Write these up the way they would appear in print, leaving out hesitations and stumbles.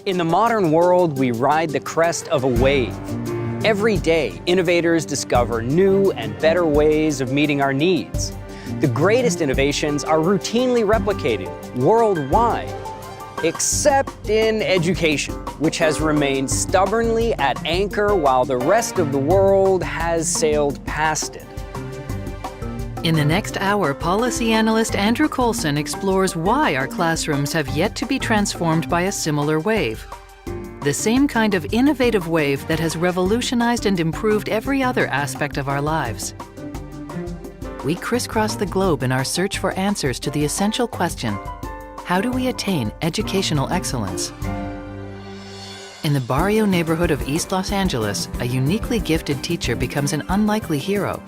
In the modern world, we ride the crest of a wave. Every day, innovators discover new and better ways of meeting our needs. The greatest innovations are routinely replicated worldwide, except in education, which has remained stubbornly at anchor while the rest of the world has sailed past it. In the next hour, policy analyst Andrew Coulson explores why our classrooms have yet to be transformed by a similar wave. The same kind of innovative wave that has revolutionized and improved every other aspect of our lives. We crisscross the globe in our search for answers to the essential question: how do we attain educational excellence? In the Barrio neighborhood of East Los Angeles, a uniquely gifted teacher becomes an unlikely hero,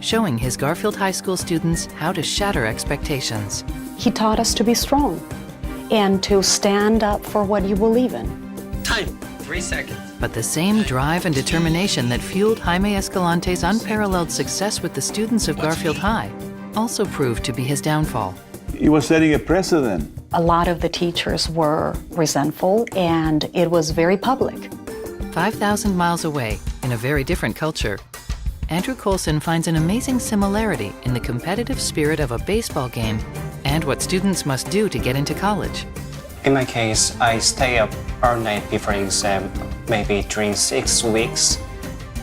showing his Garfield High School students how to shatter expectations. He taught us to be strong and to stand up for what you believe in. Time, 3 seconds. But the same drive and determination that fueled Jaime Escalante's unparalleled success with the students of Garfield High also proved to be his downfall. He was setting a precedent. A lot of the teachers were resentful, and it was very public. 5,000 miles away, in a very different culture, Andrew Coulson finds an amazing similarity in the competitive spirit of a baseball game and what students must do to get into college. In my case, I stay up all night before exam, maybe during 6 weeks.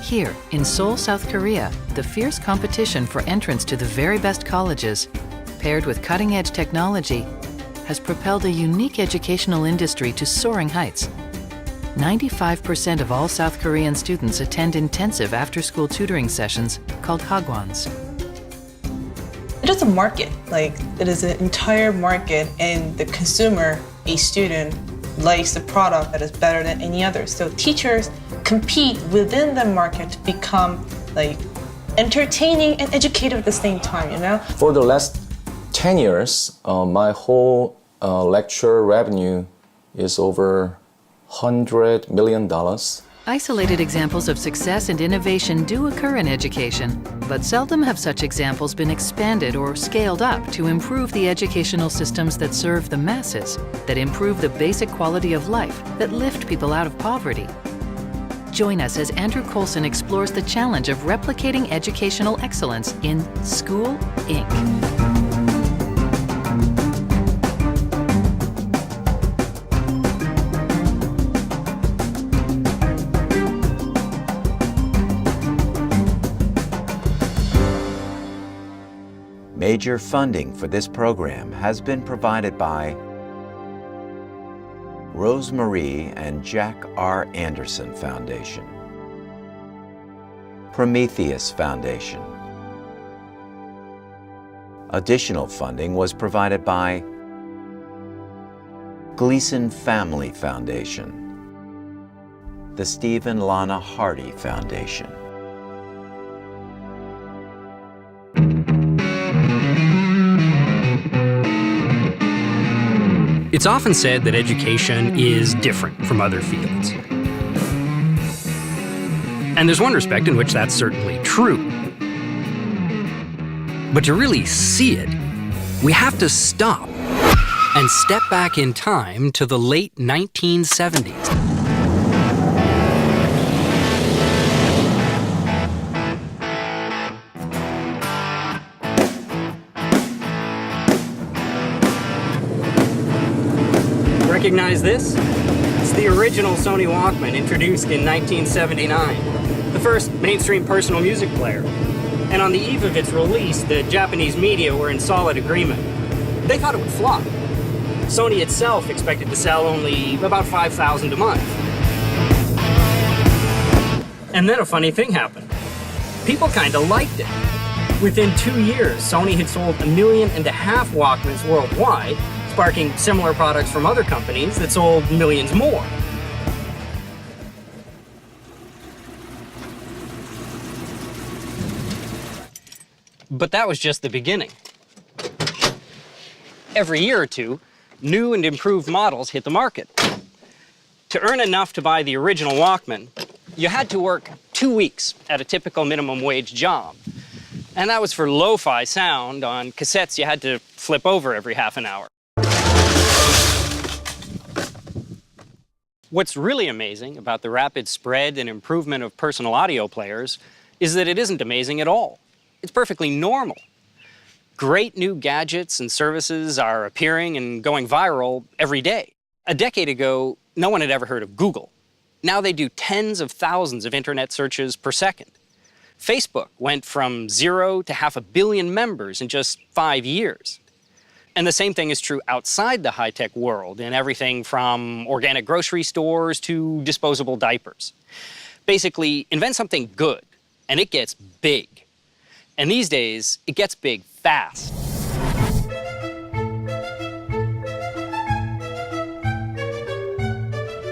Here, in Seoul, South Korea, the fierce competition for entrance to the very best colleges, paired with cutting-edge technology, has propelled a unique educational industry to soaring heights. 95% of all South Korean students attend intensive after-school tutoring sessions called hagwons. It is a market, it is an entire market, and the consumer, a student, likes the product that is better than any other. So teachers compete within the market to become entertaining and educative at the same time, you know? For the last 10 years, my whole lecture revenue is over $100 million. Isolated examples of success and innovation do occur in education, but seldom have such examples been expanded or scaled up to improve the educational systems that serve the masses, that improve the basic quality of life, that lift people out of poverty. Join us as Andrew Coulson explores the challenge of replicating educational excellence in School, Inc. Major funding for this program has been provided by Rosemarie and Jack R. Anderson Foundation, Prometheus Foundation. Additional funding was provided by Gleason Family Foundation, the Stephen Lana Hardy Foundation. It's often said that education is different from other fields. And there's one respect in which that's certainly true. But to really see it, we have to stop and step back in time to the late 1970s. Recognize this? It's the original Sony Walkman, introduced in 1979, the first mainstream personal music player. And on the eve of its release, the Japanese media were in solid agreement. They thought it would flop. Sony itself expected to sell only about 5,000 a month. And then a funny thing happened. People kinda liked it. Within 2 years, Sony had sold 1.5 million Walkmans worldwide, sparking similar products from other companies that sold millions more. But that was just the beginning. Every year or two, new and improved models hit the market. To earn enough to buy the original Walkman, you had to work 2 weeks at a typical minimum wage job. And that was for lo-fi sound on cassettes you had to flip over every half an hour. What's really amazing about the rapid spread and improvement of personal audio players is that it isn't amazing at all. It's perfectly normal. Great new gadgets and services are appearing and going viral every day. A decade ago, no one had ever heard of Google. Now they do tens of thousands of internet searches per second. Facebook went from 0 to 500 million members in just 5 years. And the same thing is true outside the high-tech world, in everything from organic grocery stores to disposable diapers. Basically, invent something good, and it gets big. And these days, it gets big fast.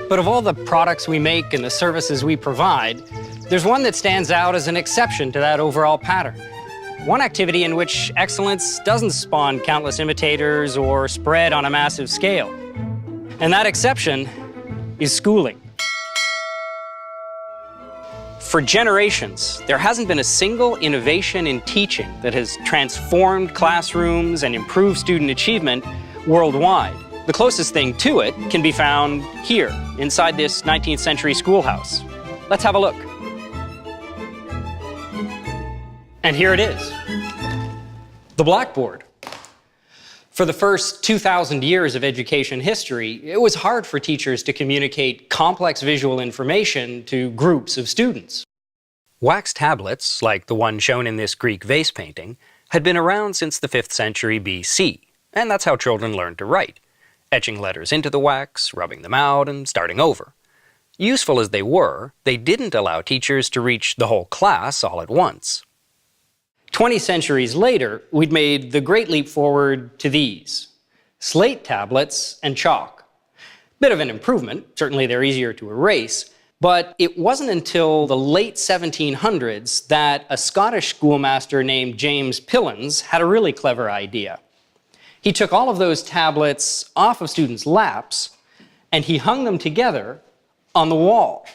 But of all the products we make and the services we provide, there's one that stands out as an exception to that overall pattern. One activity in which excellence doesn't spawn countless imitators or spread on a massive scale. And that exception is schooling. For generations, there hasn't been a single innovation in teaching that has transformed classrooms and improved student achievement worldwide. The closest thing to it can be found here, inside this 19th century schoolhouse. Let's have a look. And here it is, the blackboard. For the first 2,000 years of education history, it was hard for teachers to communicate complex visual information to groups of students. Wax tablets, like the one shown in this Greek vase painting, had been around since the 5th century BC, and that's how children learned to write, etching letters into the wax, rubbing them out, and starting over. Useful as they were, they didn't allow teachers to reach the whole class all at once. 20 centuries later, we'd made the great leap forward to these: slate tablets and chalk. Bit of an improvement, certainly they're easier to erase, but it wasn't until the late 1700s that a Scottish schoolmaster named James Pillins had a really clever idea. He took all of those tablets off of students' laps and he hung them together on the wall.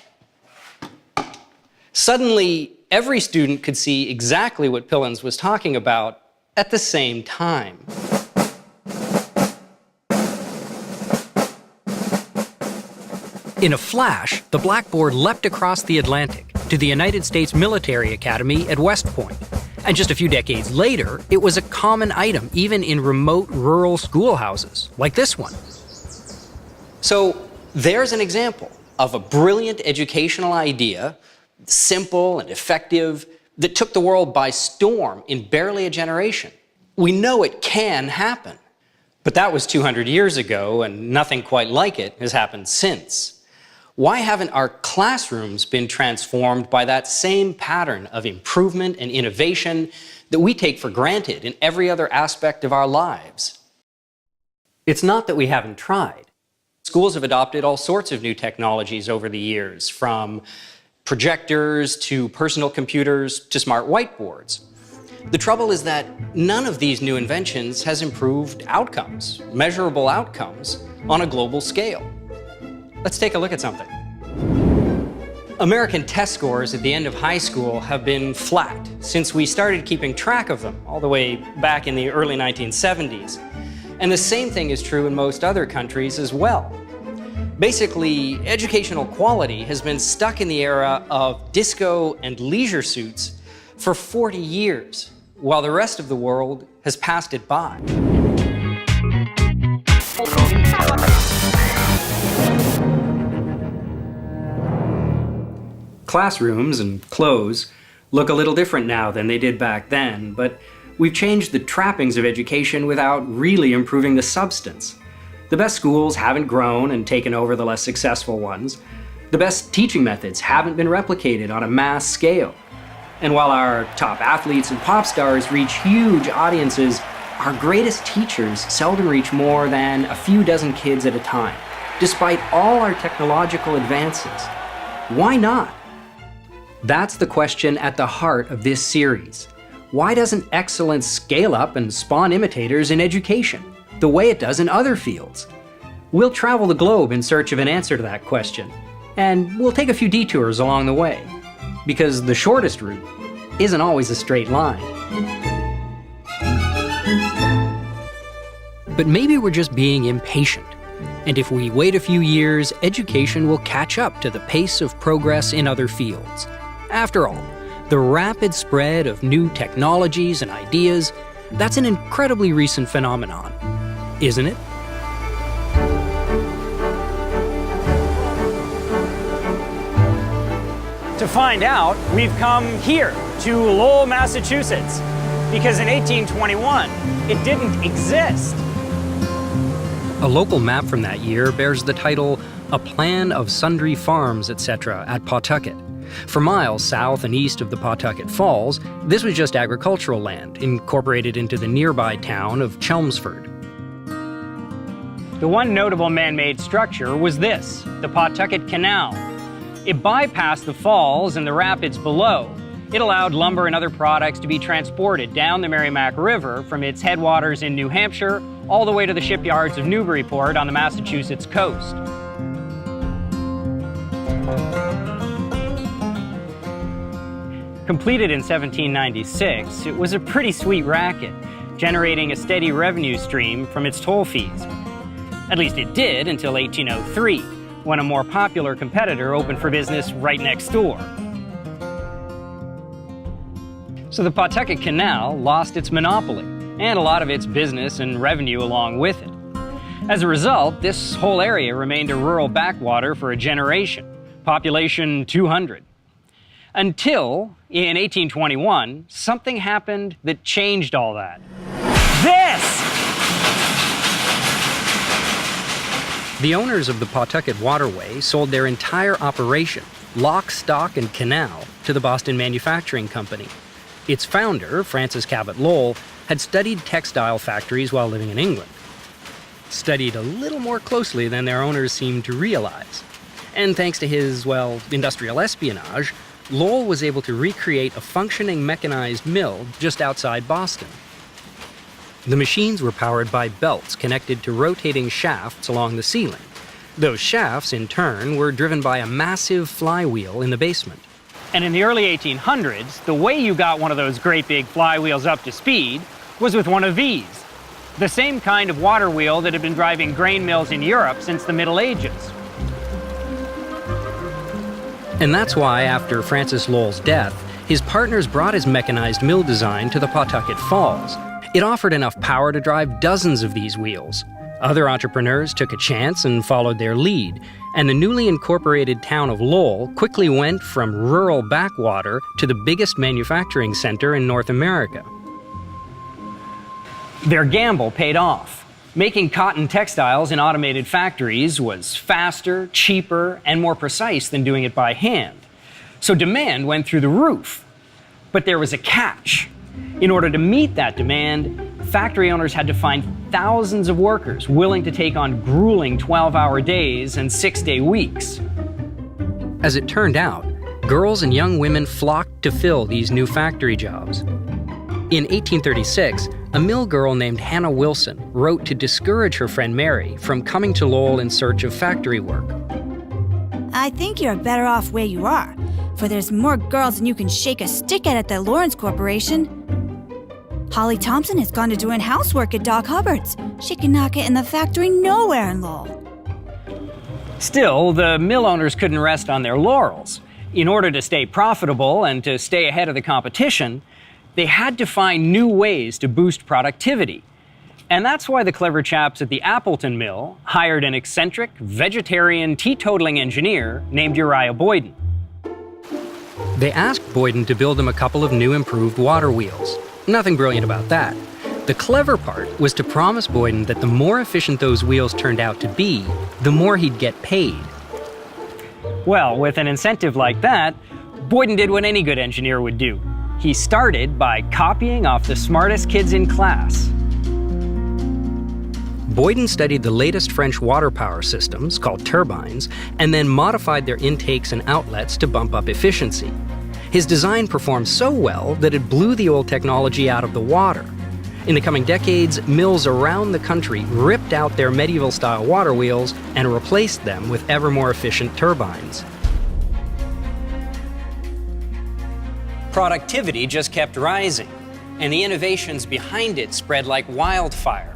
Suddenly, every student could see exactly what Pillins was talking about at the same time. In a flash, the blackboard leapt across the Atlantic to the United States Military Academy at West Point. And just a few decades later, it was a common item even in remote rural schoolhouses, like this one. So there's an example of a brilliant educational idea, simple and effective, that took the world by storm in barely a generation. We know it can happen. But that was 200 years ago, and nothing quite like it has happened since. Why haven't our classrooms been transformed by that same pattern of improvement and innovation that we take for granted in every other aspect of our lives? It's not that we haven't tried. Schools have adopted all sorts of new technologies over the years, from projectors to personal computers to smart whiteboards. The trouble is that none of these new inventions has improved outcomes, measurable outcomes, on a global scale. Let's take a look at something. American test scores at the end of high school have been flat since we started keeping track of them all the way back in the early 1970s. And the same thing is true in most other countries as well. Basically, educational quality has been stuck in the era of disco and leisure suits for 40 years, while the rest of the world has passed it by. Classrooms and clothes look a little different now than they did back then, but we've changed the trappings of education without really improving the substance. The best schools haven't grown and taken over the less successful ones. The best teaching methods haven't been replicated on a mass scale. And while our top athletes and pop stars reach huge audiences, our greatest teachers seldom reach more than a few dozen kids at a time, despite all our technological advances. Why not? That's the question at the heart of this series. Why doesn't excellence scale up and spawn imitators in education, the way it does in other fields? We'll travel the globe in search of an answer to that question, and we'll take a few detours along the way, because the shortest route isn't always a straight line. But maybe we're just being impatient. And if we wait a few years, education will catch up to the pace of progress in other fields. After all, the rapid spread of new technologies and ideas, that's an incredibly recent phenomenon, isn't it? To find out, we've come here to Lowell, Massachusetts, because in 1821, it didn't exist. A local map from that year bears the title, A Plan of Sundry Farms, etc., at Pawtucket. For miles south and east of the Pawtucket Falls, this was just agricultural land, incorporated into the nearby town of Chelmsford. The one notable man-made structure was this, the Pawtucket Canal. It bypassed the falls and the rapids below. It allowed lumber and other products to be transported down the Merrimack River from its headwaters in New Hampshire all the way to the shipyards of Newburyport on the Massachusetts coast. Completed in 1796, it was a pretty sweet racket, generating a steady revenue stream from its toll fees. At least it did until 1803, when a more popular competitor opened for business right next door. So the Pawtucket Canal lost its monopoly, and a lot of its business and revenue along with it. As a result, this whole area remained a rural backwater for a generation, population 200. Until, in 1821, something happened that changed all that. This! The owners of the Pawtucket Waterway sold their entire operation, lock, stock, and canal, to the Boston Manufacturing Company. Its founder, Francis Cabot Lowell, had studied textile factories while living in England. Studied a little more closely than their owners seemed to realize. And thanks to his, well, industrial espionage, Lowell was able to recreate a functioning mechanized mill just outside Boston. The machines were powered by belts connected to rotating shafts along the ceiling. Those shafts, in turn, were driven by a massive flywheel in the basement. And in the early 1800s, the way you got one of those great big flywheels up to speed was with one of these, the same kind of water wheel that had been driving grain mills in Europe since the Middle Ages. And that's why, after Francis Lowell's death, his partners brought his mechanized mill design to the Pawtucket Falls. It offered enough power to drive dozens of these wheels. Other entrepreneurs took a chance and followed their lead, and the newly incorporated town of Lowell quickly went from rural backwater to the biggest manufacturing center in North America. Their gamble paid off. Making cotton textiles in automated factories was faster, cheaper, and more precise than doing it by hand. So demand went through the roof. But there was a catch. In order to meet that demand, factory owners had to find thousands of workers willing to take on grueling 12-hour days and 6-day weeks. As it turned out, girls and young women flocked to fill these new factory jobs. In 1836, a mill girl named Hannah Wilson wrote to discourage her friend Mary from coming to Lowell in search of factory work. I think you're better off where you are, for there's more girls than you can shake a stick at the Lawrence Corporation. Holly Thompson has gone to doing housework at Doc Hubbard's. She cannot get in the factory nowhere in Lowell. Still, the mill owners couldn't rest on their laurels. In order to stay profitable and to stay ahead of the competition, they had to find new ways to boost productivity. And that's why the clever chaps at the Appleton Mill hired an eccentric, vegetarian, teetotaling engineer named Uriah Boyden. They asked Boyden to build them a couple of new improved water wheels. Nothing brilliant about that. The clever part was to promise Boyden that the more efficient those wheels turned out to be, the more he'd get paid. Well, with an incentive like that, Boyden did what any good engineer would do. He started by copying off the smartest kids in class. Boyden studied the latest French water power systems, called turbines, and then modified their intakes and outlets to bump up efficiency. His design performed so well that it blew the old technology out of the water. In the coming decades, mills around the country ripped out their medieval-style water wheels and replaced them with ever more efficient turbines. Productivity just kept rising, and the innovations behind it spread like wildfire.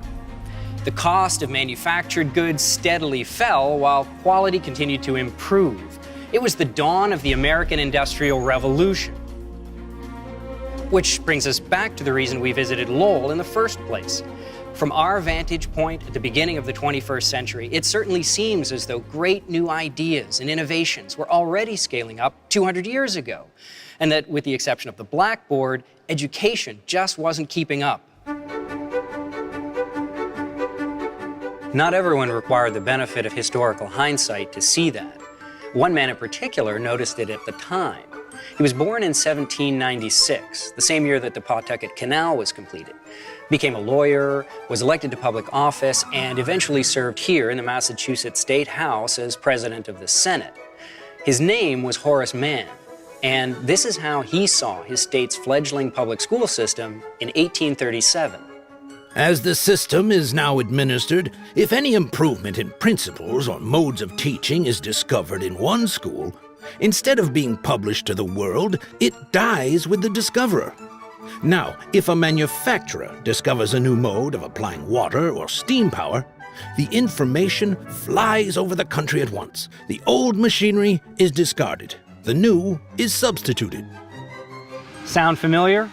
The cost of manufactured goods steadily fell while quality continued to improve. It was the dawn of the American Industrial Revolution. Which brings us back to the reason we visited Lowell in the first place. From our vantage point at the beginning of the 21st century, it certainly seems as though great new ideas and innovations were already scaling up 200 years ago, and that with the exception of the blackboard, education just wasn't keeping up. Not everyone required the benefit of historical hindsight to see that. One man in particular noticed it at the time. He was born in 1796, the same year that the Pawtucket Canal was completed. Became a lawyer, was elected to public office, and eventually served here in the Massachusetts State House as president of the Senate. His name was Horace Mann, and this is how he saw his state's fledgling public school system in 1837. As the system is now administered, if any improvement in principles or modes of teaching is discovered in one school, instead of being published to the world, it dies with the discoverer. Now, if a manufacturer discovers a new mode of applying water or steam power, the information flies over the country at once. The old machinery is discarded. The new is substituted. Sound familiar?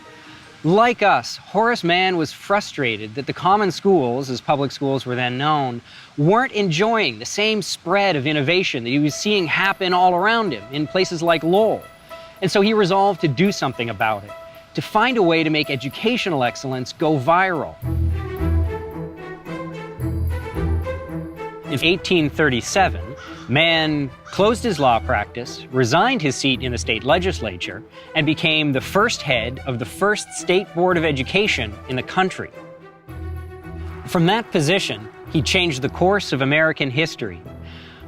Like us, Horace Mann was frustrated that the common schools, as public schools were then known, weren't enjoying the same spread of innovation that he was seeing happen all around him in places like Lowell. And so he resolved to do something about it, to find a way to make educational excellence go viral. In 1837, Mann closed his law practice, resigned his seat in the state legislature, and became the first head of the first state board of education in the country. From that position, he changed the course of American history.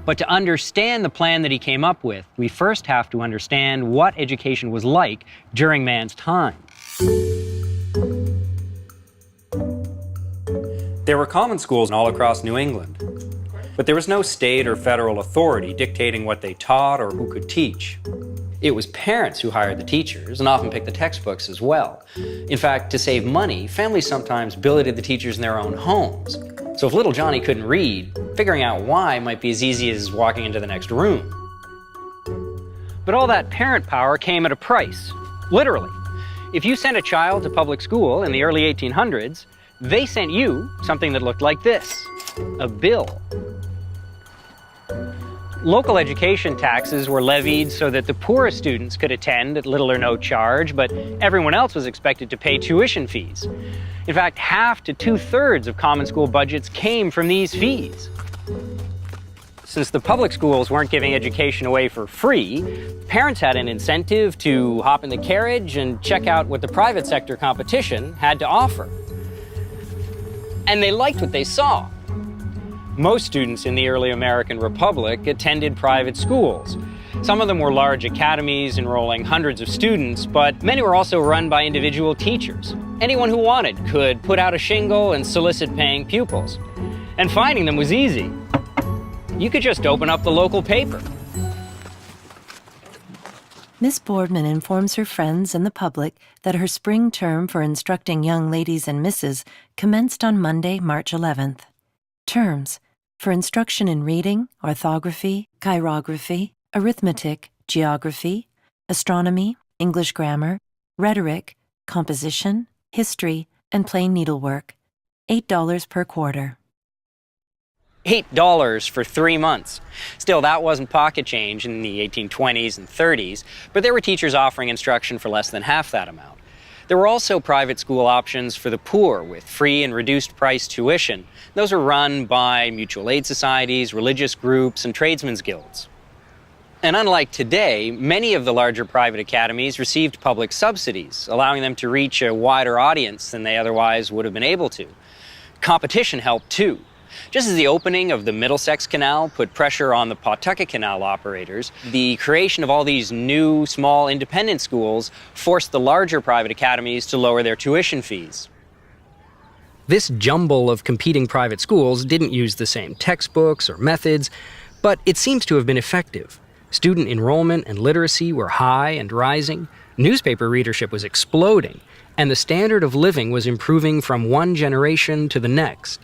But to understand the plan that he came up with, we first have to understand what education was like during Mann's time. There were common schools all across New England, but there was no state or federal authority dictating what they taught or who could teach. It was parents who hired the teachers and often picked the textbooks as well. In fact, to save money, families sometimes billeted the teachers in their own homes. So if little Johnny couldn't read, figuring out why might be as easy as walking into the next room. But all that parent power came at a price, literally. If you sent a child to public school in the early 1800s, they sent you something that looked like this, a bill. Local education taxes were levied so that the poorest students could attend at little or no charge, but everyone else was expected to pay tuition fees. In fact, half to two-thirds of common school budgets came from these fees. Since the public schools weren't giving education away for free, parents had an incentive to hop in the carriage and check out what the private sector competition had to offer. And they liked what they saw. Most students in the early American Republic attended private schools. Some of them were large academies enrolling hundreds of students, but many were also run by individual teachers. Anyone who wanted could put out a shingle and solicit paying pupils. And finding them was easy. You could just open up the local paper. Miss Boardman informs her friends and the public that her spring term for instructing young ladies and misses commenced on Monday, March 11th. Terms: for instruction in reading, orthography, chirography, arithmetic, geography, astronomy, English grammar, rhetoric, composition, history, and plain needlework. $8 per quarter. $8 for 3 months. Still, that wasn't pocket change in the 1820s and 30s, but there were teachers offering instruction for less than half that amount. There were also private school options for the poor with free and reduced price tuition. Those were run by mutual aid societies, religious groups, and tradesmen's guilds. And unlike today, many of the larger private academies received public subsidies, allowing them to reach a wider audience than they otherwise would have been able to. Competition helped too. Just as the opening of the Middlesex Canal put pressure on the Pawtucket Canal operators, the creation of all these new, small, independent schools forced the larger private academies to lower their tuition fees. This jumble of competing private schools didn't use the same textbooks or methods, but it seems to have been effective. Student enrollment and literacy were high and rising, newspaper readership was exploding, and the standard of living was improving from one generation to the next.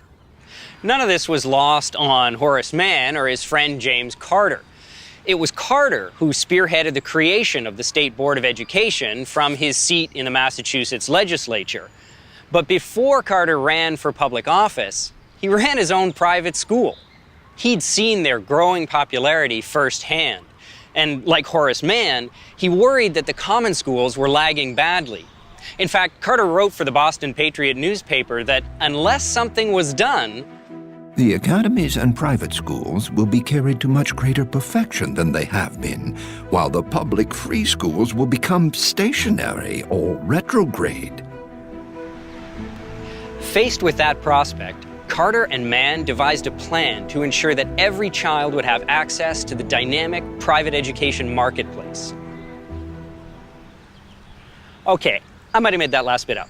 None of this was lost on Horace Mann or his friend James Carter. It was Carter who spearheaded the creation of the State Board of Education from his seat in the Massachusetts legislature. But before Carter ran for public office, he ran his own private school. He'd seen their growing popularity firsthand. And like Horace Mann, he worried that the common schools were lagging badly. In fact, Carter wrote for the Boston Patriot newspaper that unless something was done, the academies and private schools will be carried to much greater perfection than they have been, while the public free schools will become stationary or retrograde. Faced with that prospect, Carter and Mann devised a plan to ensure that every child would have access to the dynamic private education marketplace. Okay, I might have made that last bit up.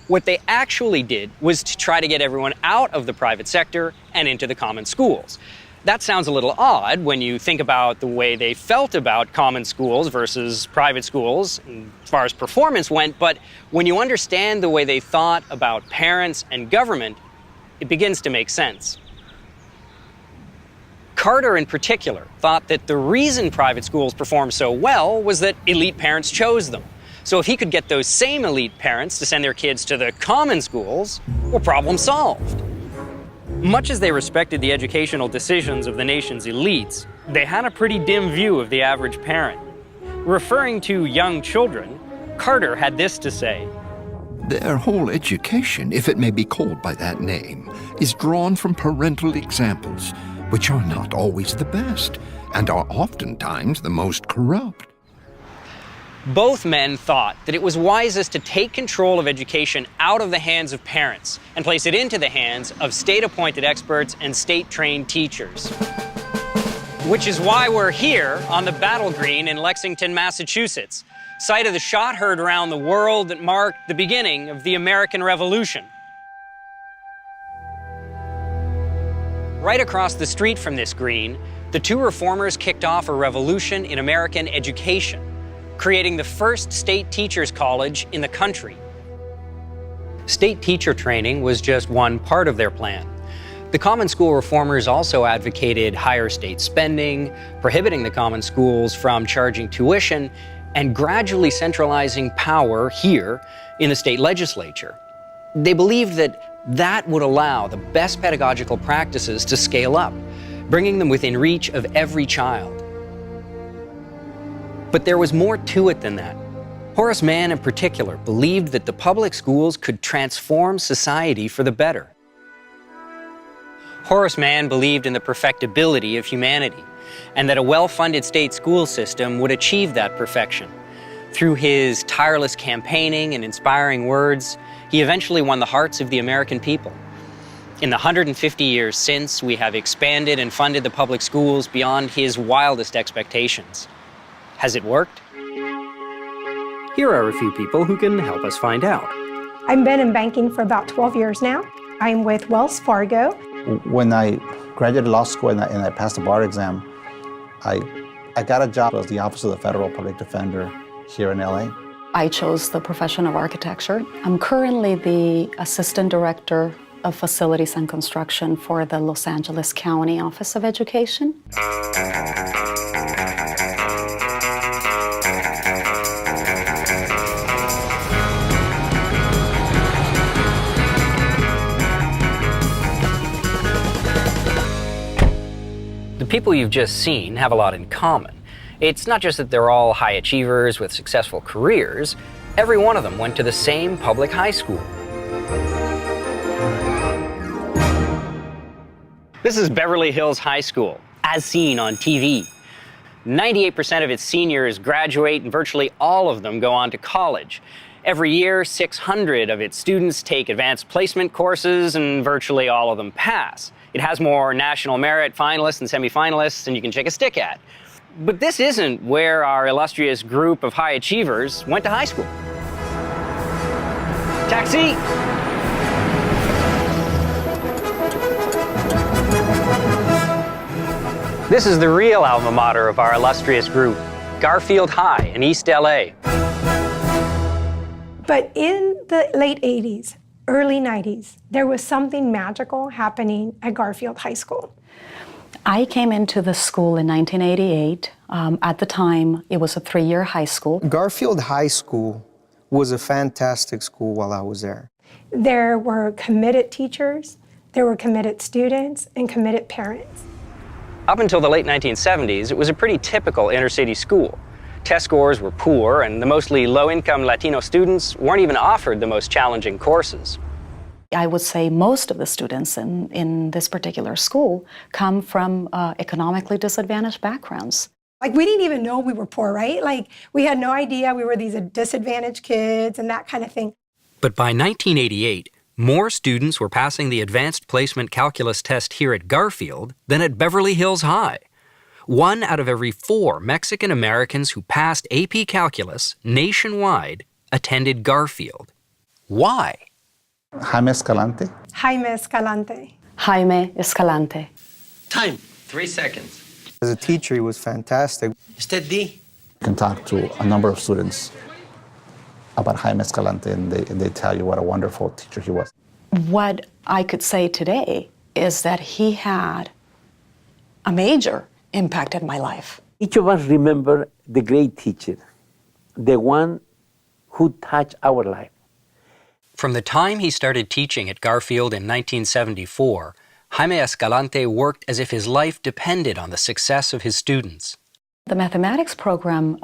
What they actually did was to try to get everyone out of the private sector and into the common schools. That sounds a little odd when you think about the way they felt about common schools versus private schools as far as performance went, but when you understand the way they thought about parents and government, it begins to make sense. Carter, in particular, thought that the reason private schools performed so well was that elite parents chose them. So if he could get those same elite parents to send their kids to the common schools, well, problem solved. Much as they respected the educational decisions of the nation's elites, they had a pretty dim view of the average parent. Referring to young children, Carter had this to say: Their whole education, if it may be called by that name, is drawn from parental examples, which are not always the best, and are oftentimes the most corrupt. Both men thought that it was wisest to take control of education out of the hands of parents and place it into the hands of state-appointed experts and state-trained teachers. Which is why we're here on the Battle Green in Lexington, Massachusetts, site of the shot heard around the world that marked the beginning of the American Revolution. Right across the street from this green, the two reformers kicked off a revolution in American education, creating the first state teachers' college in the country. State teacher training was just one part of their plan. The common school reformers also advocated higher state spending, prohibiting the common schools from charging tuition, and gradually centralizing power here in the state legislature. They believed that that would allow the best pedagogical practices to scale up, bringing them within reach of every child. But there was more to it than that. Horace Mann, in particular, believed that the public schools could transform society for the better. Horace Mann believed in the perfectibility of humanity, and that a well-funded state school system would achieve that perfection. Through his tireless campaigning and inspiring words, he eventually won the hearts of the American people. In the 150 years since, we have expanded and funded the public schools beyond his wildest expectations. Has it worked? Here are a few people who can help us find out. I've been in banking for about 12 years now. I'm with Wells Fargo. When I graduated law school and I passed the bar exam, I got a job as the Office of the Federal Public Defender here in LA. I chose the profession of architecture. I'm currently the Assistant Director of Facilities and Construction for the Los Angeles County Office of Education. The people you've just seen have a lot in common. It's not just that they're all high achievers with successful careers. Every one of them went to the same public high school. This is Beverly Hills High School, as seen on TV. 98% of its seniors graduate, and virtually all of them go on to college. Every year, 600 of its students take advanced placement courses, and virtually all of them pass. It has more national merit finalists and semifinalists than you can shake a stick at. But this isn't where our illustrious group of high achievers went to high school. Taxi! This is the real alma mater of our illustrious group, Garfield High in East LA. But in the late 80s, early 90s, there was something magical happening at Garfield High School. I came into the school in 1988. At the time, it was a 3-year high school. Garfield High School was a fantastic school while I was there. There were committed teachers, there were committed students, and committed parents. Up until the late 1970s, it was a pretty typical inner-city school. Test scores were poor, and the mostly low-income Latino students weren't even offered the most challenging courses. I would say most of the students in this particular school come from economically disadvantaged backgrounds. Like, we didn't even know we were poor, right? Like, we had no idea we were these disadvantaged kids and that kind of thing. But by 1988, more students were passing the Advanced Placement Calculus test here at Garfield than at Beverly Hills High. 1 out of every 4 Mexican Americans who passed AP Calculus nationwide attended Garfield. Why? Jaime Escalante. Jaime Escalante. Jaime Escalante. Time. 3 seconds. As a teacher, he was fantastic. Usted di. You can talk to a number of students about Jaime Escalante, and they tell you what a wonderful teacher he was. What I could say today is that he had a major impact in my life. Each of us remember the great teacher, the one who touched our life. From the time he started teaching at Garfield in 1974, Jaime Escalante worked as if his life depended on the success of his students. The mathematics program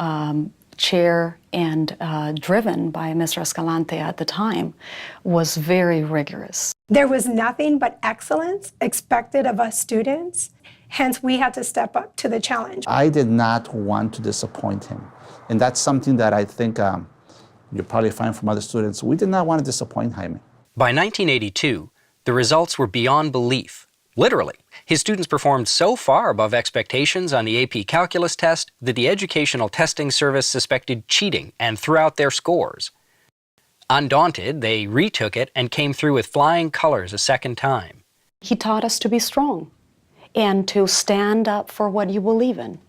chair and driven by Mr. Escalante at the time was very rigorous. There was nothing but excellence expected of us students. Hence, we had to step up to the challenge. I did not want to disappoint him. And that's something that I think you'll probably find from other students. We did not want to disappoint Jaime. By 1982, the results were beyond belief. Literally, his students performed so far above expectations on the AP Calculus test that the Educational Testing Service suspected cheating and threw out their scores. Undaunted, they retook it and came through with flying colors a second time. He taught us to be strong and to stand up for what you believe in.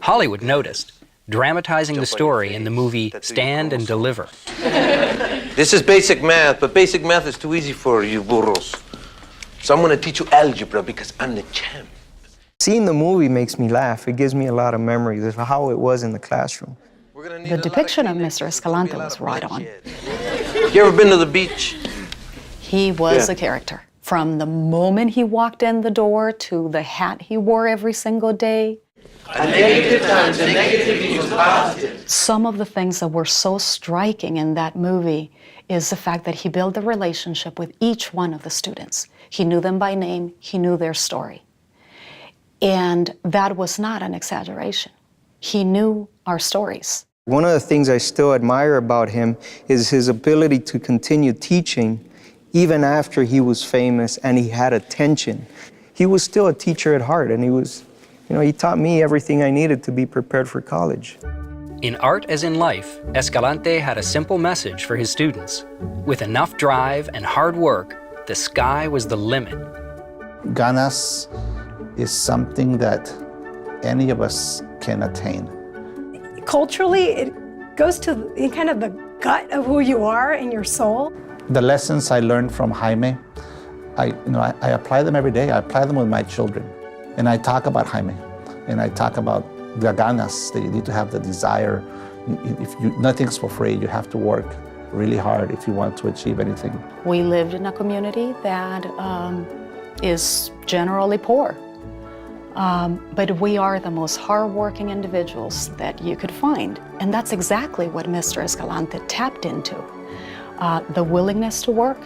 Hollywood noticed, dramatizing the story in the movie Stand and Deliver. This is basic math, but basic math is too easy for you burros. So I'm going to teach you algebra because I'm the champ. Seeing the movie makes me laugh. It gives me a lot of memories of how it was in the classroom. The depiction of Mr. Escalante was right on. You ever been to the beach? He was a character. From the moment he walked in the door to the hat he wore every single day. A negative times a negative equals positive. Some of the things that were so striking in that movie is the fact that he built a relationship with each one of the students. He knew them by name, he knew their story. And that was not an exaggeration. He knew our stories. One of the things I still admire about him is his ability to continue teaching even after he was famous and he had attention. He was still a teacher at heart, and he taught me everything I needed to be prepared for college. In art as in life, Escalante had a simple message for his students. With enough drive and hard work, the sky was the limit. Ganas is something that any of us can attain. Culturally, it goes to kind of the gut of who you are and your soul. The lessons I learned from Jaime, I apply them every day. I apply them with my children. And I talk about Jaime, and I talk about the ganas, that you need to have the desire. Nothing's for free. You have to work really hard if you want to achieve anything. We lived in a community that is generally poor. But we are the most hardworking individuals that you could find. And that's exactly what Mr. Escalante tapped into. The willingness to work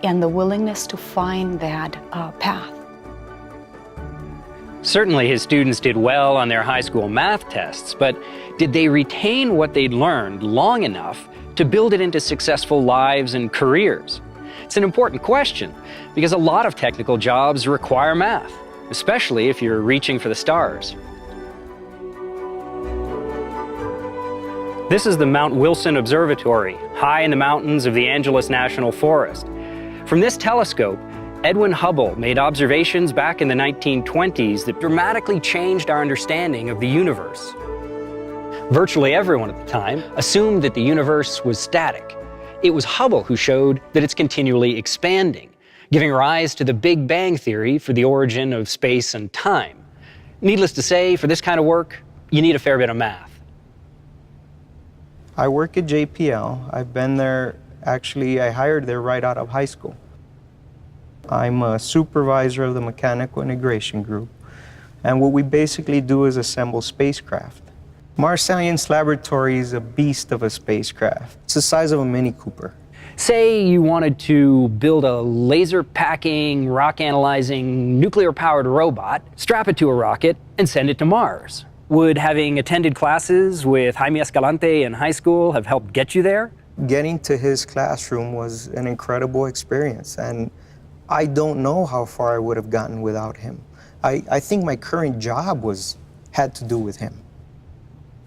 and the willingness to find that path. Certainly his students did well on their high school math tests, but did they retain what they'd learned long enough to build it into successful lives and careers? It's an important question because a lot of technical jobs require math, especially if you're reaching for the stars. This is the Mount Wilson Observatory, high in the mountains of the Angeles National Forest. From this telescope, Edwin Hubble made observations back in the 1920s that dramatically changed our understanding of the universe. Virtually everyone at the time assumed that the universe was static. It was Hubble who showed that it's continually expanding, giving rise to the Big Bang theory for the origin of space and time. Needless to say, for this kind of work, you need a fair bit of math. I work at JPL. I've been there, actually, I hired there right out of high school. I'm a supervisor of the mechanical integration group, and what we basically do is assemble spacecraft. Mars Science Laboratory is a beast of a spacecraft. It's the size of a Mini Cooper. Say you wanted to build a laser-packing, rock-analyzing, nuclear-powered robot, strap it to a rocket, and send it to Mars. Would having attended classes with Jaime Escalante in high school have helped get you there? Getting to his classroom was an incredible experience, and I don't know how far I would have gotten without him. I think my current job had to do with him.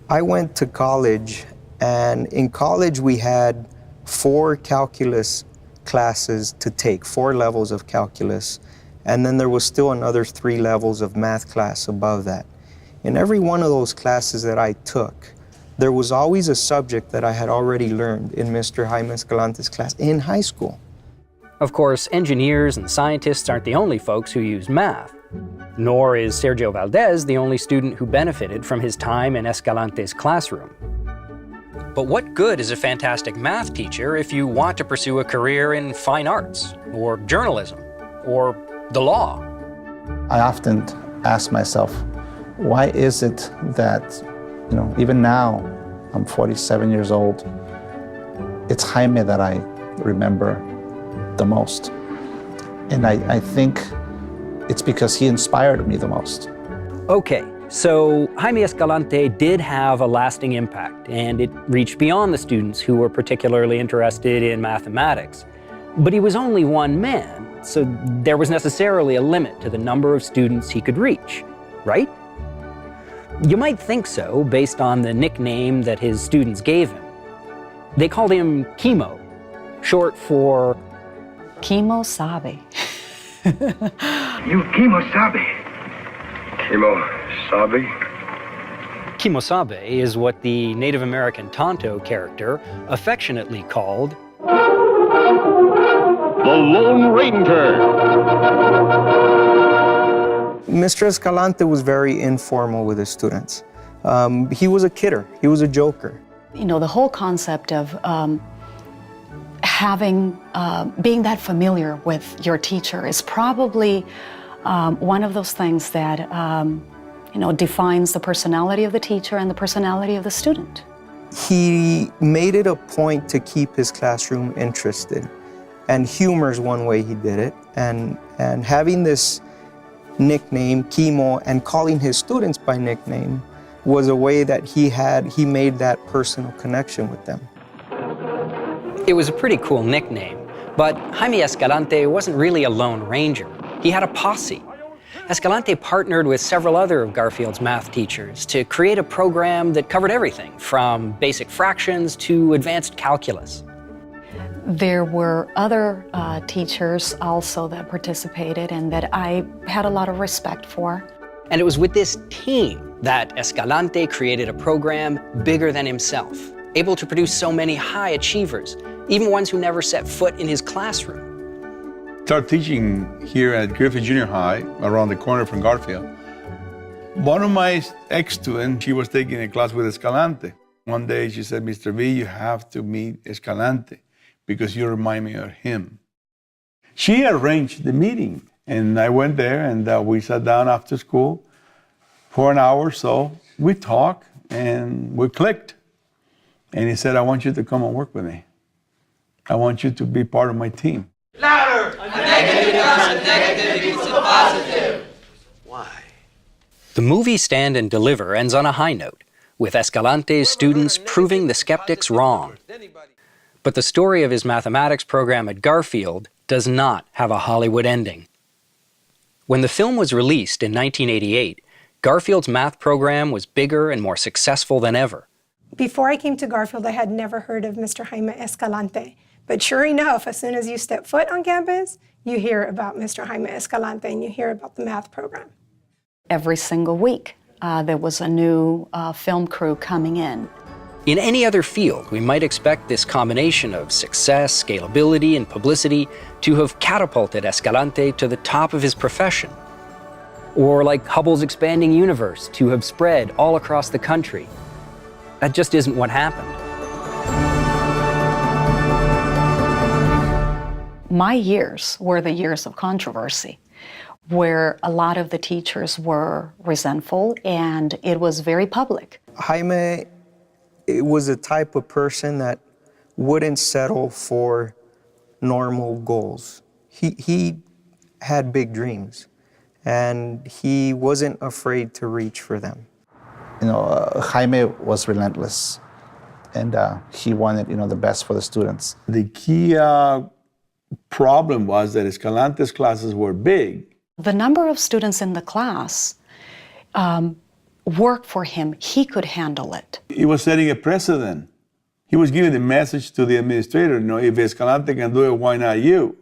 I went to college, and in college we had 4 calculus classes to take, 4 levels of calculus, and then there was still another 3 levels of math class above that. In every one of those classes that I took, there was always a subject that I had already learned in Mr. Jaime Escalante's class in high school. Of course, engineers and scientists aren't the only folks who use math. Nor is Sergio Valdez the only student who benefited from his time in Escalante's classroom. But what good is a fantastic math teacher if you want to pursue a career in fine arts, or journalism, or the law? I often ask myself, why is it that, even now, I'm 47 years old, it's Jaime that I remember the most. And I think it's because he inspired me the most. Okay, so Jaime Escalante did have a lasting impact, and it reached beyond the students who were particularly interested in mathematics. But he was only one man, so there was necessarily a limit to the number of students he could reach, right? You might think so, based on the nickname that his students gave him. They called him Chemo, short for... Chemo sabe. You Chemo sabe. Chemo sabe? Chemo sabe is what the Native American Tonto character affectionately called... The Lone Ranger. Mr. Escalante was very informal with his students. He was a kidder. He was a joker. The whole concept of being that familiar with your teacher is probably one of those things that defines the personality of the teacher and the personality of the student. He made it a point to keep his classroom interested, and humor is one way he did it. And having this nickname, Chemo, and calling his students by nickname was a way that he made that personal connection with them. It was a pretty cool nickname, but Jaime Escalante wasn't really a Lone Ranger. He had a posse. Escalante partnered with several other of Garfield's math teachers to create a program that covered everything from basic fractions to advanced calculus. There were other teachers also that participated and that I had a lot of respect for. And it was with this team that Escalante created a program bigger than himself, able to produce so many high achievers, even ones who never set foot in his classroom. Started teaching here at Griffith Junior High, around the corner from Garfield. One of my ex-students, she was taking a class with Escalante. One day she said, Mr. V, you have to meet Escalante because you remind me of him. She arranged the meeting, and I went there, and we sat down after school for an hour or so. We talked, and we clicked. And he said, I want you to come and work with me. I want you to be part of my team. Louder! A negative becomes negative equals a positive. Why? The movie Stand and Deliver ends on a high note, with Escalante's students proving the skeptics wrong. But the story of his mathematics program at Garfield does not have a Hollywood ending. When the film was released in 1988, Garfield's math program was bigger and more successful than ever. Before I came to Garfield, I had never heard of Mr. Jaime Escalante. But sure enough, as soon as you step foot on campus, you hear about Mr. Jaime Escalante and you hear about the math program. Every single week, there was a new film crew coming in. In any other field, we might expect this combination of success, scalability, and publicity to have catapulted Escalante to the top of his profession. Or like Hubble's expanding universe, to have spread all across the country. That just isn't what happened. My years were the years of controversy, where a lot of the teachers were resentful and it was very public. Jaime was a type of person that wouldn't settle for normal goals. He had big dreams, and he wasn't afraid to reach for them. You know, Jaime was relentless, and he wanted, the best for the students. The key problem was that Escalante's classes were big. The number of students in the class worked for him. He could handle it. He was setting a precedent. He was giving the message to the administrator, if Escalante can do it, why not you?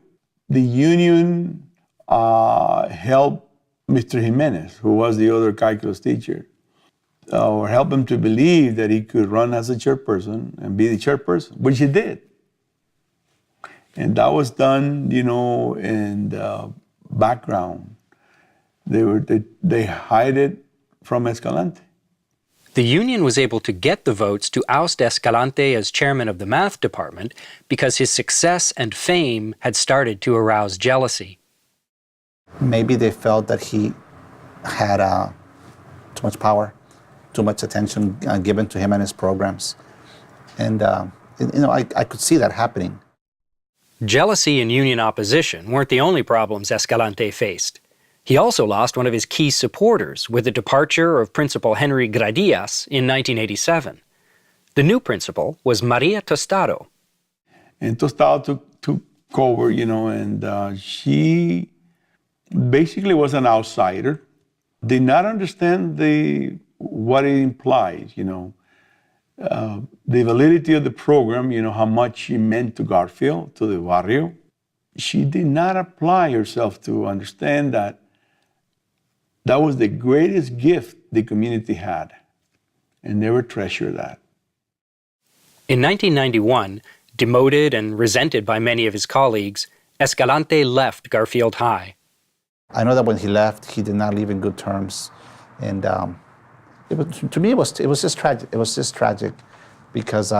The union helped Mr. Jimenez, who was the other calculus teacher, or helped him to believe that he could run as a chairperson and be the chairperson, which he did. And that was done, in the background. They hide it from Escalante. The union was able to get the votes to oust Escalante as chairman of the math department because his success and fame had started to arouse jealousy. Maybe they felt that he had too much power, too much attention given to him and his programs. And, I could see that happening. Jealousy and union opposition weren't the only problems Escalante faced. He also lost one of his key supporters with the departure of Principal Henry Gradias in 1987. The new principal was Maria Tostado. And Tostado took over, and she basically was an outsider, did not understand what it implies, the validity of the program, how much it meant to Garfield, to the barrio. She did not apply herself to understand that that was the greatest gift the community had, and never treasured that. In 1991, demoted and resented by many of his colleagues, Escalante left Garfield High. I know that when he left, he did not leave in good terms, and to me, it was just tragic. It was just tragic because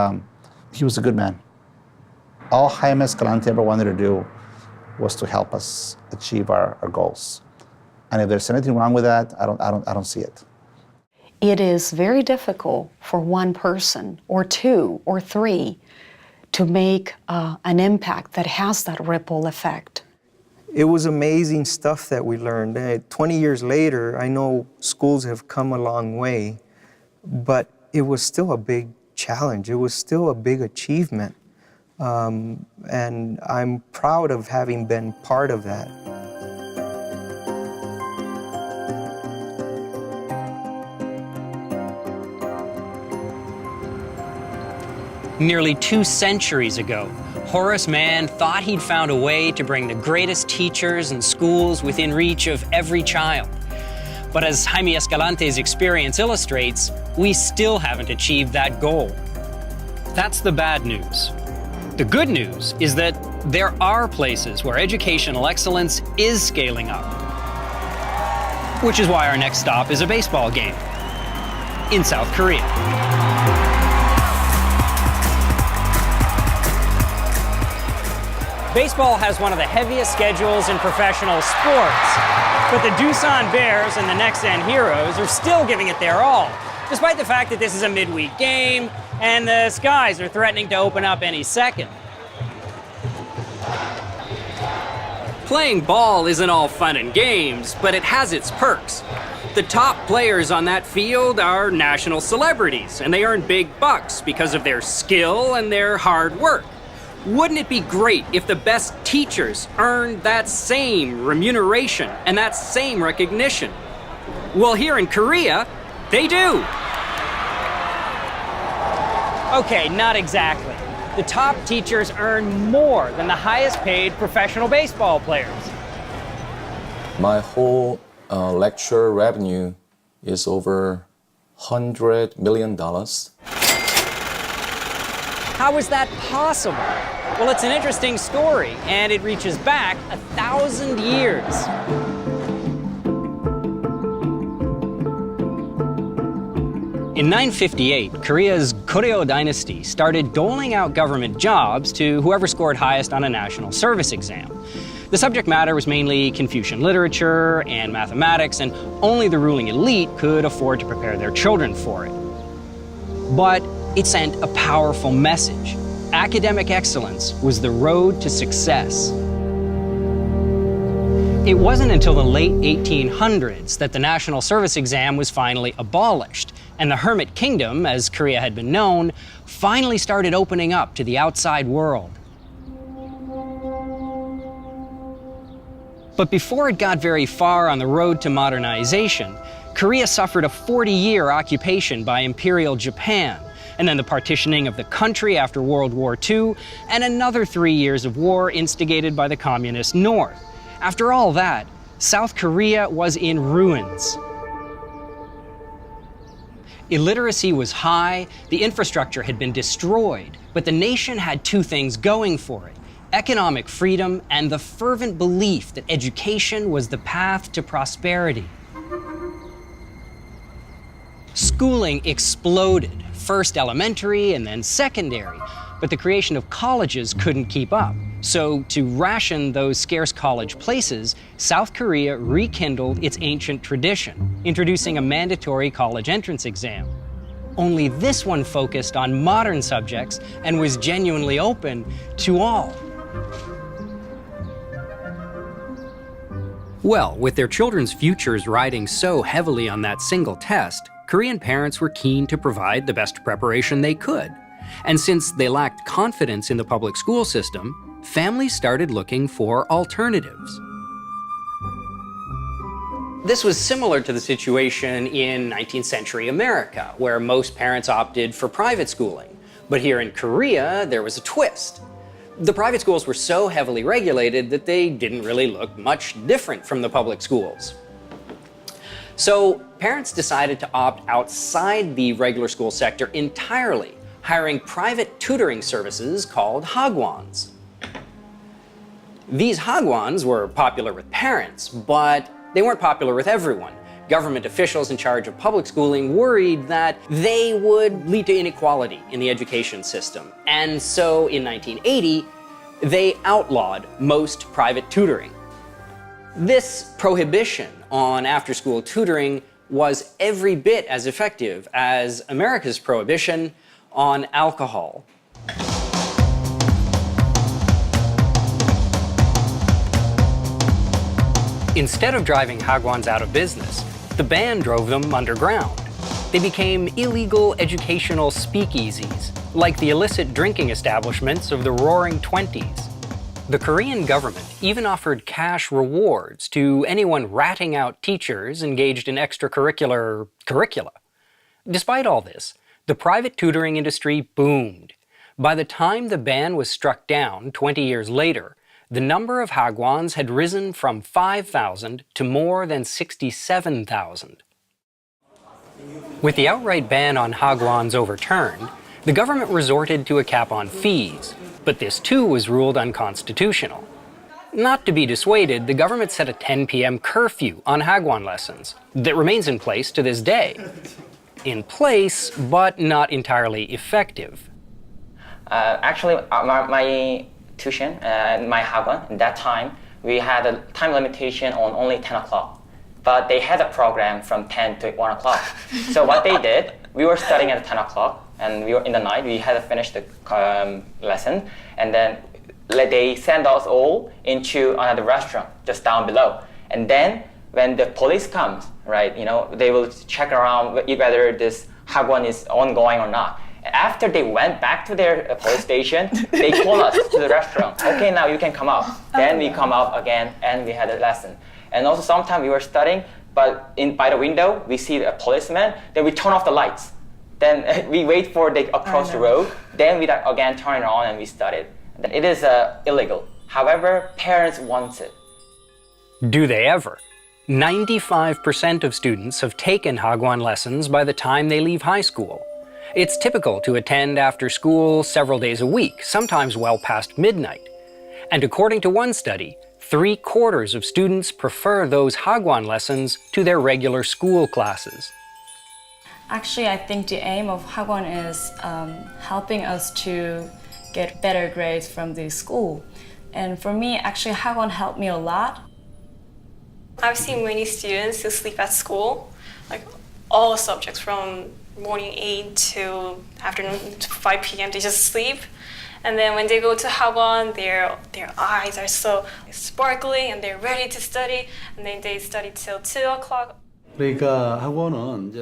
he was a good man. All Jaime Escalante ever wanted to do was to help us achieve our goals. And if there's anything wrong with that, I don't see it. It is very difficult for one person or two or three to make an impact that has that ripple effect. It was amazing stuff that we learned. 20 years later, I know schools have come a long way, but it was still a big challenge. It was still a big achievement. And I'm proud of having been part of that. Nearly 2 centuries ago, Horace Mann thought he'd found a way to bring the greatest teachers and schools within reach of every child. But as Jaime Escalante's experience illustrates, we still haven't achieved that goal. That's the bad news. The good news is that there are places where educational excellence is scaling up. Which is why our next stop is a baseball game in South Korea. Baseball has one of the heaviest schedules in professional sports, but the Doosan Bears and the Next End Heroes are still giving it their all, despite the fact that this is a midweek game and the skies are threatening to open up any second. Playing ball isn't all fun and games, but it has its perks. The top players on that field are national celebrities, and they earn big bucks because of their skill and their hard work. Wouldn't it be great if the best teachers earned that same remuneration and that same recognition? Well, here in Korea, they do. Okay, not exactly. The top teachers earn more than the highest paid professional baseball players. My whole lecture revenue is over $100 million. How is that possible? Well, it's an interesting story, and it reaches back 1,000 years. In 958, Korea's Goryeo dynasty started doling out government jobs to whoever scored highest on a national service exam. The subject matter was mainly Confucian literature and mathematics, and only the ruling elite could afford to prepare their children for it. But it sent a powerful message. Academic excellence was the road to success. It wasn't until the late 1800s that the national service exam was finally abolished, and the hermit kingdom, as Korea had been known, finally started opening up to the outside world. But before it got very far on the road to modernization, Korea suffered a 40-year occupation by Imperial Japan, and then the partitioning of the country after World War II, and another 3 years of war instigated by the Communist North. After all that, South Korea was in ruins. Illiteracy was high, the infrastructure had been destroyed, but the nation had two things going for it: economic freedom and the fervent belief that education was the path to prosperity. Schooling exploded, first elementary and then secondary, but the creation of colleges couldn't keep up. So, to ration those scarce college places, South Korea rekindled its ancient tradition, introducing a mandatory college entrance exam. Only this one focused on modern subjects and was genuinely open to all. Well, with their children's futures riding so heavily on that single test, Korean parents were keen to provide the best preparation they could. And since they lacked confidence in the public school system, families started looking for alternatives. This was similar to the situation in 19th century America, where most parents opted for private schooling. But here in Korea, there was a twist. The private schools were so heavily regulated that they didn't really look much different from the public schools. So parents decided to opt outside the regular school sector entirely, hiring private tutoring services called hagwons. These hagwons were popular with parents, but they weren't popular with everyone. Government officials in charge of public schooling worried that they would lead to inequality in the education system. And so in 1980, they outlawed most private tutoring. This prohibition on after-school tutoring was every bit as effective as America's prohibition on alcohol. Instead of driving hagwons out of business, the ban drove them underground. They became illegal educational speakeasies, like the illicit drinking establishments of the Roaring '20s. The Korean government even offered cash rewards to anyone ratting out teachers engaged in extracurricular curricula. Despite all this, the private tutoring industry boomed. By the time the ban was struck down 20 years later, the number of hagwons had risen from 5,000 to more than 67,000. With the outright ban on hagwons overturned, the government resorted to a cap on fees, but this too was ruled unconstitutional. Not to be dissuaded, the government set a 10 p.m. curfew on hagwon lessons that remains in place to this day. In place, but not entirely effective. My tuition and my hagwon, at that time, we had a time limitation on only 10 o'clock. But they had a program from 10 to 1 o'clock. So what they did, we were studying at 10 o'clock, and we were in the night, we had to finish the lesson, and then they send us all into another restaurant just down below. And then when the police comes, right, they will check around whether this hagwon is ongoing or not. After they went back to their police station, they called us to the restaurant. Okay, now you can come out. Then we come out again, and we had a lesson. And also sometimes we were studying, but by the window, we see a policeman, then we turn off the lights. Then we wait for they across the road, then we again turn it on and we studied. It is illegal. However, parents want it. Do they ever? 95% of students have taken hagwon lessons by the time they leave high school. It's typical to attend after school several days a week, sometimes well past midnight. And according to one study, 3/4 of students prefer those Hagwon lessons to their regular school classes. Actually, I think the aim of Hagwon is helping us to get better grades from the school. And for me, actually, Hagwon helped me a lot. I've seen many students who sleep at school, like all subjects from morning 8 to afternoon to 5 p.m. They just sleep. And then when they go to Hagwon, their eyes are so sparkling and they're ready to study. And then they study till 2 o'clock.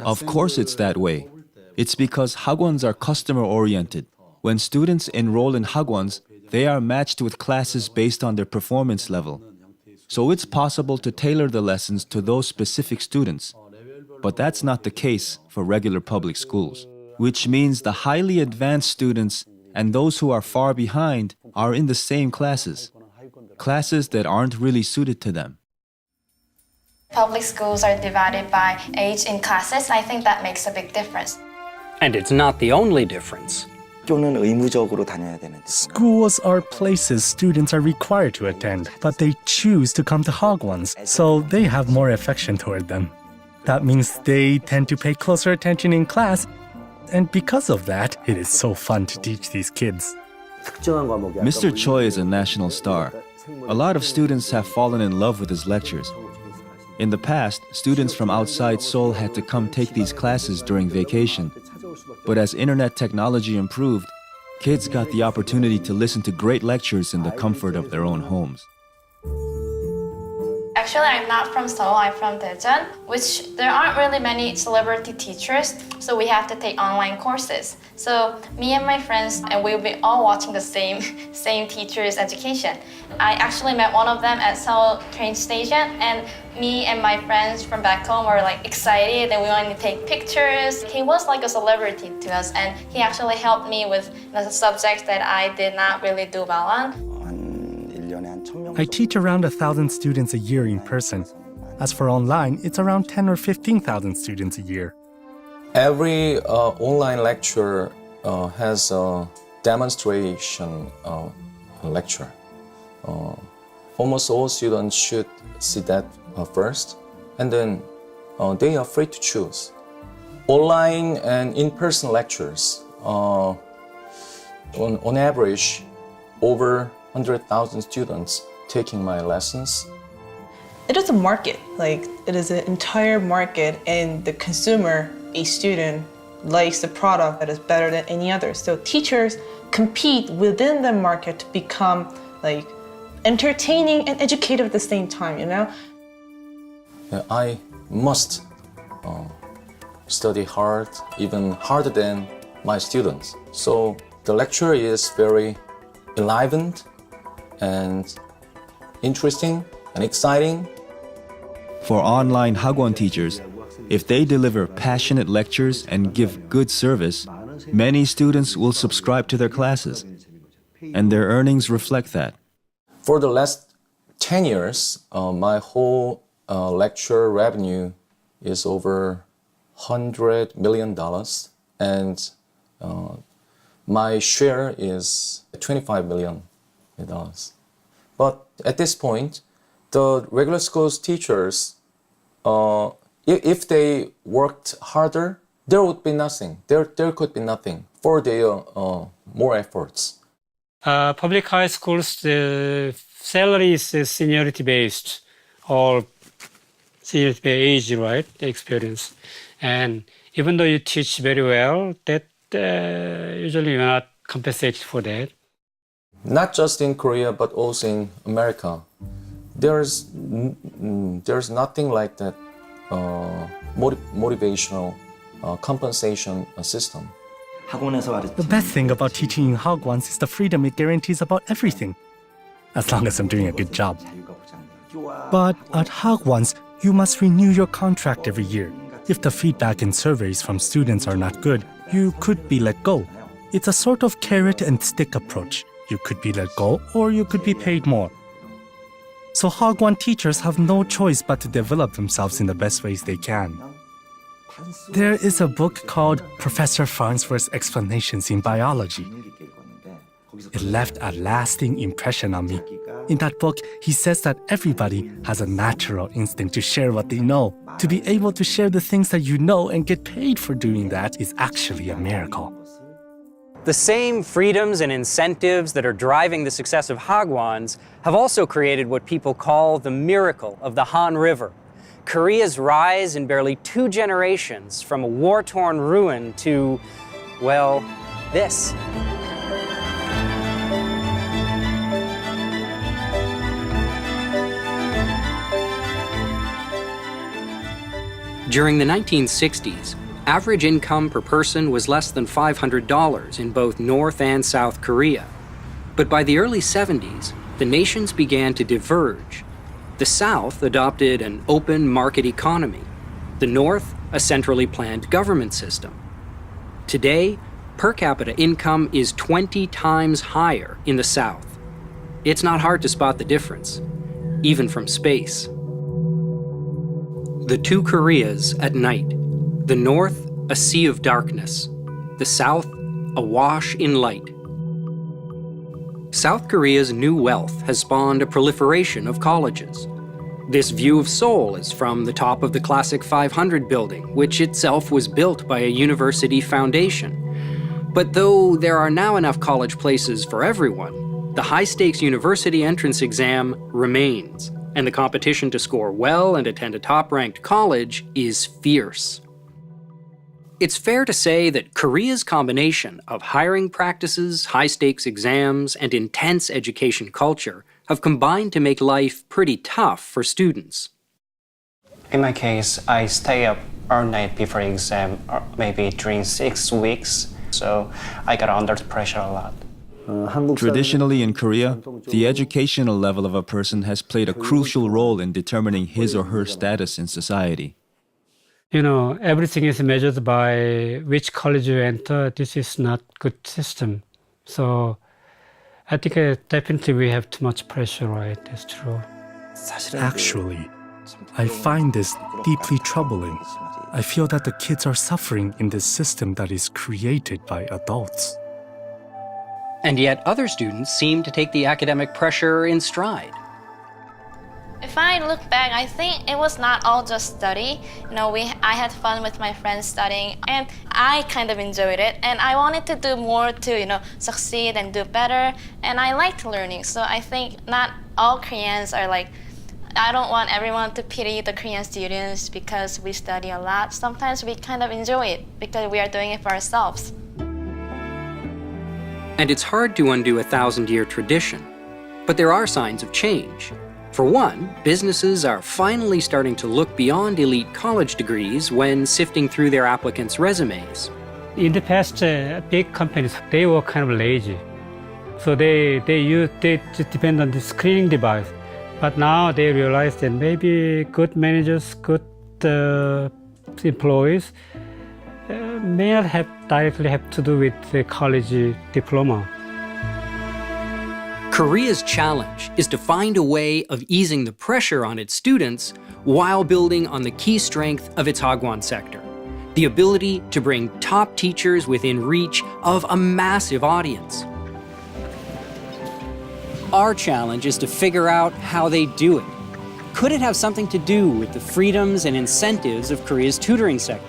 Of course it's that way. It's because Hagwons are customer-oriented. When students enroll in Hagwons, they are matched with classes based on their performance level. So it's possible to tailor the lessons to those specific students. But that's not the case for regular public schools, which means the highly advanced students and those who are far behind are in the same classes that aren't really suited to them. Public schools are divided by age in classes. I think that makes a big difference. And it's not the only difference. Schools are places students are required to attend, but they choose to come to Hagwons, so they have more affection toward them. That means they tend to pay closer attention in class, and because of that, it is so fun to teach these kids. Mr. Choi is a national star. A lot of students have fallen in love with his lectures. In the past, students from outside Seoul had to come take these classes during vacation. But as internet technology improved, kids got the opportunity to listen to great lectures in the comfort of their own homes. Actually, I'm not from Seoul, I'm from Daejeon, which there aren't really many celebrity teachers, so we have to take online courses. So me and my friends, and we'll be all watching the same teacher's education. I actually met one of them at Seoul train station, and me and my friends from back home were like excited and we wanted to take pictures. He was like a celebrity to us, and he actually helped me with the subjects that I did not really do well on. I teach around 1,000 students a year in person. As for online, it's around 10 or 15,000 students a year. Every online lecture has a demonstration lecture. Almost all students should see that first, and then they are free to choose. Online and in-person lectures, on average, over 100,000 students taking my lessons. It is a market, like it is an entire market, and the consumer, a student, likes the product that is better than any other. So teachers compete within the market to become like entertaining and educative at the same time, you know? I must study hard, even harder than my students. So the lecture is very enlivened and interesting and exciting. For online Hagwon teachers, if they deliver passionate lectures and give good service, many students will subscribe to their classes, and their earnings reflect that. For the last 10 years, my whole lecture revenue is over $100 million, and my share is $25 million. But at this point, the regular schools teachers, if they worked harder, there would be nothing. There could be nothing for their more efforts. Public high schools, the salary is seniority based, or seniority based age, right? The experience, and even though you teach very well, that usually you're not compensated for that. Not just in Korea, but also in America. There's nothing like that motivational compensation system. The best thing about teaching in Hagwons is the freedom it guarantees about everything, as long as I'm doing a good job. But at Hagwons, you must renew your contract every year. If the feedback and surveys from students are not good, you could be let go. It's a sort of carrot and stick approach. You could be let go, or you could be paid more. So Hagwon teachers have no choice but to develop themselves in the best ways they can. There is a book called Professor Farnsworth's Explanations in Biology. It left a lasting impression on me. In that book, he says that everybody has a natural instinct to share what they know. To be able to share the things that you know and get paid for doing that is actually a miracle. The same freedoms and incentives that are driving the success of Hagwons have also created what people call the miracle of the Han River. Korea's rise in barely 2 generations from a war-torn ruin to, well, this. During the 1960s, average income per person was less than $500 in both North and South Korea. But by the early 70s, the nations began to diverge. The South adopted an open market economy. The North, a centrally planned government system. Today, per capita income is 20 times higher in the South. It's not hard to spot the difference, even from space. The 2 Koreas at night. The North, a sea of darkness. The South, awash in light. South Korea's new wealth has spawned a proliferation of colleges. This view of Seoul is from the top of the classic 500 building, which itself was built by a university foundation. But though there are now enough college places for everyone, the high-stakes university entrance exam remains, and the competition to score well and attend a top-ranked college is fierce. It's fair to say that Korea's combination of hiring practices, high-stakes exams, and intense education culture have combined to make life pretty tough for students. In my case, I stay up all night before exam, maybe during 6 weeks, so I got under pressure a lot. Traditionally in Korea, the educational level of a person has played a crucial role in determining his or her status in society. You know, everything is measured by which college you enter. This is not good system. So I think definitely we have too much pressure, right? That's true. Actually, I find this deeply troubling. I feel that the kids are suffering in this system that is created by adults. And yet other students seem to take the academic pressure in stride. If I look back, I think it was not all just study. You know, I had fun with my friends studying, and I kind of enjoyed it. And I wanted to do more to, succeed and do better. And I liked learning. So I think not all Koreans are like, I don't want everyone to pity the Korean students because we study a lot. Sometimes we kind of enjoy it because we are doing it for ourselves. And it's hard to undo a 1,000-year tradition. But there are signs of change. For one, businesses are finally starting to look beyond elite college degrees when sifting through their applicants' resumes. In the past, big companies, they were kind of lazy. So they just depend on the screening device. But now they realize that maybe good managers, good employees may not directly have to do with the college diploma. Korea's challenge is to find a way of easing the pressure on its students while building on the key strength of its Hagwon sector, the ability to bring top teachers within reach of a massive audience. Our challenge is to figure out how they do it. Could it have something to do with the freedoms and incentives of Korea's tutoring sector?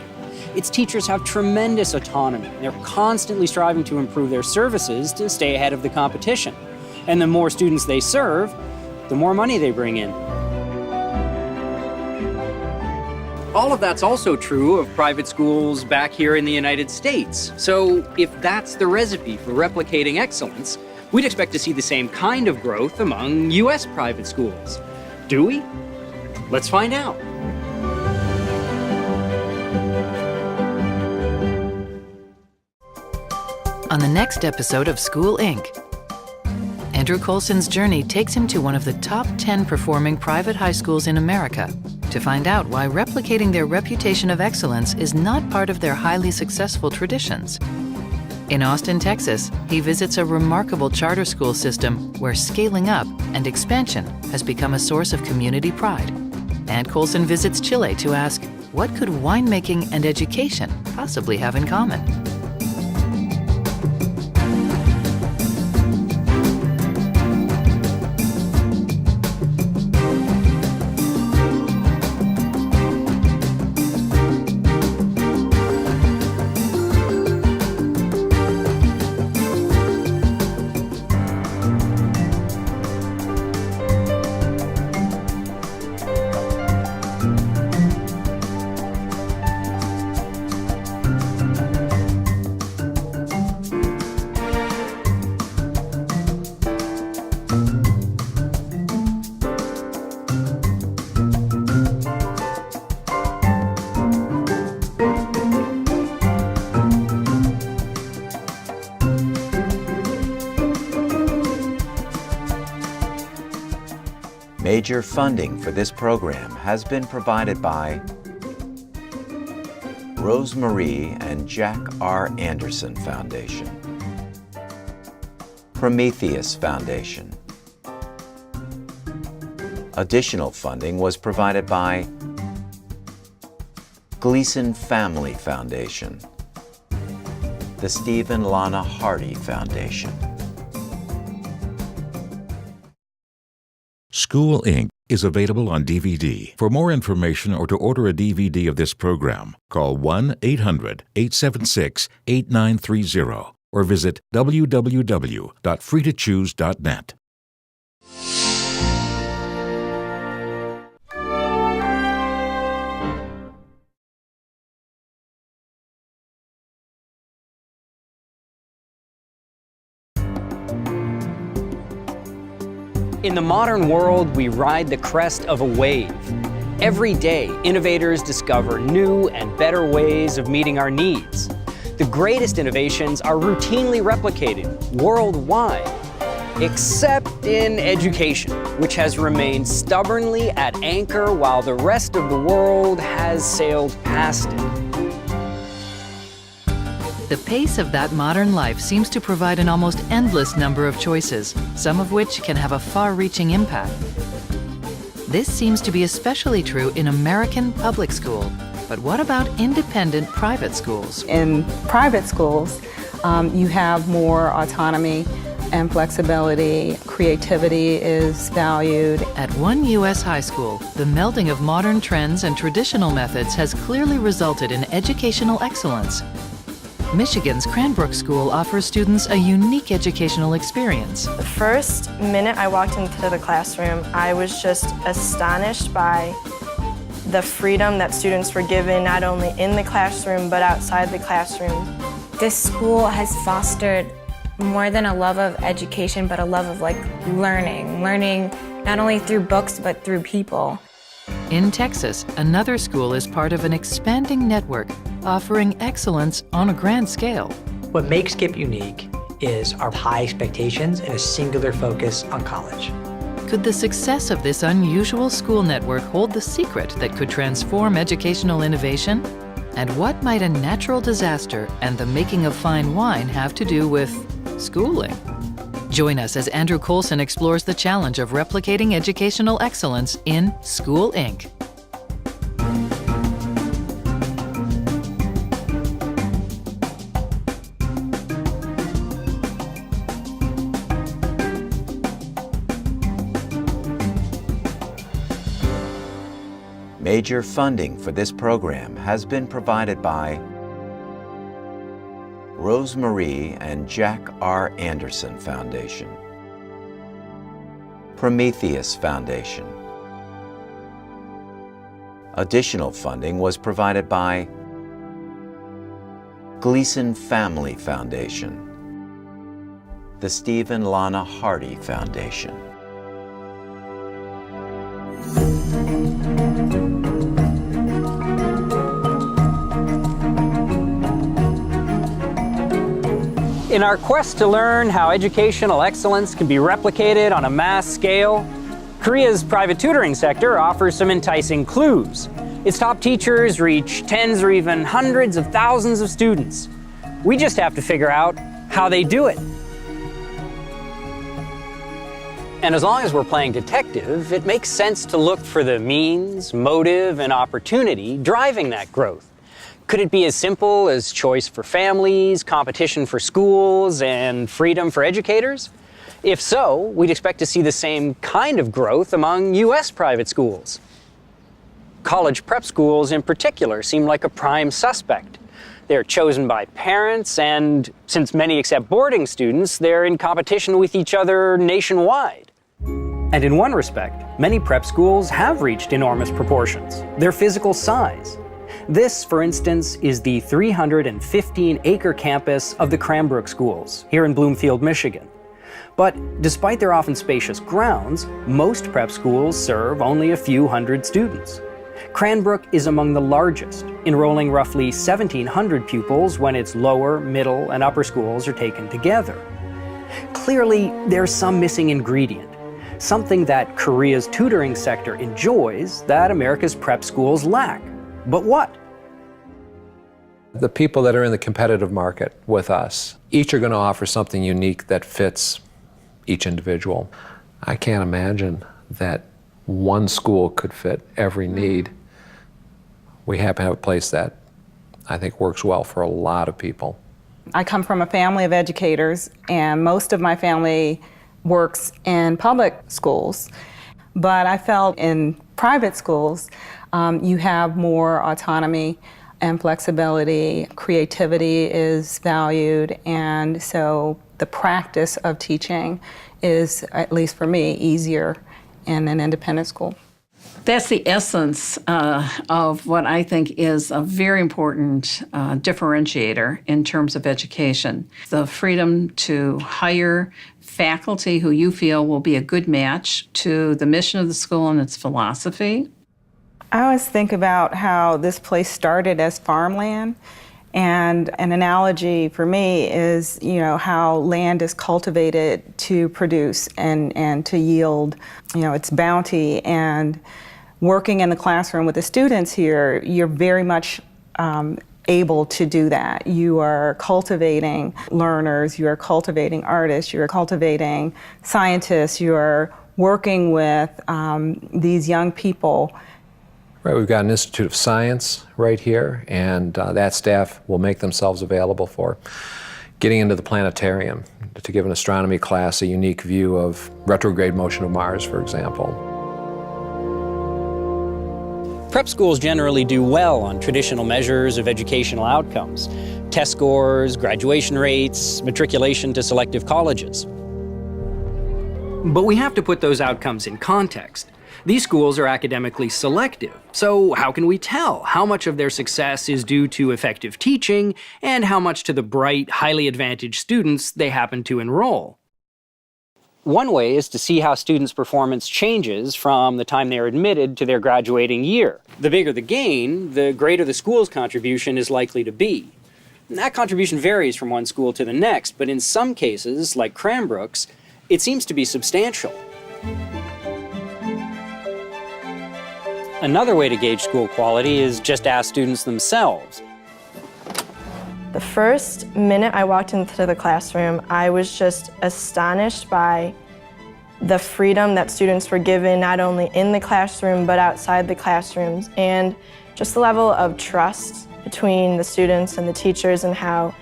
Its teachers have tremendous autonomy. They're constantly striving to improve their services to stay ahead of the competition. And the more students they serve, the more money they bring in. All of that's also true of private schools back here in the United States. So if that's the recipe for replicating excellence, we'd expect to see the same kind of growth among US private schools. Do we? Let's find out. On the next episode of School Inc., Andrew Coulson's journey takes him to one of the top 10 performing private high schools in America to find out why replicating their reputation of excellence is not part of their highly successful traditions. In Austin, Texas, he visits a remarkable charter school system where scaling up and expansion has become a source of community pride. And Coulson visits Chile to ask, What could winemaking and education possibly have in common? Major funding for this program has been provided by Rosemarie and Jack R. Anderson Foundation, Prometheus Foundation. Additional funding was provided by Gleason Family Foundation, the Stephen Lana Hardy Foundation. School Inc. is available on DVD. For more information or to order a DVD of this program, call 1-800-876-8930 or visit www.freetochoose.net. In the modern world, we ride the crest of a wave. Every day, innovators discover new and better ways of meeting our needs. The greatest innovations are routinely replicated worldwide, except in education, which has remained stubbornly at anchor while the rest of the world has sailed past it. The pace of that modern life seems to provide an almost endless number of choices, some of which can have a far-reaching impact. This seems to be especially true in American public school. But what about independent private schools? In private schools, you have more autonomy and flexibility. Creativity is valued. At one U.S. high school, the melding of modern trends and traditional methods has clearly resulted in educational excellence. Michigan's Cranbrook School offers students a unique educational experience. The first minute I walked into the classroom, I was just astonished by the freedom that students were given, not only in the classroom, but outside the classroom. This school has fostered more than a love of education, but a love of learning not only through books, but through people. In Texas, another school is part of an expanding network offering excellence on a grand scale. What makes Skip unique is our high expectations and a singular focus on college. Could the success of this unusual school network hold the secret that could transform educational innovation? And what might a natural disaster and the making of fine wine have to do with schooling? Join us as Andrew Coulson explores the challenge of replicating educational excellence in School Inc. Major funding for this program has been provided by Rosemarie and Jack R. Anderson Foundation, Prometheus Foundation. Additional funding was provided by Gleason Family Foundation, the Stephen Lana Hardy Foundation. In our quest to learn how educational excellence can be replicated on a mass scale, Korea's private tutoring sector offers some enticing clues. Its top teachers reach tens or even hundreds of thousands of students. We just have to figure out how they do it. And as long as we're playing detective, it makes sense to look for the means, motive, and opportunity driving that growth. Could it be as simple as choice for families, competition for schools, and freedom for educators? If so, we'd expect to see the same kind of growth among U.S. private schools. College prep schools in particular seem like a prime suspect. They're chosen by parents, and since many accept boarding students, they're in competition with each other nationwide. And in one respect, many prep schools have reached enormous proportions, their physical size. This, for instance, is the 315-acre campus of the Cranbrook Schools here in Bloomfield, Michigan. But despite their often spacious grounds, most prep schools serve only a few hundred students. Cranbrook is among the largest, enrolling roughly 1,700 pupils when its lower, middle, and upper schools are taken together. Clearly, there's some missing ingredient, something that Korea's tutoring sector enjoys that America's prep schools lack. But what? The people that are in the competitive market with us, each are going to offer something unique that fits each individual. I can't imagine that one school could fit every need. We happen to have a place that I think works well for a lot of people. I come from a family of educators, and most of my family works in public schools. But I felt in private schools, you have more autonomy and flexibility. Creativity is valued, and so the practice of teaching is, at least for me, easier in an independent school. That's the essence of what I think is a very important differentiator in terms of education. The freedom to hire faculty who you feel will be a good match to the mission of the school and its philosophy. I always think about how this place started as farmland, and an analogy for me is, how land is cultivated to produce and to yield, its bounty. And working in the classroom with the students here, you're very much able to do that. You are cultivating learners, you are cultivating artists, you are cultivating scientists, you are working with these young people. Right, we've got an Institute of Science right here, and that staff will make themselves available for getting into the planetarium to give an astronomy class a unique view of retrograde motion of Mars, for example. Prep schools generally do well on traditional measures of educational outcomes: test scores, graduation rates, matriculation to selective colleges. But we have to put those outcomes in context. These schools are academically selective, so how can we tell how much of their success is due to effective teaching and how much to the bright, highly advantaged students they happen to enroll? One way is to see how students' performance changes from the time they are admitted to their graduating year. The bigger the gain, the greater the school's contribution is likely to be. That contribution varies from one school to the next, but in some cases, like Cranbrook's, it seems to be substantial. Another way to gauge school quality is just ask students themselves. The first minute I walked into the classroom, I was just astonished by the freedom that students were given, not only in the classroom, but outside the classrooms, and just the level of trust between the students and the teachers, and how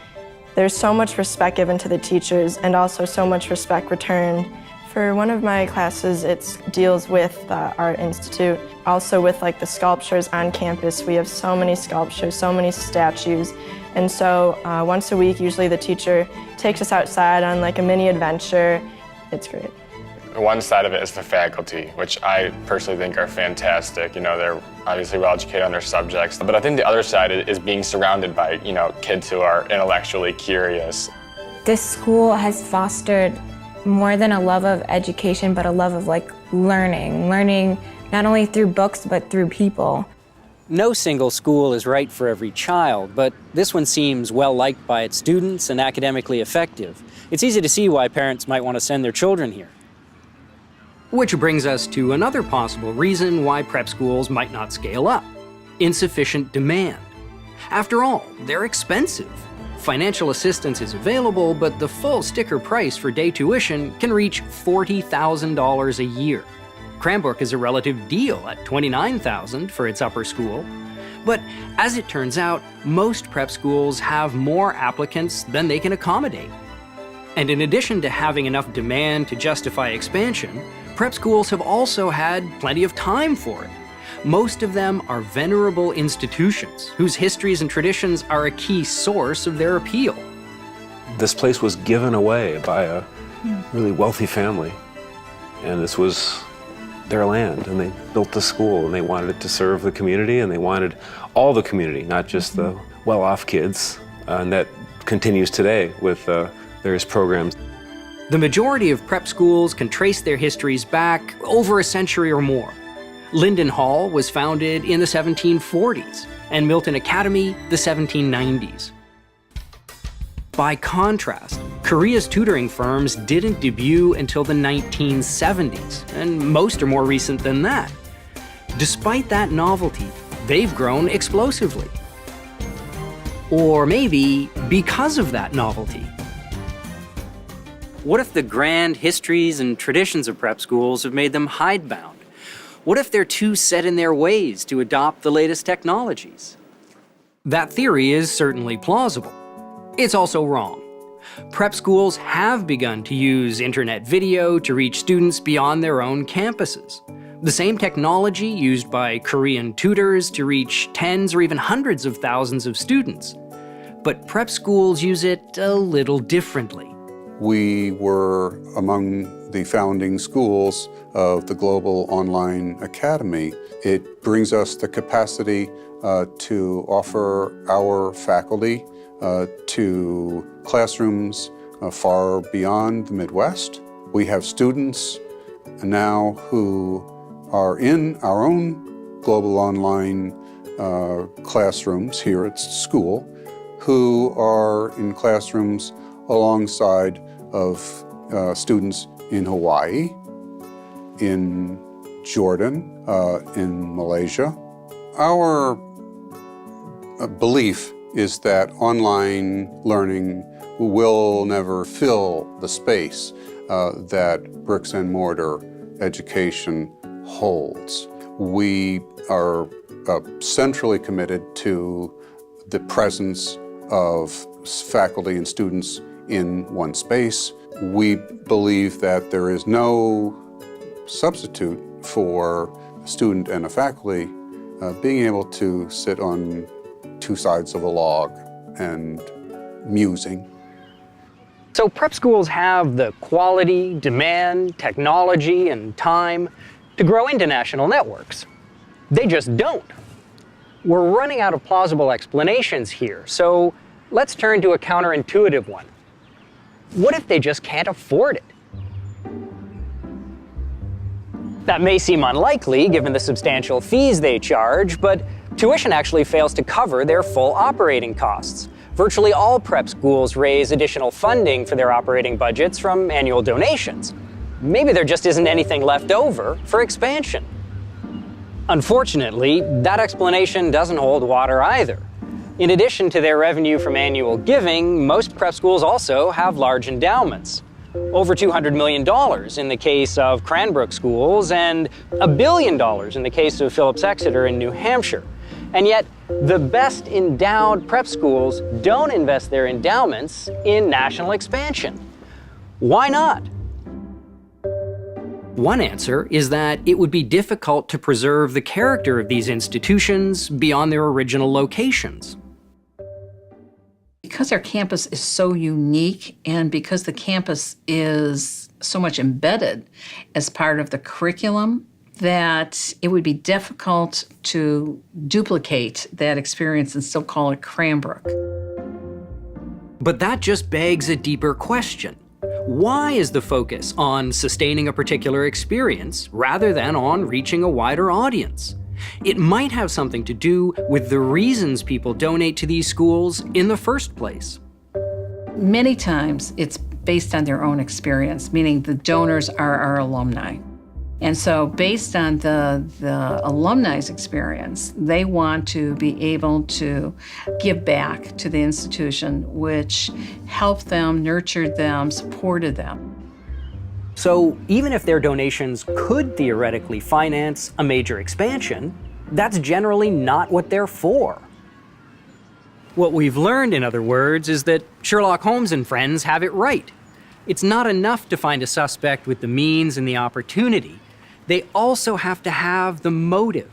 there's so much respect given to the teachers and also so much respect returned. For one of my classes, it deals with the Art Institute. Also with the sculptures on campus, we have so many sculptures, so many statues. And so once a week, usually the teacher takes us outside on a mini adventure. It's great. One side of it is the faculty, which I personally think are fantastic. They're obviously well educated on their subjects. But I think the other side is being surrounded by, kids who are intellectually curious. This school has fostered more than a love of education, but a love of learning not only through books, but through people. No single school is right for every child, but this one seems well-liked by its students and academically effective. It's easy to see why parents might want to send their children here. Which brings us to another possible reason why prep schools might not scale up: insufficient demand. After all, they're expensive. Financial assistance is available, but the full sticker price for day tuition can reach $40,000 a year. Cranbrook is a relative deal at $29,000 for its upper school. But as it turns out, most prep schools have more applicants than they can accommodate. And in addition to having enough demand to justify expansion, prep schools have also had plenty of time for it. Most of them are venerable institutions whose histories and traditions are a key source of their appeal. This place was given away by a really wealthy family, and this was their land, and they built the school, and they wanted it to serve the community, and they wanted all the community, not just the well-off kids, and that continues today with various programs. The majority of prep schools can trace their histories back over a century or more. Linden Hall was founded in the 1740s, and Milton Academy the 1790s. By contrast, Korea's tutoring firms didn't debut until the 1970s, and most are more recent than that. Despite that novelty, they've grown explosively. Or maybe because of that novelty. What if the grand histories and traditions of prep schools have made them hidebound? What if they're too set in their ways to adopt the latest technologies? That theory is certainly plausible. It's also wrong. Prep schools have begun to use internet video to reach students beyond their own campuses. The same technology used by Korean tutors to reach tens or even hundreds of thousands of students. But prep schools use it a little differently. We were among the founding schools of the Global Online Academy. It brings us the capacity to offer our faculty to classrooms far beyond the Midwest. We have students now who are in our own Global Online classrooms here at school, who are in classrooms alongside of students in Hawaii, in Jordan, in Malaysia. Our belief is that online learning will never fill the space that bricks and mortar education holds. We are centrally committed to the presence of faculty and students in one space. We believe that there is no substitute for a student and a faculty being able to sit on two sides of a log and musing. So prep schools have the quality, demand, technology, and time to grow into national networks. They just don't. We're running out of plausible explanations here, so let's turn to a counterintuitive one. What if they just can't afford it? That may seem unlikely given the substantial fees they charge, but tuition actually fails to cover their full operating costs. Virtually all prep schools raise additional funding for their operating budgets from annual donations. Maybe there just isn't anything left over for expansion. Unfortunately, that explanation doesn't hold water either. In addition to their revenue from annual giving, most prep schools also have large endowments. Over $200 million in the case of Cranbrook schools and $1 billion in the case of Phillips Exeter in New Hampshire. And yet, the best endowed prep schools don't invest their endowments in national expansion. Why not? One answer is that it would be difficult to preserve the character of these institutions beyond their original locations. Because our campus is so unique and because the campus is so much embedded as part of the curriculum, that it would be difficult to duplicate that experience and still call it Cranbrook. But that just begs a deeper question. Why is the focus on sustaining a particular experience rather than on reaching a wider audience? It might have something to do with the reasons people donate to these schools in the first place. Many times it's based on their own experience, meaning the donors are our alumni. And so based on the alumni's experience, they want to be able to give back to the institution, which helped them, nurtured them, supported them. So even if their donations could theoretically finance a major expansion, that's generally not what they're for. What we've learned, in other words, is that Sherlock Holmes and friends have it right. It's not enough to find a suspect with the means and the opportunity. They also have to have the motive.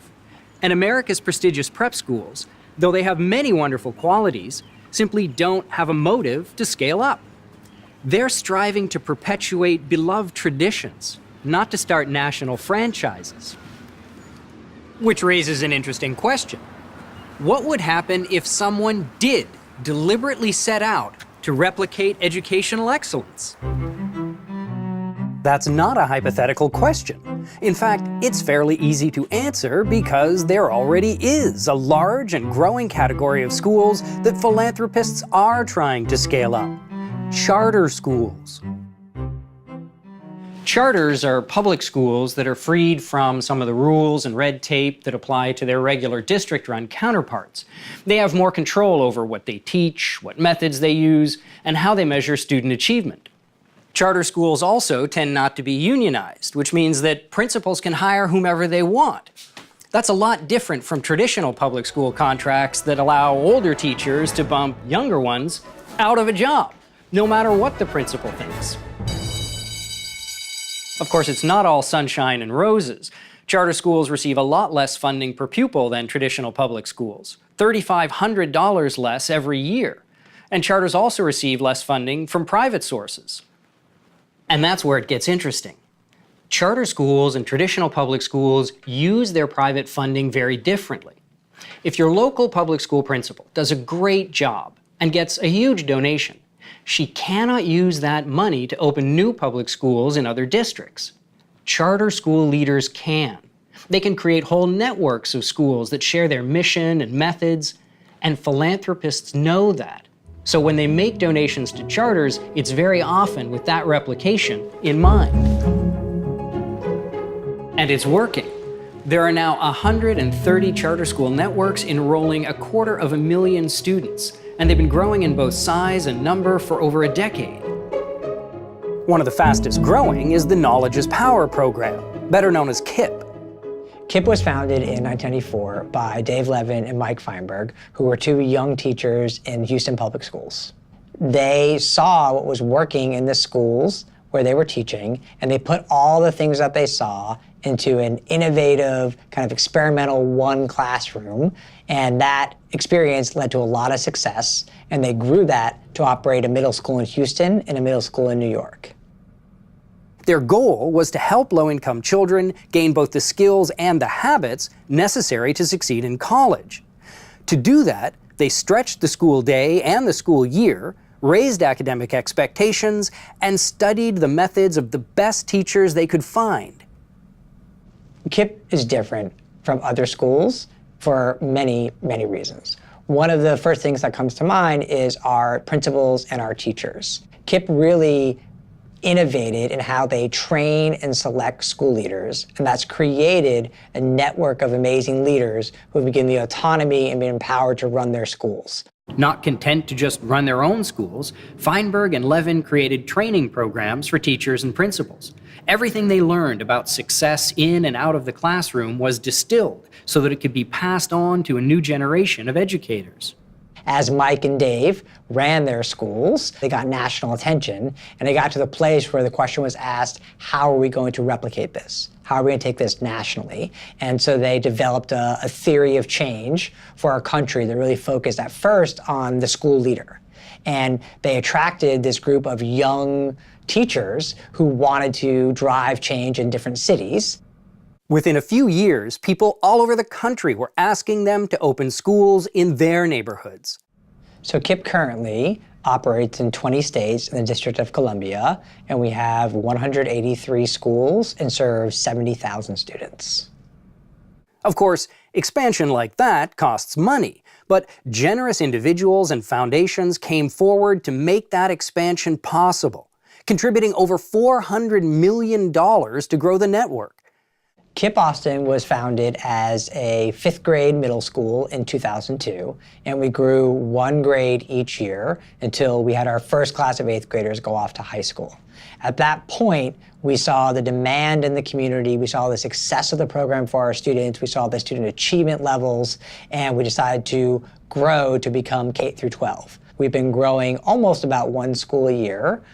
And America's prestigious prep schools, though they have many wonderful qualities, simply don't have a motive to scale up. They're striving to perpetuate beloved traditions, not to start national franchises. Which raises an interesting question. What would happen if someone did deliberately set out to replicate educational excellence? That's not a hypothetical question. In fact, it's fairly easy to answer because there already is a large and growing category of schools that philanthropists are trying to scale up. Charter schools. Charters are public schools that are freed from some of the rules and red tape that apply to their regular district-run counterparts. They have more control over what they teach, what methods they use, and how they measure student achievement. Charter schools also tend not to be unionized, which means that principals can hire whomever they want. That's a lot different from traditional public school contracts that allow older teachers to bump younger ones out of a job, no matter what the principal thinks. Of course, it's not all sunshine and roses. Charter schools receive a lot less funding per pupil than traditional public schools, $3,500 less every year. And charters also receive less funding from private sources. And that's where it gets interesting. Charter schools and traditional public schools use their private funding very differently. If your local public school principal does a great job and gets a huge donation, she cannot use that money to open new public schools in other districts. Charter school leaders can. They can create whole networks of schools that share their mission and methods, and philanthropists know that. So when they make donations to charters, it's very often with that replication in mind. And it's working. There are now 130 charter school networks enrolling 250,000 students, and they've been growing in both size and number for over a decade. One of the fastest growing is the Knowledge is Power program, better known as KIPP. KIPP was founded in 1994 by Dave Levin and Mike Feinberg, who were two young teachers in Houston public schools. They saw what was working in the schools where they were teaching, and they put all the things that they saw into an innovative, kind of experimental one classroom, and that experience led to a lot of success, and they grew that to operate a middle school in Houston and a middle school in New York. Their goal was to help low-income children gain both the skills and the habits necessary to succeed in college. To do that, they stretched the school day and the school year, raised academic expectations, and studied the methods of the best teachers they could find. KIPP is different from other schools for many, many reasons. One of the first things that comes to mind is our principals and our teachers. KIPP really innovated in how they train and select school leaders, and that's created a network of amazing leaders who have given the autonomy and been empowered to run their schools. Not content to just run their own schools, Feinberg and Levin created training programs for teachers and principals. Everything they learned about success in and out of the classroom was distilled so that it could be passed on to a new generation of educators. As Mike and Dave ran their schools, they got national attention, and they got to the place where the question was asked, how are we going to replicate this? How are we going to take this nationally? And so they developed a theory of change for our country that really focused at first on the school leader. And they attracted this group of young teachers who wanted to drive change in different cities. Within a few years, people all over the country were asking them to open schools in their neighborhoods. So KIPP currently operates in 20 states in the District of Columbia, and we have 183 schools and serve 70,000 students. Of course, expansion like that costs money, but generous individuals and foundations came forward to make that expansion possible, contributing over $400 million to grow the network. KIPP Austin was founded as a 5th grade middle school in 2002, and we grew 1 grade each year until we had our first class of 8th graders go off to high school. At that point, we saw the demand in the community, we saw the success of the program for our students, we saw the student achievement levels, and we decided to grow to become K through 12. We've been growing almost about 1 school a year.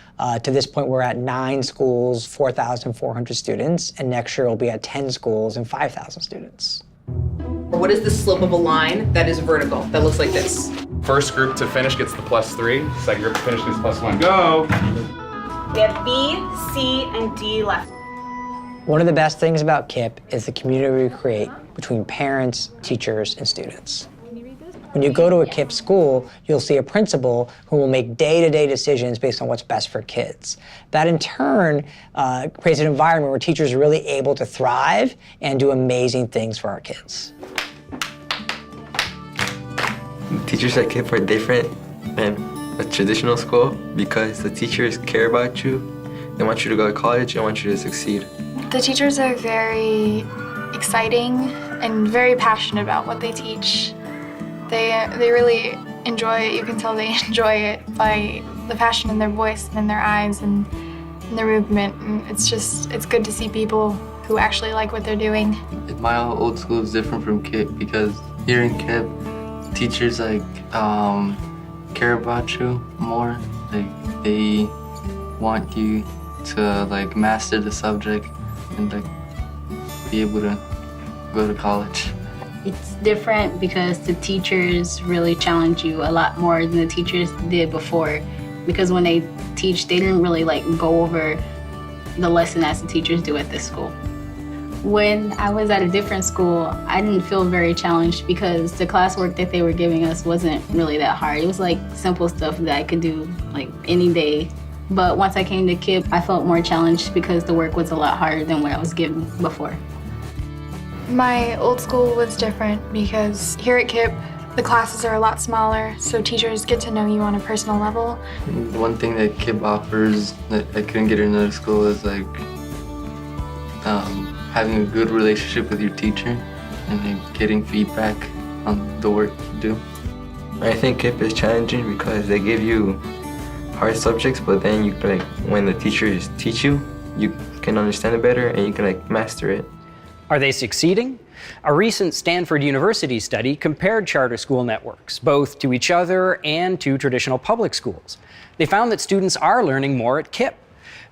To this point, we're at 9 schools, 4,400 students, and next year we'll be at 10 schools and 5,000 students. What is the slope of a line that is vertical, that looks like this? First group to finish gets the +3, second group to finish gets +1. Go! We have B, C, and D left. One of the best things about KIPP is the community we create between parents, teachers, and students. When you go to a KIPP school, you'll see a principal who will make day-to-day decisions based on what's best for kids. That in turn creates an environment where teachers are really able to thrive and do amazing things for our kids. Teachers at KIPP are different than a traditional school because the teachers care about you. They want you to go to college and want you to succeed. The teachers are very exciting and very passionate about what they teach. They really enjoy it. You can tell they enjoy it by the passion in their voice and in their eyes and in their movement. And it's good to see people who actually like what they're doing. My old school is different from KIPP because here in KIPP, teachers care about you more. They want you to master the subject and be able to go to college. It's different because the teachers really challenge you a lot more than the teachers did before. Because when they teach, they didn't really go over the lesson as the teachers do at this school. When I was at a different school, I didn't feel very challenged because the classwork that they were giving us wasn't really that hard. It was simple stuff that I could do any day. But once I came to KIPP, I felt more challenged because the work was a lot harder than what I was given before. My old school was different because here at KIPP, the classes are a lot smaller, so teachers get to know you on a personal level. One thing that KIPP offers that I couldn't get in another school is having a good relationship with your teacher and getting feedback on the work you do. I think KIPP is challenging because they give you hard subjects, but then you when the teachers teach you, you can understand it better and you can master it. Are they succeeding? A recent Stanford University study compared charter school networks, both to each other and to traditional public schools. They found that students are learning more at KIPP.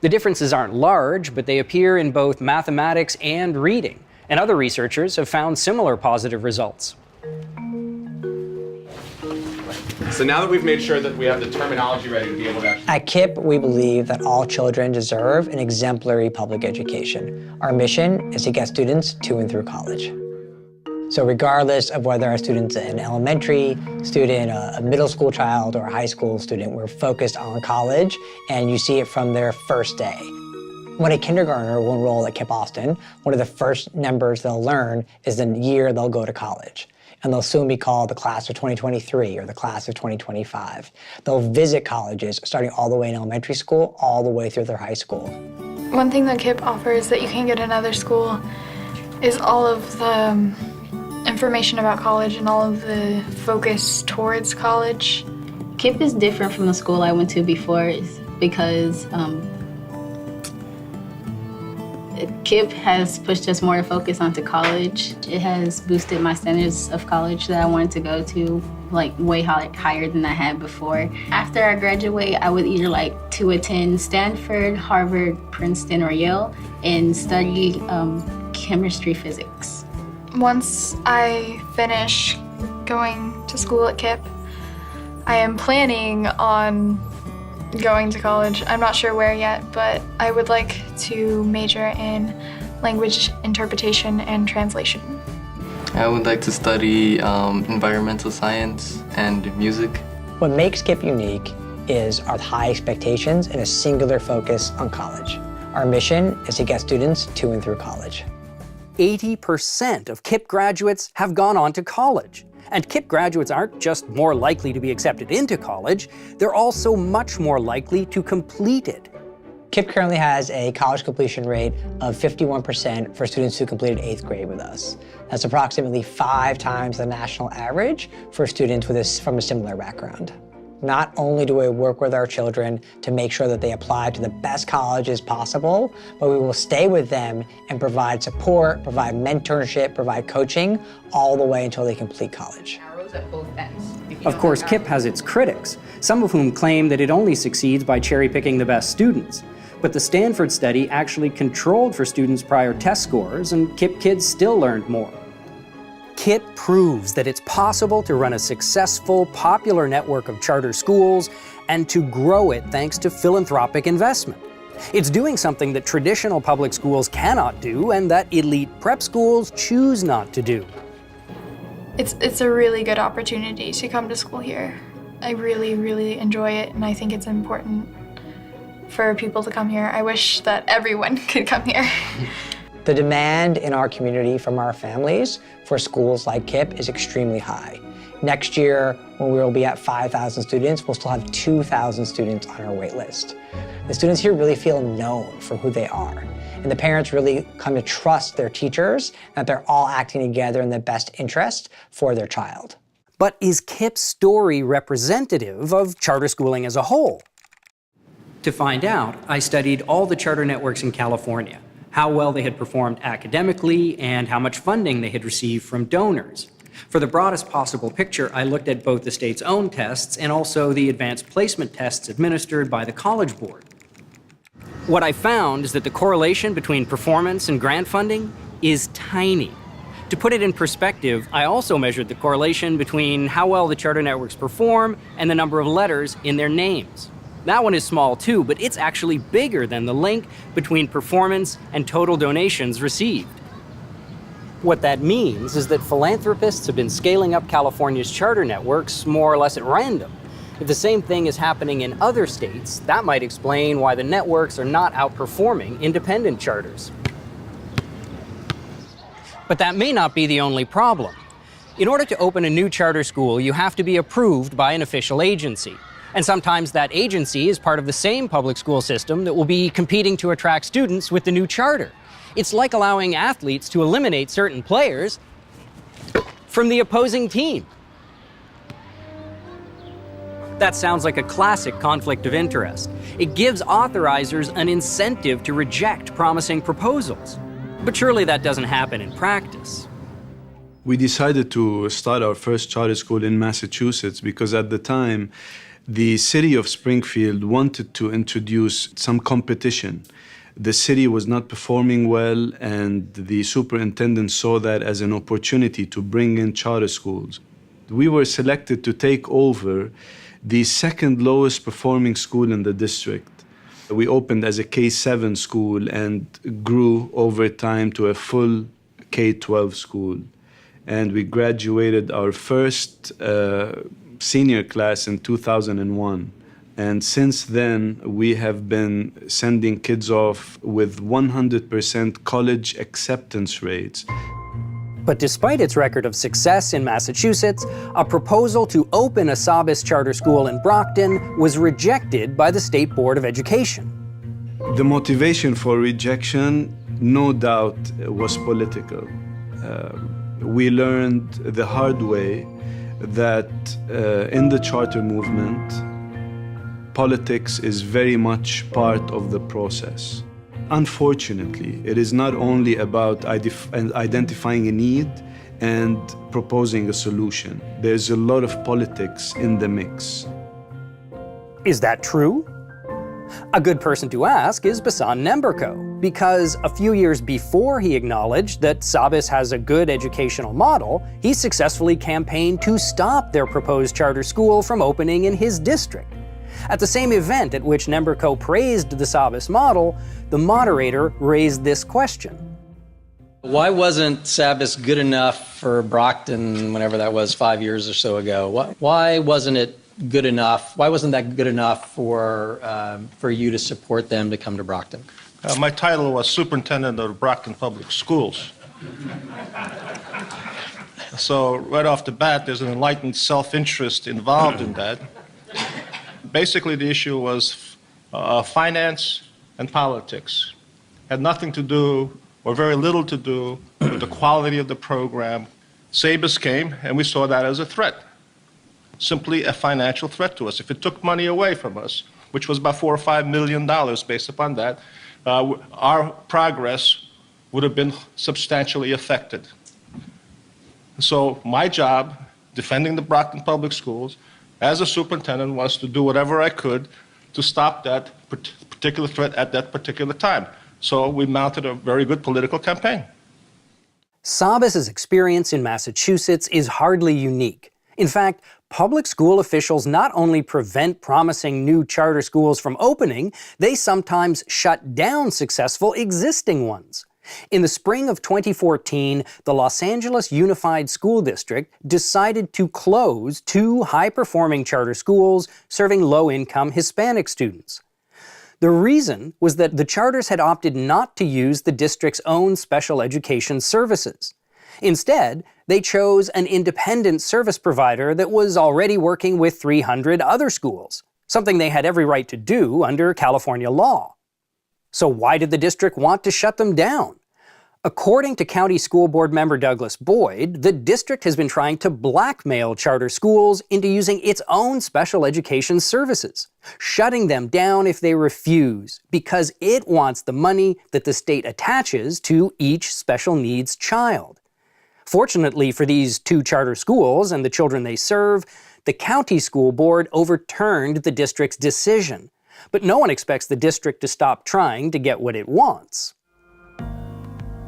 The differences aren't large, but they appear in both mathematics and reading. And other researchers have found similar positive results. So now that we've made sure that we have the terminology ready to be able to actually... At KIPP, we believe that all children deserve an exemplary public education. Our mission is to get students to and through college. So regardless of whether our student's an elementary student, a middle school child, or a high school student, we're focused on college, and you see it from their first day. When a kindergartner will enroll at KIPP Austin, one of the first numbers they'll learn is the year they'll go to college. And they'll soon be called the class of 2023 or the class of 2025. They'll visit colleges starting all the way in elementary school, all the way through their high school. One thing that KIPP offers that you can't get in another school is all of the information about college and all of the focus towards college. KIPP is different from the school I went to before because KIPP has pushed us more to focus onto college. It has boosted my standards of college that I wanted to go to, way higher than I had before. After I graduate, I would either to attend Stanford, Harvard, Princeton, or Yale and study chemistry, physics. Once I finish going to school at KIPP, I am planning on going to college. I'm not sure where yet, but I would like to major in language interpretation and translation. I would like to study environmental science and music. What makes KIPP unique is our high expectations and a singular focus on college. Our mission is to get students to and through college. 80% of KIPP graduates have gone on to college. And KIPP graduates aren't just more likely to be accepted into college, they're also much more likely to complete it. KIPP currently has a college completion rate of 51% for students who completed 8th grade with us. That's approximately 5 times the national average for students from a similar background. Not only do we work with our children to make sure that they apply to the best colleges possible, but we will stay with them and provide support, provide mentorship, provide coaching all the way until they complete college. Arrows at both ends. Of course, KIPP has its critics, some of whom claim that it only succeeds by cherry-picking the best students. But the Stanford study actually controlled for students' prior test scores, and KIPP kids still learned more. KIPP proves that it's possible to run a successful, popular network of charter schools and to grow it thanks to philanthropic investment. It's doing something that traditional public schools cannot do and that elite prep schools choose not to do. It's a really good opportunity to come to school here. I really, really enjoy it, and I think it's important for people to come here. I wish that everyone could come here. The demand in our community from our families for schools like KIPP is extremely high. Next year, when we will be at 5,000 students, we'll still have 2,000 students on our wait list. The students here really feel known for who they are. And the parents really come to trust their teachers, that they're all acting together in the best interest for their child. But is KIPP's story representative of charter schooling as a whole? To find out, I studied all the charter networks in California, how well they had performed academically, and how much funding they had received from donors. For the broadest possible picture, I looked at both the state's own tests and also the advanced placement tests administered by the College Board. What I found is that the correlation between performance and grant funding is tiny. To put it in perspective, I also measured the correlation between how well the charter networks perform and the number of letters in their names. That one is small too, but it's actually bigger than the link between performance and total donations received. What that means is that philanthropists have been scaling up California's charter networks more or less at random. If the same thing is happening in other states, that might explain why the networks are not outperforming independent charters. But that may not be the only problem. In order to open a new charter school, you have to be approved by an official agency. And sometimes that agency is part of the same public school system that will be competing to attract students with the new charter. It's like allowing athletes to eliminate certain players from the opposing team. That sounds like a classic conflict of interest. It gives authorizers an incentive to reject promising proposals. But surely that doesn't happen in practice. We decided to start our first charter school in Massachusetts because at the time, the city of Springfield wanted to introduce some competition. The city was not performing well, and the superintendent saw that as an opportunity to bring in charter schools. We were selected to take over the second lowest performing school in the district. We opened as a K-7 school and grew over time to a full K-12 school. And we graduated our first senior class in 2001. And since then, we have been sending kids off with 100% college acceptance rates. But despite its record of success in Massachusetts, a proposal to open a Sabis charter school in Brockton was rejected by the State Board of Education. The motivation for rejection, no doubt, was political. We learned the hard way that in the charter movement, politics is very much part of the process. Unfortunately, it is not only about identifying a need and proposing a solution. There's a lot of politics in the mix. Is that true? A good person to ask is Basan Nemberko, because a few years before he acknowledged that Sabis has a good educational model, he successfully campaigned to stop their proposed charter school from opening in his district. At the same event at which Nemberko praised the Sabis model, the moderator raised this question. Why wasn't Sabis good enough for Brockton whenever that was 5 years or so ago? Why wasn't it good enough? Why wasn't that good enough for you to support them to come to Brockton? My title was Superintendent of Brockton Public Schools. So right off the bat, there's an enlightened self-interest involved in that. Basically, the issue was finance and politics. Had nothing to do, or very little to do, with the quality of the program. SABUS came, and we saw that as a threat, simply a financial threat to us. If it took money away from us, which was about $4 or $5 million based upon that, our progress would have been substantially affected. So my job, defending the Brockton Public Schools, as a superintendent, was to do whatever I could to stop that particular threat at that particular time. So we mounted a very good political campaign. Sabas's experience in Massachusetts is hardly unique. In fact, public school officials not only prevent promising new charter schools from opening, they sometimes shut down successful existing ones. In the spring of 2014, the Los Angeles Unified School District decided to close 2 high-performing charter schools serving low-income Hispanic students. The reason was that the charters had opted not to use the district's own special education services. Instead, they chose an independent service provider that was already working with 300 other schools, something they had every right to do under California law. So why did the district want to shut them down? According to County School Board member Douglas Boyd, the district has been trying to blackmail charter schools into using its own special education services, shutting them down if they refuse, because it wants the money that the state attaches to each special needs child. Fortunately for these 2 charter schools and the children they serve, the County School Board overturned the district's decision. But no one expects the district to stop trying to get what it wants.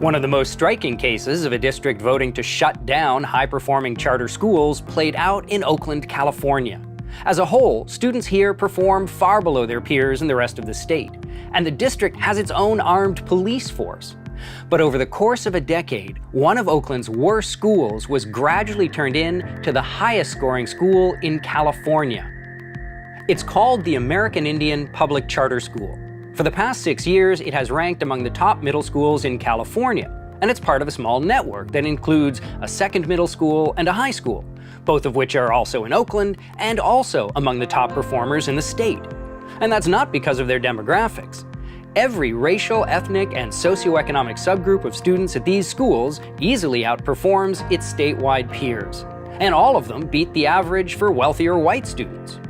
One of the most striking cases of a district voting to shut down high-performing charter schools played out in Oakland, California. As a whole, students here perform far below their peers in the rest of the state, and the district has its own armed police force. But over the course of a decade, one of Oakland's worst schools was gradually turned into the highest-scoring school in California. It's called the American Indian Public Charter School. For the past 6 years, it has ranked among the top middle schools in California, and it's part of a small network that includes a second middle school and a high school, both of which are also in Oakland and also among the top performers in the state. And that's not because of their demographics. Every racial, ethnic, and socioeconomic subgroup of students at these schools easily outperforms its statewide peers, and all of them beat the average for wealthier white students.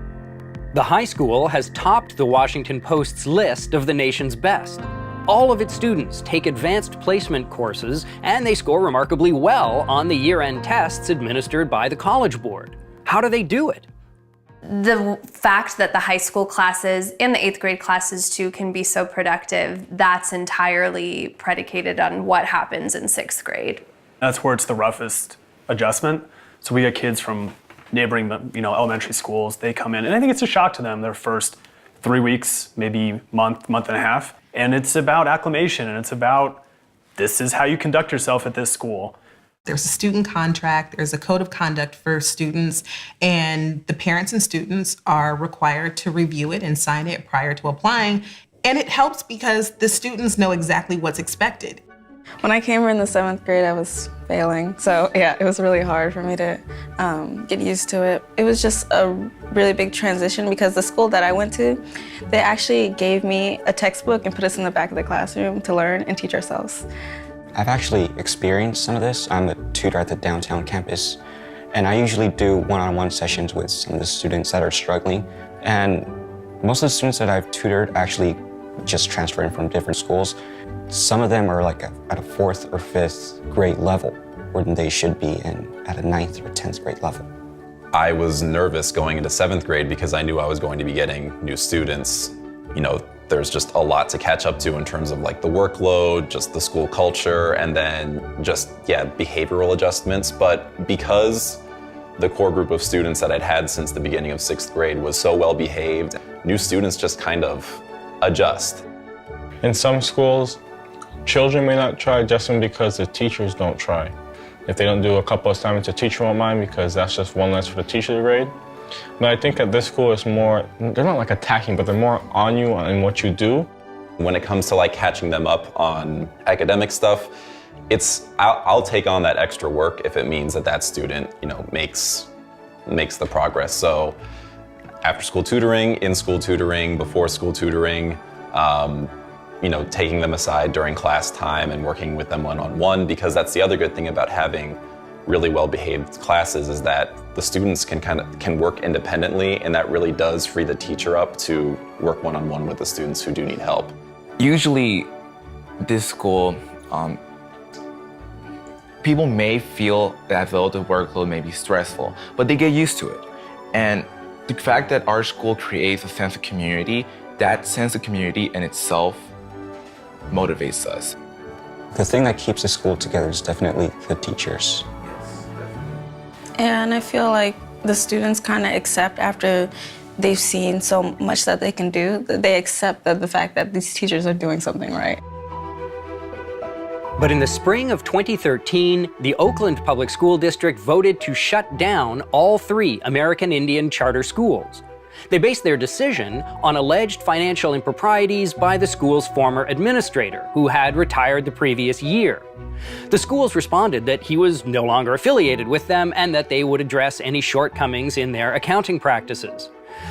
The high school has topped the Washington Post's list of the nation's best. All of its students take advanced placement courses, and they score remarkably well on the year-end tests administered by the College Board. How do they do it? The fact that the high school classes and the 8th grade classes too can be so productive, that's entirely predicated on what happens in 6th grade. That's where it's the roughest adjustment. So we get kids from neighboring, elementary schools. They come in, and I think it's a shock to them their first 3 weeks, maybe month and a half. And it's about acclimation, and it's about this is how you conduct yourself at this school. There's a student contract, there's a code of conduct for students, and the parents and students are required to review it and sign it prior to applying. And it helps because the students know exactly what's expected. When I came here in the 7th grade, I was failing. So yeah, it was really hard for me to get used to it. It was just a really big transition because the school that I went to, they actually gave me a textbook and put us in the back of the classroom to learn and teach ourselves. I've actually experienced some of this. I'm a tutor at the downtown campus, and I usually do one-on-one sessions with some of the students that are struggling. And most of the students that I've tutored actually just transfer in from different schools. Some of them are like at a 4th or 5th grade level, where they should be at a 9th or 10th grade level. I was nervous going into 7th grade because I knew I was going to be getting new students. There's just a lot to catch up to in terms of like the workload, just the school culture, and then just, behavioral adjustments. But because the core group of students that I'd had since the beginning of 6th grade was so well behaved, new students just kind of adjust. In some schools, children may not try adjusting because the teachers don't try. If they don't do a couple of assignments, the teacher won't mind because that's just one less for the teacher to grade. But I think at this school it's more, they're not like attacking, but they're more on you and what you do. When it comes to like catching them up on academic stuff, I'll take on that extra work if it means that student, makes the progress. So after school tutoring, in school tutoring, before school tutoring, taking them aside during class time and working with them one-on-one, because that's the other good thing about having really well-behaved classes is that the students can work independently, and that really does free the teacher up to work one-on-one with the students who do need help. Usually, this school, people may feel as though the workload may be stressful, but they get used to it. And the fact that our school creates a sense of community, that sense of community in itself motivates us. The thing that keeps the school together is definitely the teachers. And I feel like the students kind of accept after they've seen so much that they can do, they accept the fact that these teachers are doing something right. But in the spring of 2013, the Oakland Public School District voted to shut down all 3 American Indian charter schools. They based their decision on alleged financial improprieties by the school's former administrator, who had retired the previous year. The schools responded that he was no longer affiliated with them and that they would address any shortcomings in their accounting practices.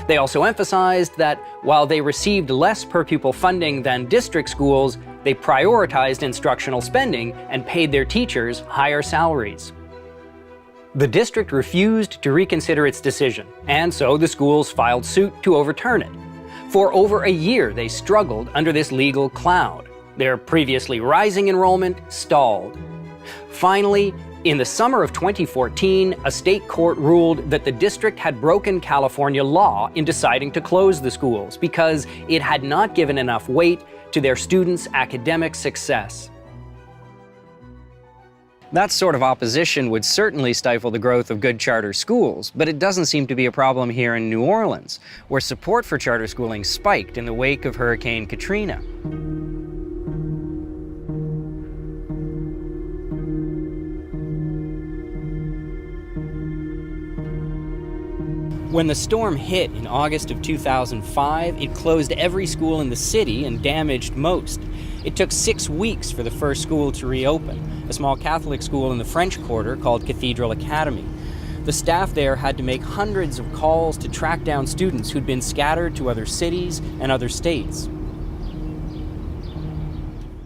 They also emphasized that while they received less per-pupil funding than district schools, they prioritized instructional spending and paid their teachers higher salaries. The district refused to reconsider its decision, and so the schools filed suit to overturn it. For over a year, they struggled under this legal cloud. Their previously rising enrollment stalled. Finally, in the summer of 2014, a state court ruled that the district had broken California law in deciding to close the schools because it had not given enough weight to their students' academic success. That sort of opposition would certainly stifle the growth of good charter schools, but it doesn't seem to be a problem here in New Orleans, where support for charter schooling spiked in the wake of Hurricane Katrina. When the storm hit in August of 2005, it closed every school in the city and damaged most. It took 6 weeks for the first school to reopen, a small Catholic school in the French Quarter called Cathedral Academy. The staff there had to make hundreds of calls to track down students who'd been scattered to other cities and other states.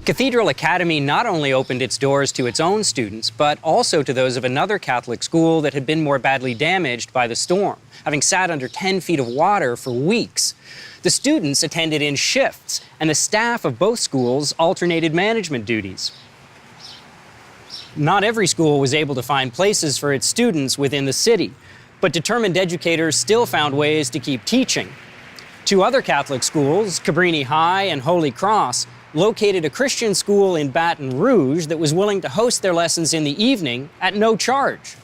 Cathedral Academy not only opened its doors to its own students, but also to those of another Catholic school that had been more badly damaged by the storm, having sat under 10 feet of water for weeks. The students attended in shifts, and the staff of both schools alternated management duties. Not every school was able to find places for its students within the city, but determined educators still found ways to keep teaching. 2 other Catholic schools, Cabrini High and Holy Cross, located a Christian school in Baton Rouge that was willing to host their lessons in the evening at no charge.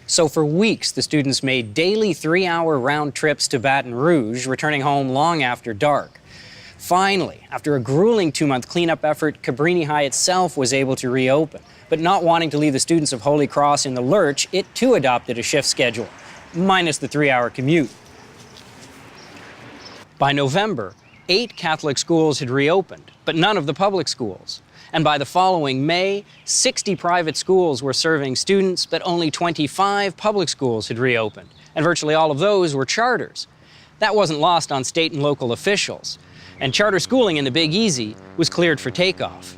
So for weeks, the students made daily 3-hour round trips to Baton Rouge, returning home long after dark. Finally, after a grueling 2-month cleanup effort, Cabrini High itself was able to reopen. But not wanting to leave the students of Holy Cross in the lurch, it too adopted a shift schedule, minus the 3-hour commute. By November, 8 Catholic schools had reopened, but none of the public schools. And by the following May, 60 private schools were serving students, but only 25 public schools had reopened, and virtually all of those were charters. That wasn't lost on state and local officials, and charter schooling in the Big Easy was cleared for takeoff.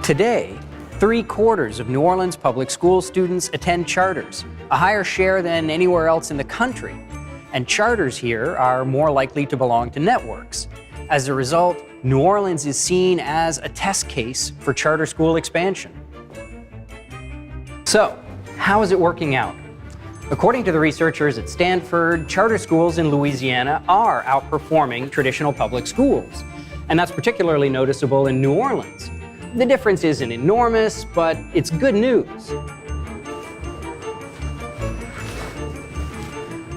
Today, 3/4 of New Orleans public school students attend charters, a higher share than anywhere else in the country. And charters here are more likely to belong to networks. As a result, New Orleans is seen as a test case for charter school expansion. So, how is it working out? According to the researchers at Stanford, charter schools in Louisiana are outperforming traditional public schools. And that's particularly noticeable in New Orleans. The difference isn't enormous, but it's good news.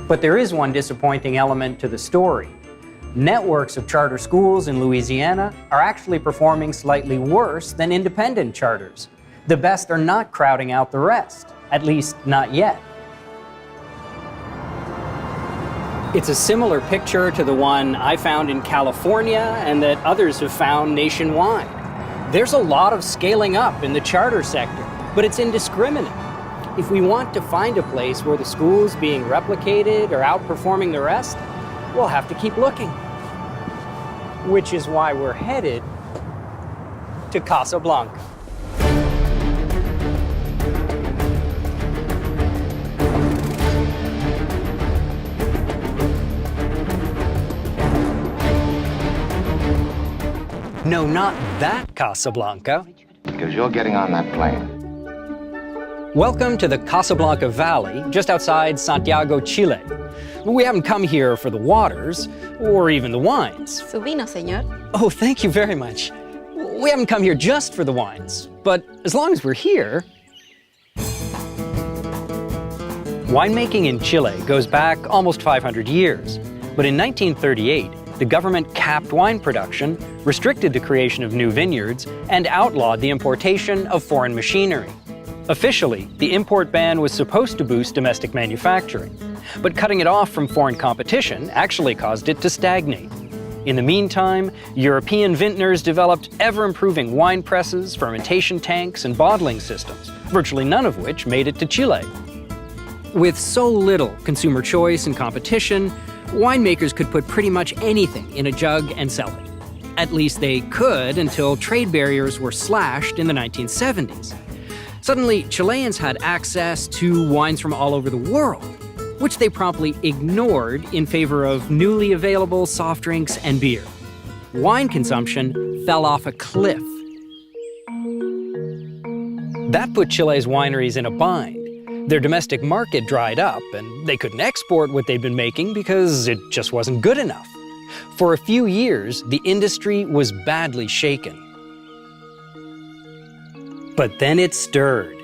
But there is one disappointing element to the story. Networks of charter schools in Louisiana are actually performing slightly worse than independent charters. The best are not crowding out the rest, at least not yet. It's a similar picture to the one I found in California and that others have found nationwide. There's a lot of scaling up in the charter sector, but it's indiscriminate. If we want to find a place where the schools being replicated are outperforming the rest, we'll have to keep looking. Which is why we're headed to Casablanca. No, not that Casablanca. Because you're getting on that plane. Welcome to the Casablanca Valley, just outside Santiago, Chile. We haven't come here for the waters, or even the wines. Su vino, señor. Oh, thank you very much. We haven't come here just for the wines, but as long as we're here... Winemaking in Chile goes back almost 500 years, but in 1938, the government capped wine production, restricted the creation of new vineyards, and outlawed the importation of foreign machinery. Officially, the import ban was supposed to boost domestic manufacturing, but cutting it off from foreign competition actually caused it to stagnate. In the meantime, European vintners developed ever-improving wine presses, fermentation tanks, and bottling systems, virtually none of which made it to Chile. With so little consumer choice and competition, winemakers could put pretty much anything in a jug and sell it. At least they could until trade barriers were slashed in the 1970s. Suddenly, Chileans had access to wines from all over the world, which they promptly ignored in favor of newly available soft drinks and beer. Wine consumption fell off a cliff. That put Chile's wineries in a bind. Their domestic market dried up, and they couldn't export what they'd been making because it just wasn't good enough. For a few years, the industry was badly shaken. But then it stirred.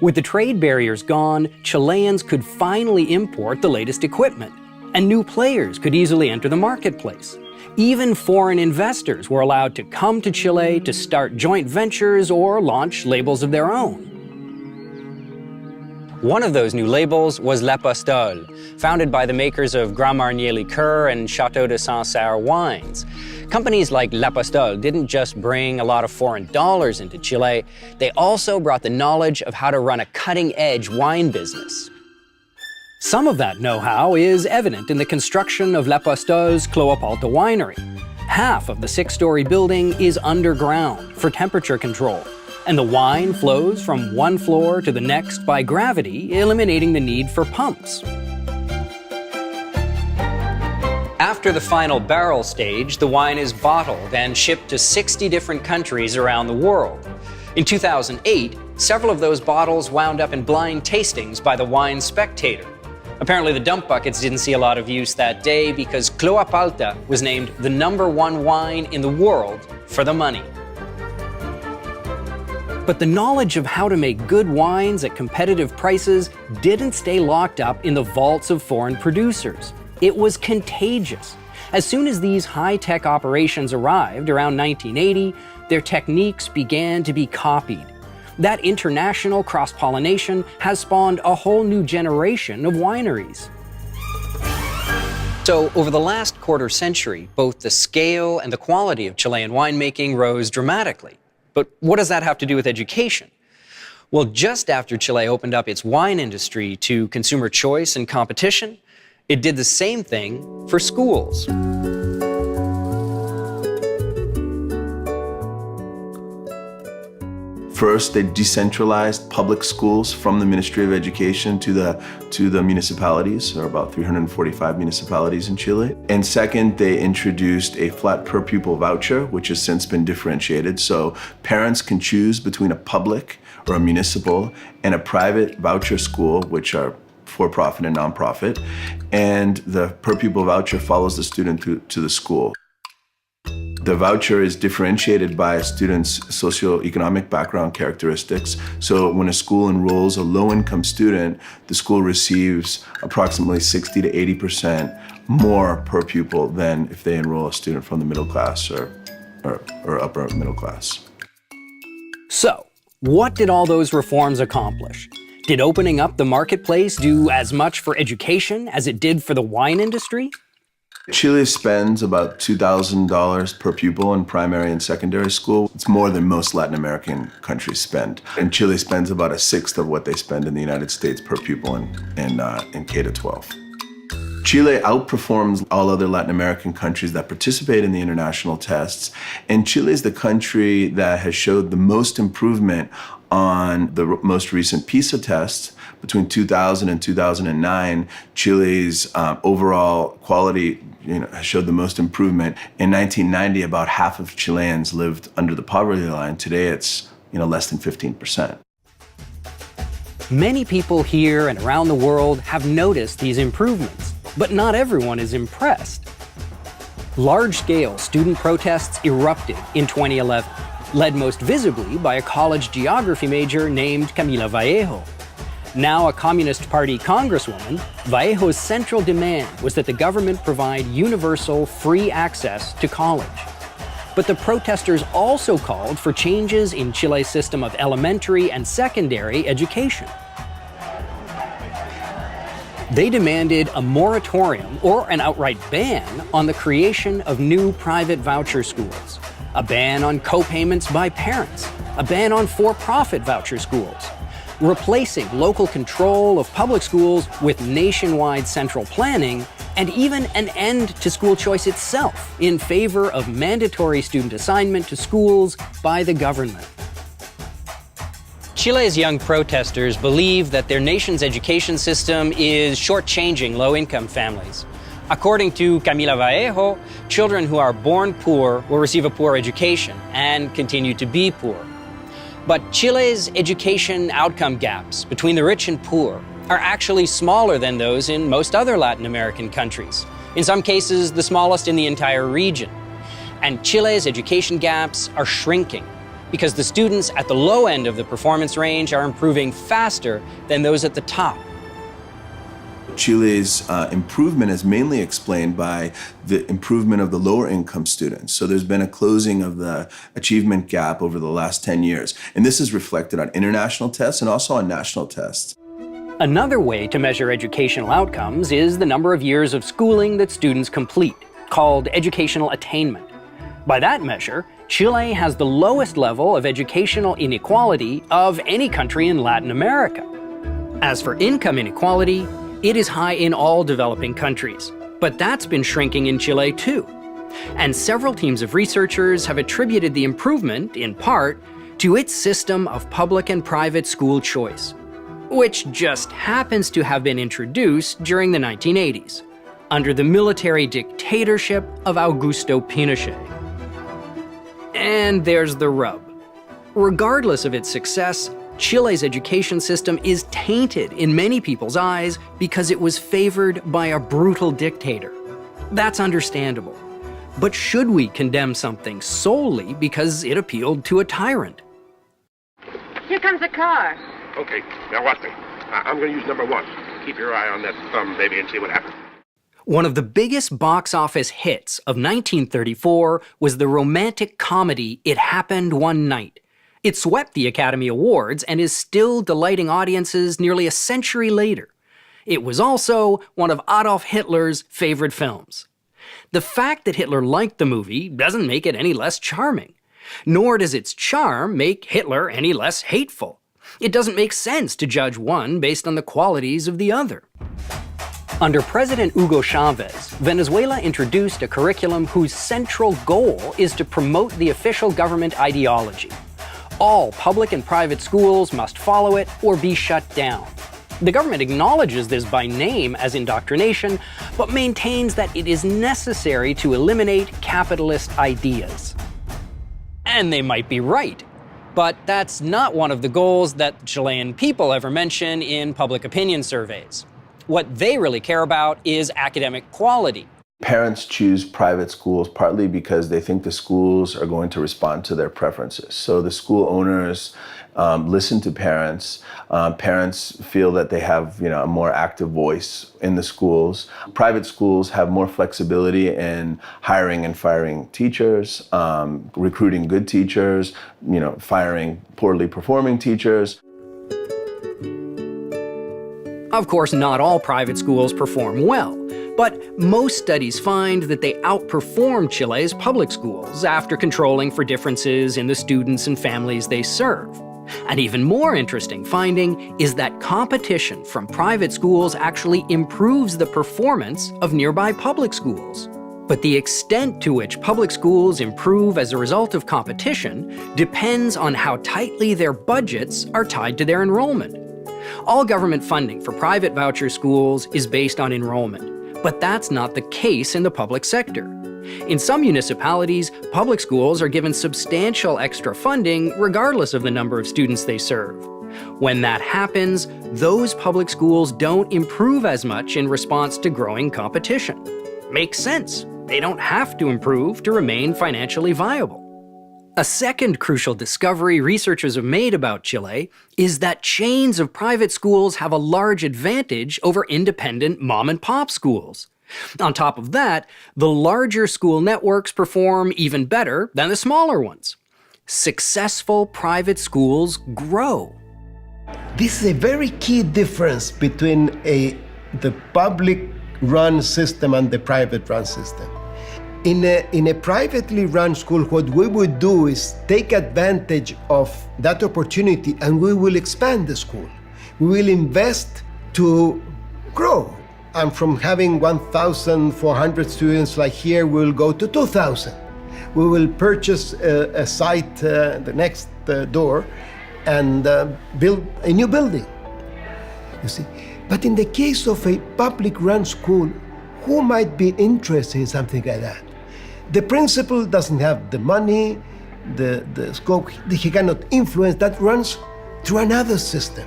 With the trade barriers gone, Chileans could finally import the latest equipment, and new players could easily enter the marketplace. Even foreign investors were allowed to come to Chile to start joint ventures or launch labels of their own. One of those new labels was Le Pastole, founded by the makers of Grand Marnier liqueur and Chateau de Sancerre wines. Companies like Le Pastole didn't just bring a lot of foreign dollars into Chile, they also brought the knowledge of how to run a cutting-edge wine business. Some of that know-how is evident in the construction of Le Pastole's Clos Alto winery. Half of the 6-story building is underground for temperature control, and the wine flows from one floor to the next by gravity, eliminating the need for pumps. After the final barrel stage, the wine is bottled and shipped to 60 different countries around the world. In 2008, several of those bottles wound up in blind tastings by the Wine Spectator. Apparently the dump buckets didn't see a lot of use that day because Clos Alto was named the #1 wine in the world for the money. But the knowledge of how to make good wines at competitive prices didn't stay locked up in the vaults of foreign producers. It was contagious. As soon as these high-tech operations arrived around 1980, their techniques began to be copied. That international cross-pollination has spawned a whole new generation of wineries. So over the last quarter century, both the scale and the quality of Chilean winemaking rose dramatically. But what does that have to do with education? Well, just after Chile opened up its wine industry to consumer choice and competition, it did the same thing for schools. First, they decentralized public schools from the Ministry of Education to the municipalities. There are about 345 municipalities in Chile. And second, they introduced a flat per pupil voucher, which has since been differentiated. So parents can choose between a public or a municipal and a private voucher school, which are for-profit and non-profit. And the per pupil voucher follows the student to the school. The voucher is differentiated by a student's socioeconomic background characteristics. So when a school enrolls a low-income student, the school receives approximately 60 to 80% more per pupil than if they enroll a student from the middle class or upper middle class. So, what did all those reforms accomplish? Did opening up the marketplace do as much for education as it did for the wine industry? Chile spends about $2,000 per pupil in primary and secondary school. It's more than most Latin American countries spend. And Chile spends about 1/6 of what they spend in the United States per pupil in K-12. Chile outperforms all other Latin American countries that participate in the international tests, and Chile is the country that has showed the most improvement on the most recent PISA tests. Between 2000 and 2009, Chile's overall quality has showed the most improvement. In 1990, about half of Chileans lived under the poverty line. Today, it's less than 15%. Many people here and around the world have noticed these improvements, but not everyone is impressed. Large-scale student protests erupted in 2011, led most visibly by a college geography major named Camila Vallejo. Now a Communist Party congresswoman, Vallejo's central demand was that the government provide universal, free access to college. But the protesters also called for changes in Chile's system of elementary and secondary education. They demanded a moratorium or an outright ban on the creation of new private voucher schools, a ban on co-payments by parents, a ban on for-profit voucher schools, replacing local control of public schools with nationwide central planning, and even an end to school choice itself in favor of mandatory student assignment to schools by the government. Chile's young protesters believe that their nation's education system is shortchanging low-income families. According to Camila Vallejo, children who are born poor will receive a poor education and continue to be poor. But Chile's education outcome gaps between the rich and poor are actually smaller than those in most other Latin American countries, in some cases the smallest in the entire region. And Chile's education gaps are shrinking because the students at the low end of the performance range are improving faster than those at the top. Chile's improvement is mainly explained by the improvement of the lower income students. So there's been a closing of the achievement gap over the last 10 years. And this is reflected on international tests and also on national tests. Another way to measure educational outcomes is the number of years of schooling that students complete, called educational attainment. By that measure, Chile has the lowest level of educational inequality of any country in Latin America. As for income inequality, it is high in all developing countries, but that's been shrinking in Chile too. And several teams of researchers have attributed the improvement, in part, to its system of public and private school choice, which just happens to have been introduced during the 1980s, under the military dictatorship of Augusto Pinochet. And there's the rub. Regardless of its success, Chile's education system is tainted in many people's eyes because it was favored by a brutal dictator. That's understandable. But should we condemn something solely because it appealed to a tyrant? Here comes a car. Okay, now watch me. I'm going to use number 1. Keep your eye on that thumb, baby, and see what happens. One of the biggest box office hits of 1934 was the romantic comedy It Happened One Night. It swept the Academy Awards and is still delighting audiences nearly a century later. It was also one of Adolf Hitler's favorite films. The fact that Hitler liked the movie doesn't make it any less charming, nor does its charm make Hitler any less hateful. It doesn't make sense to judge one based on the qualities of the other. Under President Hugo Chavez, Venezuela introduced a curriculum whose central goal is to promote the official government ideology. All public and private schools must follow it or be shut down. The government acknowledges this by name as indoctrination, but maintains that it is necessary to eliminate capitalist ideas. And they might be right, but that's not one of the goals that Chilean people ever mention in public opinion surveys. What they really care about is academic quality. Parents choose private schools partly because they think the schools are going to respond to their preferences. So the school owners listen to parents. Parents feel that they have a more active voice in the schools. Private schools have more flexibility in hiring and firing teachers, recruiting good teachers, firing poorly performing teachers. Of course, not all private schools perform well, but most studies find that they outperform Chile's public schools after controlling for differences in the students and families they serve. An even more interesting finding is that competition from private schools actually improves the performance of nearby public schools. But the extent to which public schools improve as a result of competition depends on how tightly their budgets are tied to their enrollment. All government funding for private voucher schools is based on enrollment, but that's not the case in the public sector. In some municipalities, public schools are given substantial extra funding regardless of the number of students they serve. When that happens, those public schools don't improve as much in response to growing competition. Makes sense. They don't have to improve to remain financially viable. A second crucial discovery researchers have made about Chile is that chains of private schools have a large advantage over independent mom-and-pop schools. On top of that, the larger school networks perform even better than the smaller ones. Successful private schools grow. This is a very key difference between the public-run system and the private-run system. In a privately run school, what we would do is take advantage of that opportunity and we will expand the school. We will invest to grow. And from having 1,400 students like here, we'll go to 2,000. We will purchase a site, the next door, and build a new building, you see. But in the case of a public-run school, who might be interested in something like that? The principal doesn't have the money, the scope, he cannot influence, that runs through another system.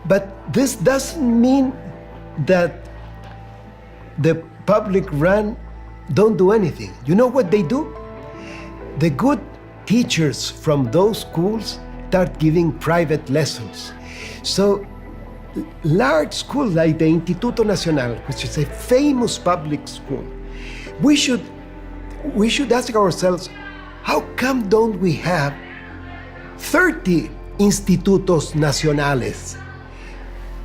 But this doesn't mean that the public run don't do anything. You know what they do? The good teachers from those schools start giving private lessons. So large schools like the Instituto Nacional, which is a famous public school, we should ask ourselves, how come don't we have 30 Institutos Nacionales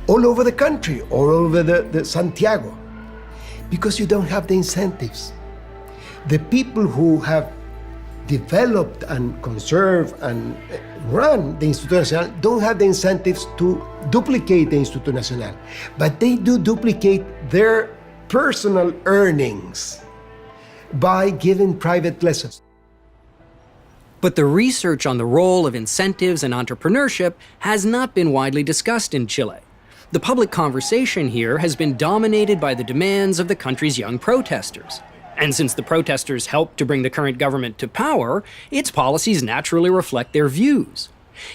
all over the country, all over the Santiago? Because you don't have the incentives. The people who have developed and conserved and run the Instituto Nacional don't have the incentives to duplicate the Instituto Nacional, but they do duplicate their personal earnings by giving private lessons. But the research on the role of incentives and entrepreneurship has not been widely discussed in Chile. The public conversation here has been dominated by the demands of the country's young protesters. And since the protesters helped to bring the current government to power, its policies naturally reflect their views.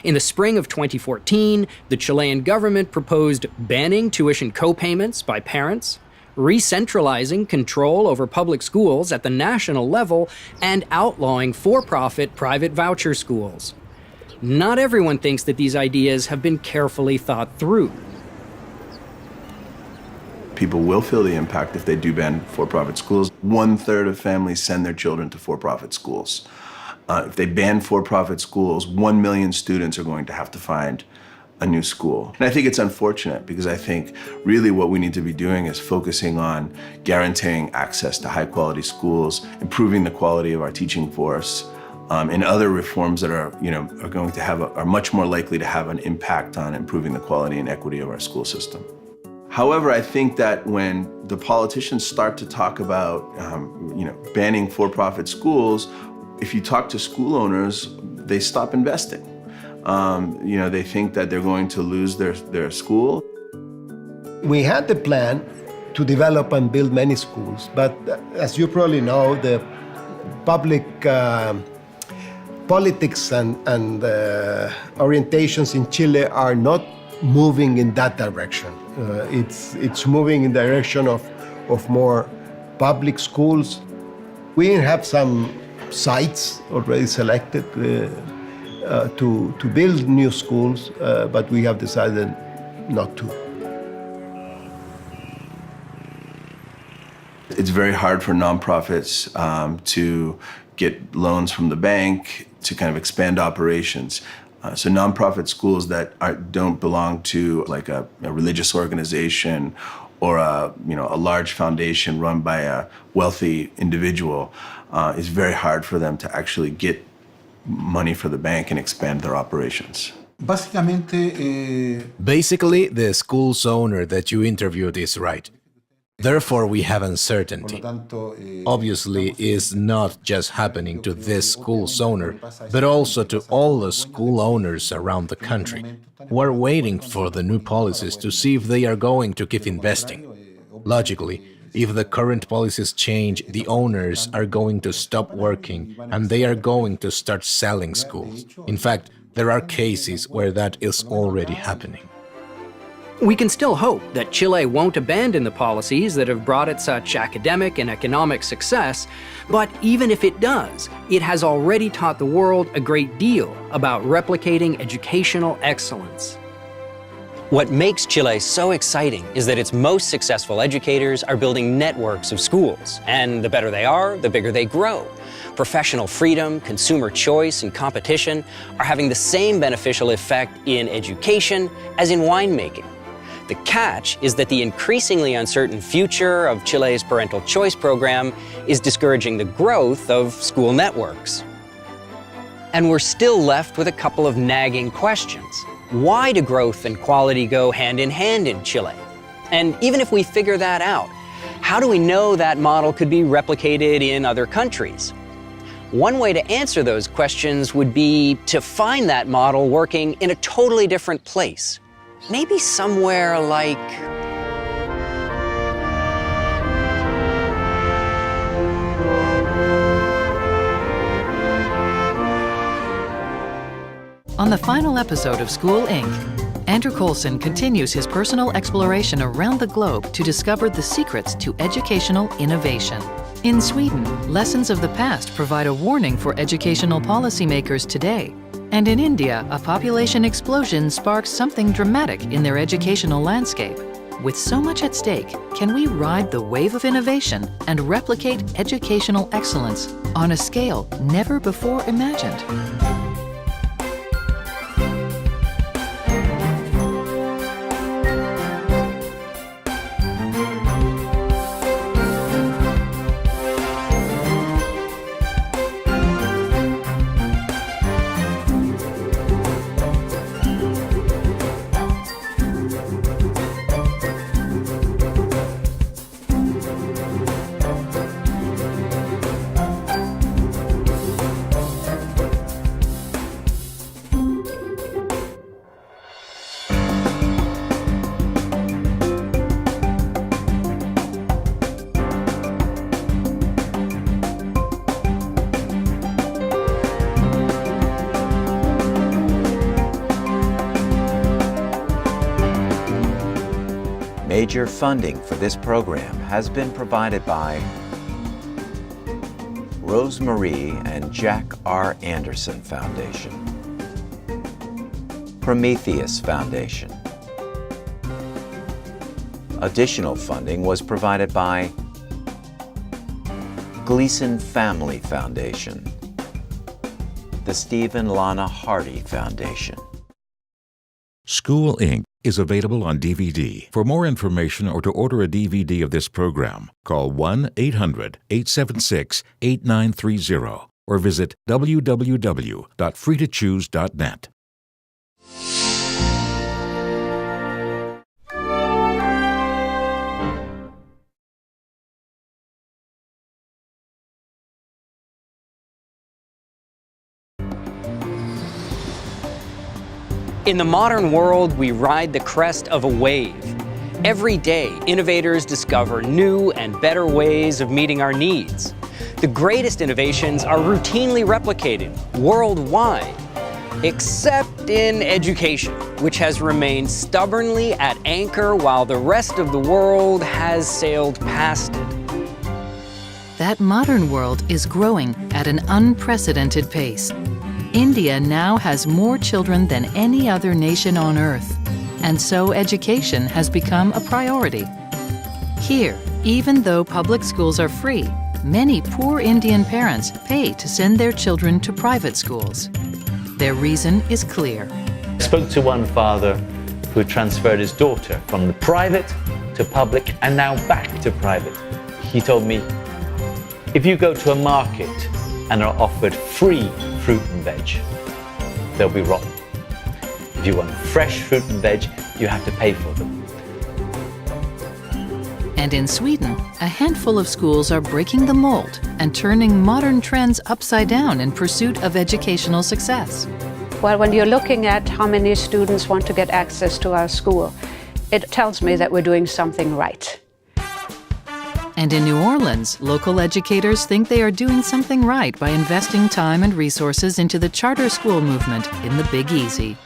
In the spring of 2014, the Chilean government proposed banning tuition co-payments by parents, re-centralizing control over public schools at the national level, and outlawing for-profit private voucher schools. Not everyone thinks that these ideas have been carefully thought through. People will feel the impact if they do ban for-profit schools. 1/3 of families send their children to for-profit schools. If they ban for-profit schools, 1 million students are going to have to find a new school. And I think it's unfortunate because I think really what we need to be doing is focusing on guaranteeing access to high-quality schools, improving the quality of our teaching force, and other reforms that are going to are much more likely to have an impact on improving the quality and equity of our school system. However, I think that when the politicians start to talk about banning for-profit schools, if you talk to school owners, they stop investing. They think that they're going to lose their school. We had the plan to develop and build many schools, but as you probably know, the public politics and orientations in Chile are not moving in that direction. It's moving in the direction of more public schools. We have some sites already selected to build new schools, but we have decided not to. It's very hard for nonprofits to get loans from the bank to kind of expand operations. So nonprofit schools that don't belong to like a religious organization or a large foundation run by a wealthy individual, it's very hard for them to actually get money for the bank and expand their operations. Basically, the school's owner that you interviewed is right. Therefore, we have uncertainty. Obviously, it's not just happening to this school's owner, but also to all the school owners around the country. We're waiting for the new policies to see if they are going to keep investing. Logically, if the current policies change, the owners are going to stop working and they are going to start selling schools. In fact, there are cases where that is already happening. We can still hope that Chile won't abandon the policies that have brought it such academic and economic success, but even if it does, it has already taught the world a great deal about replicating educational excellence. What makes Chile so exciting is that its most successful educators are building networks of schools, and the better they are, the bigger they grow. Professional freedom, consumer choice, and competition are having the same beneficial effect in education as in winemaking. The catch is that the increasingly uncertain future of Chile's parental choice program is discouraging the growth of school networks. And we're still left with a couple of nagging questions. Why do growth and quality go hand in hand in Chile? And even if we figure that out, how do we know that model could be replicated in other countries? One way to answer those questions would be to find that model working in a totally different place. Maybe somewhere like... On the final episode of School Inc., Andrew Coulson continues his personal exploration around the globe to discover the secrets to educational innovation. In Sweden, lessons of the past provide a warning for educational policymakers today. And in India, a population explosion sparks something dramatic in their educational landscape. With so much at stake, can we ride the wave of innovation and replicate educational excellence on a scale never before imagined? Major funding for this program has been provided by Rosemarie and Jack R. Anderson Foundation, Prometheus Foundation. Additional funding was provided by Gleason Family Foundation, the Stephen Lana Hardy Foundation. School Inc. is available on DVD. For more information or to order a DVD of this program, call 1-800-876-8930 or visit www.freetochoose.net. In the modern world, we ride the crest of a wave. Every day, innovators discover new and better ways of meeting our needs. The greatest innovations are routinely replicated worldwide, except in education, which has remained stubbornly at anchor while the rest of the world has sailed past it. That modern world is growing at an unprecedented pace. India now has more children than any other nation on earth, and so education has become a priority. Here, even though public schools are free, many poor Indian parents pay to send their children to private schools. Their reason is clear. I spoke to one father who transferred his daughter from the private to public and now back to private. He told me, if you go to a market and are offered free fruit and veg, they'll be rotten. If you want fresh fruit and veg, you have to pay for them. And in Sweden, a handful of schools are breaking the mold and turning modern trends upside down in pursuit of educational success. Well, when you're looking at how many students want to get access to our school, it tells me that we're doing something right. And in New Orleans, local educators think they are doing something right by investing time and resources into the charter school movement in the Big Easy.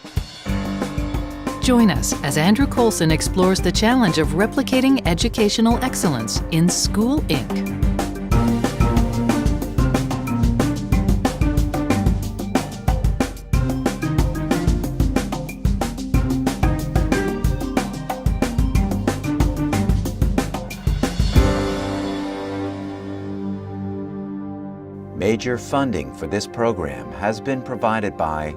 Join us as Andrew Coulson explores the challenge of replicating educational excellence in School Inc. Major funding for this program has been provided by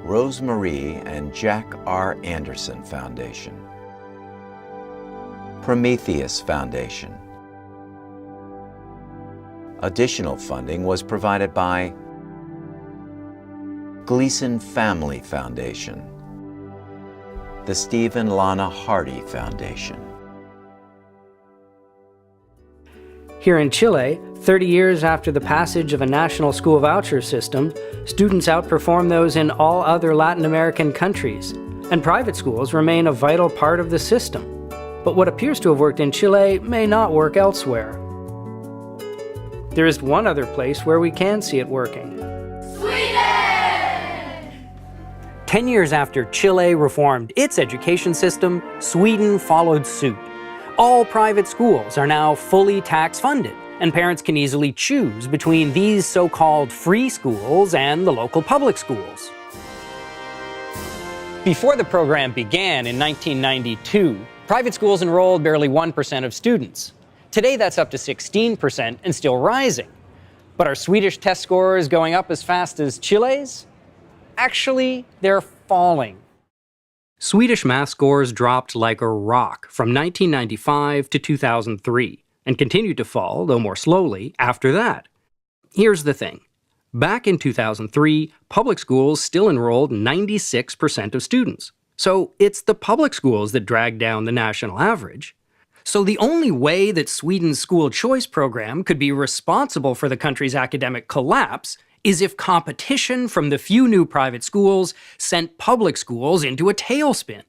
Rosemarie and Jack R. Anderson Foundation, Prometheus Foundation. Additional funding was provided by Gleason Family Foundation, the Stephen Lana Hardy Foundation. Here in Chile, 30 years after the passage of a national school voucher system, students outperform those in all other Latin American countries, and private schools remain a vital part of the system. But what appears to have worked in Chile may not work elsewhere. There is one other place where we can see it working. Sweden! 10 years after Chile reformed its education system, Sweden followed suit. All private schools are now fully tax-funded, and parents can easily choose between these so-called free schools and the local public schools. Before the program began in 1992, private schools enrolled barely 1% of students. Today that's up to 16% and still rising. But are Swedish test scores going up as fast as Chile's? Actually, they're falling. Swedish math scores dropped like a rock from 1995 to 2003 and continued to fall, though more slowly, after that. Here's the thing. Back in 2003, public schools still enrolled 96% of students. So it's the public schools that dragged down the national average. So the only way that Sweden's school choice program could be responsible for the country's academic collapse is if competition from the few new private schools sent public schools into a tailspin.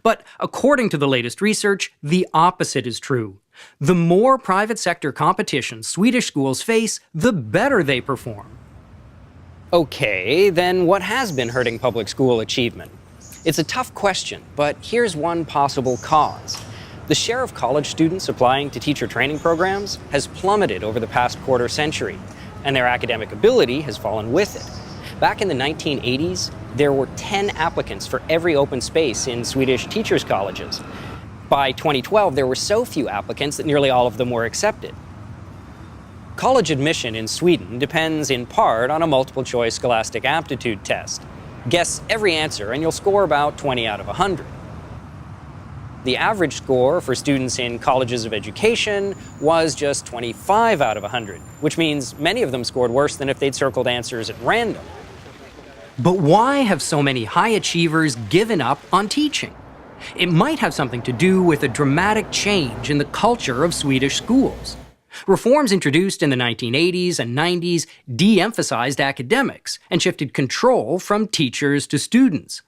But according to the latest research, the opposite is true. The more private sector competition Swedish schools face, the better they perform. Okay, then what has been hurting public school achievement? It's a tough question, but here's one possible cause. The share of college students applying to teacher training programs has plummeted over the past quarter century, and their academic ability has fallen with it. Back in the 1980s, there were 10 applicants for every open space in Swedish teachers' colleges. By 2012, there were so few applicants that nearly all of them were accepted. College admission in Sweden depends in part on a multiple-choice scholastic aptitude test. Guess every answer and you'll score about 20 out of 100. The average score for students in colleges of education was just 25 out of 100, which means many of them scored worse than if they'd circled answers at random. But why have so many high achievers given up on teaching? It might have something to do with a dramatic change in the culture of Swedish schools. Reforms introduced in the 1980s and 90s de-emphasized academics and shifted control from teachers to students.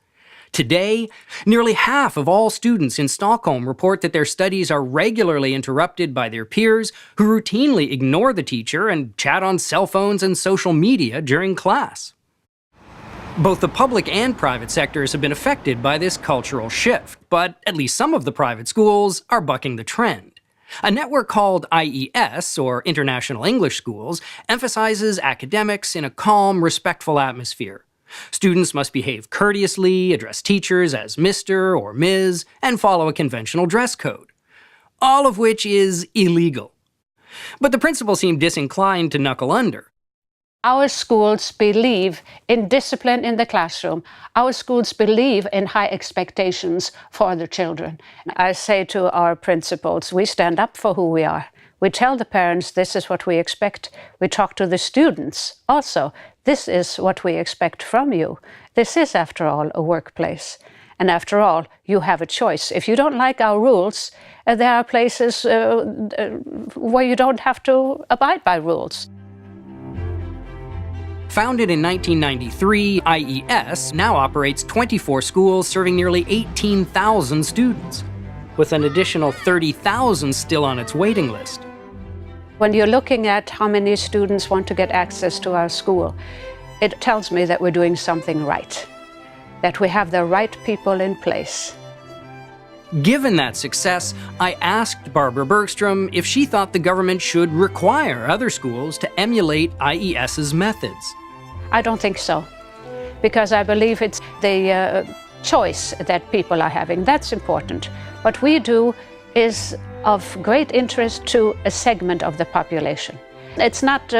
Today, nearly half of all students in Stockholm report that their studies are regularly interrupted by their peers who routinely ignore the teacher and chat on cell phones and social media during class. Both the public and private sectors have been affected by this cultural shift, but at least some of the private schools are bucking the trend. A network called IES, or International English Schools, emphasizes academics in a calm, respectful atmosphere. Students must behave courteously, address teachers as Mr. or Ms., and follow a conventional dress code. All of which is illegal. But the principals seem disinclined to knuckle under. Our schools believe in discipline in the classroom. Our schools believe in high expectations for the children. I say to our principals, we stand up for who we are. We tell the parents this is what we expect. We talk to the students also. This is what we expect from you. This is, after all, a workplace. And after all, you have a choice. If you don't like our rules, there are places where you don't have to abide by rules. Founded in 1993, IES now operates 24 schools serving nearly 18,000 students, with an additional 30,000 still on its waiting list. When you're looking at how many students want to get access to our school, it tells me that we're doing something right, that we have the right people in place. Given that success, I asked Barbara Bergstrom if she thought the government should require other schools to emulate IES's methods. I don't think so, because I believe it's the choice that people are having. That's important. What we do is of great interest to a segment of the population. It's not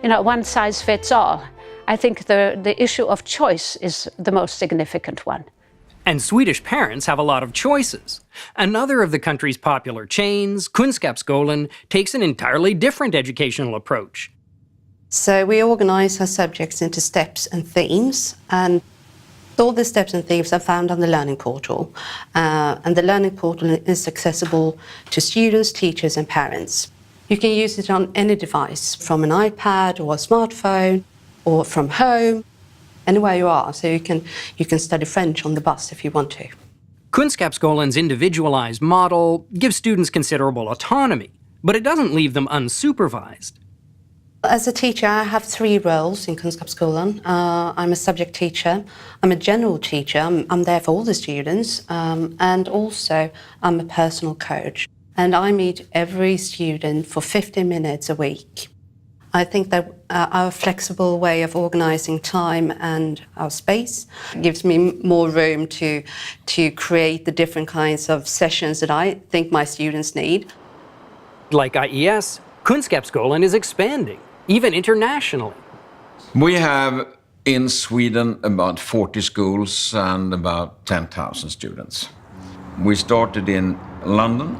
one size fits all. I think the issue of choice is the most significant one. And Swedish parents have a lot of choices. Another of the country's popular chains, Kunskapsskolan, takes an entirely different educational approach. So we organise our subjects into steps and themes, and all the steps and themes are found on the Learning Portal. And the Learning Portal is accessible to students, teachers and parents. You can use it on any device, from an iPad or a smartphone, or from home, anywhere you are. So you can study French on the bus if you want to. Kunskapsskolan's individualized model gives students considerable autonomy, but it doesn't leave them unsupervised. As a teacher, I have 3 roles in Kunskapsskolan. I'm a subject teacher, I'm a general teacher, I'm there for all the students, and also I'm a personal coach. And I meet every student for 50 minutes a week. I think that our flexible way of organising time and our space gives me more room to create the different kinds of sessions that I think my students need. Like IES, Kunskapsskolan is expanding, even internationally. We have in Sweden about 40 schools and about 10,000 students. We started in London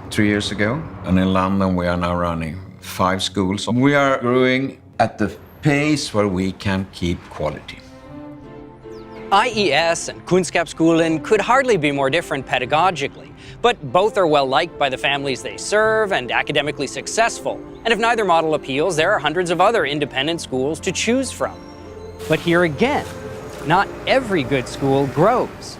3 years ago, and in London we are now running 5 schools. We are growing at the pace where we can keep quality. IES and Kunskapsskolan could hardly be more different pedagogically, but both are well liked by the families they serve and academically successful. And if neither model appeals, there are hundreds of other independent schools to choose from. But here again, not every good school grows.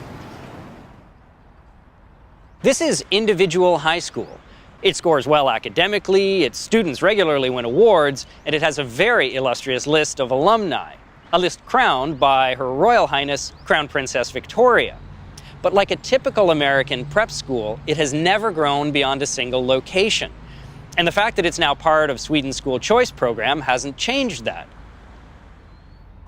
This is Individual High School. It scores well academically, its students regularly win awards, and it has a very illustrious list of alumni, a list crowned by Her Royal Highness Crown Princess Victoria. But like a typical American prep school, it has never grown beyond a single location. And the fact that it's now part of Sweden's school choice program hasn't changed that.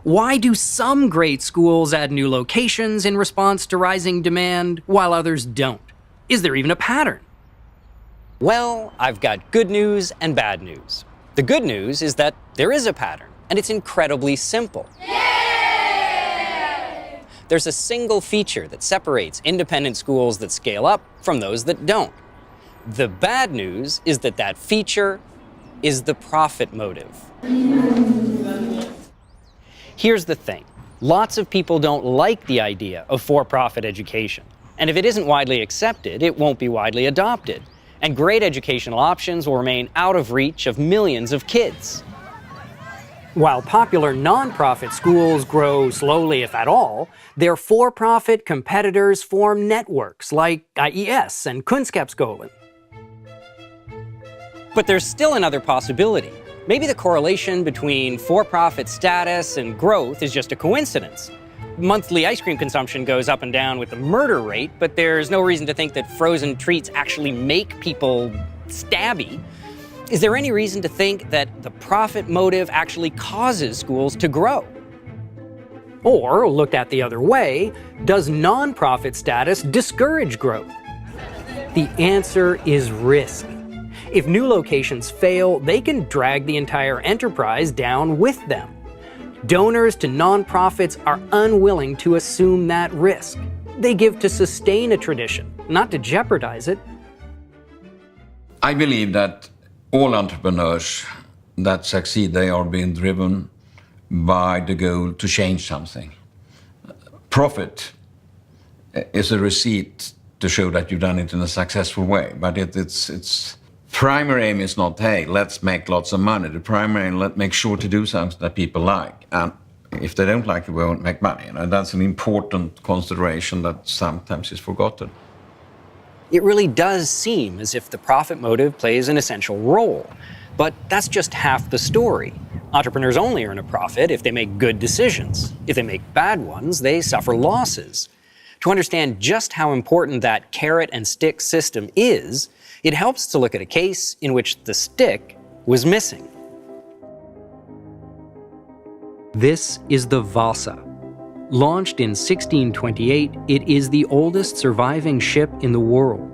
Why do some great schools add new locations in response to rising demand, while others don't? Is there even a pattern? Well, I've got good news and bad news. The good news is that there is a pattern, and it's incredibly simple. Yay! There's a single feature that separates independent schools that scale up from those that don't. The bad news is that that feature is the profit motive. Here's the thing. Lots of people don't like the idea of for-profit education. And if it isn't widely accepted, it won't be widely adopted. And great educational options will remain out of reach of millions of kids. While popular nonprofit schools grow slowly, if at all, their for-profit competitors form networks like IES and Kunskapsskolan. But there's still another possibility. Maybe the correlation between for-profit status and growth is just a coincidence. Monthly ice cream consumption goes up and down with the murder rate, but there's no reason to think that frozen treats actually make people stabby. Is there any reason to think that the profit motive actually causes schools to grow? Or, looked at the other way, does nonprofit status discourage growth? The answer is risk. If new locations fail, they can drag the entire enterprise down with them. Donors to nonprofits are unwilling to assume that risk. They give to sustain a tradition, not to jeopardize it. I believe that all entrepreneurs that succeed, they are being driven by the goal to change something. Profit is a receipt to show that you've done it in a successful way, but its primary aim is not, hey, let's make lots of money. The primary aim, let's make sure to do something that people like. And if they don't like it, we won't make money. That's an important consideration that sometimes is forgotten. It really does seem as if the profit motive plays an essential role. But that's just half the story. Entrepreneurs only earn a profit if they make good decisions. If they make bad ones, they suffer losses. To understand just how important that carrot and stick system is, it helps to look at a case in which the stick was missing. This is the Vasa. Launched in 1628, it is the oldest surviving ship in the world.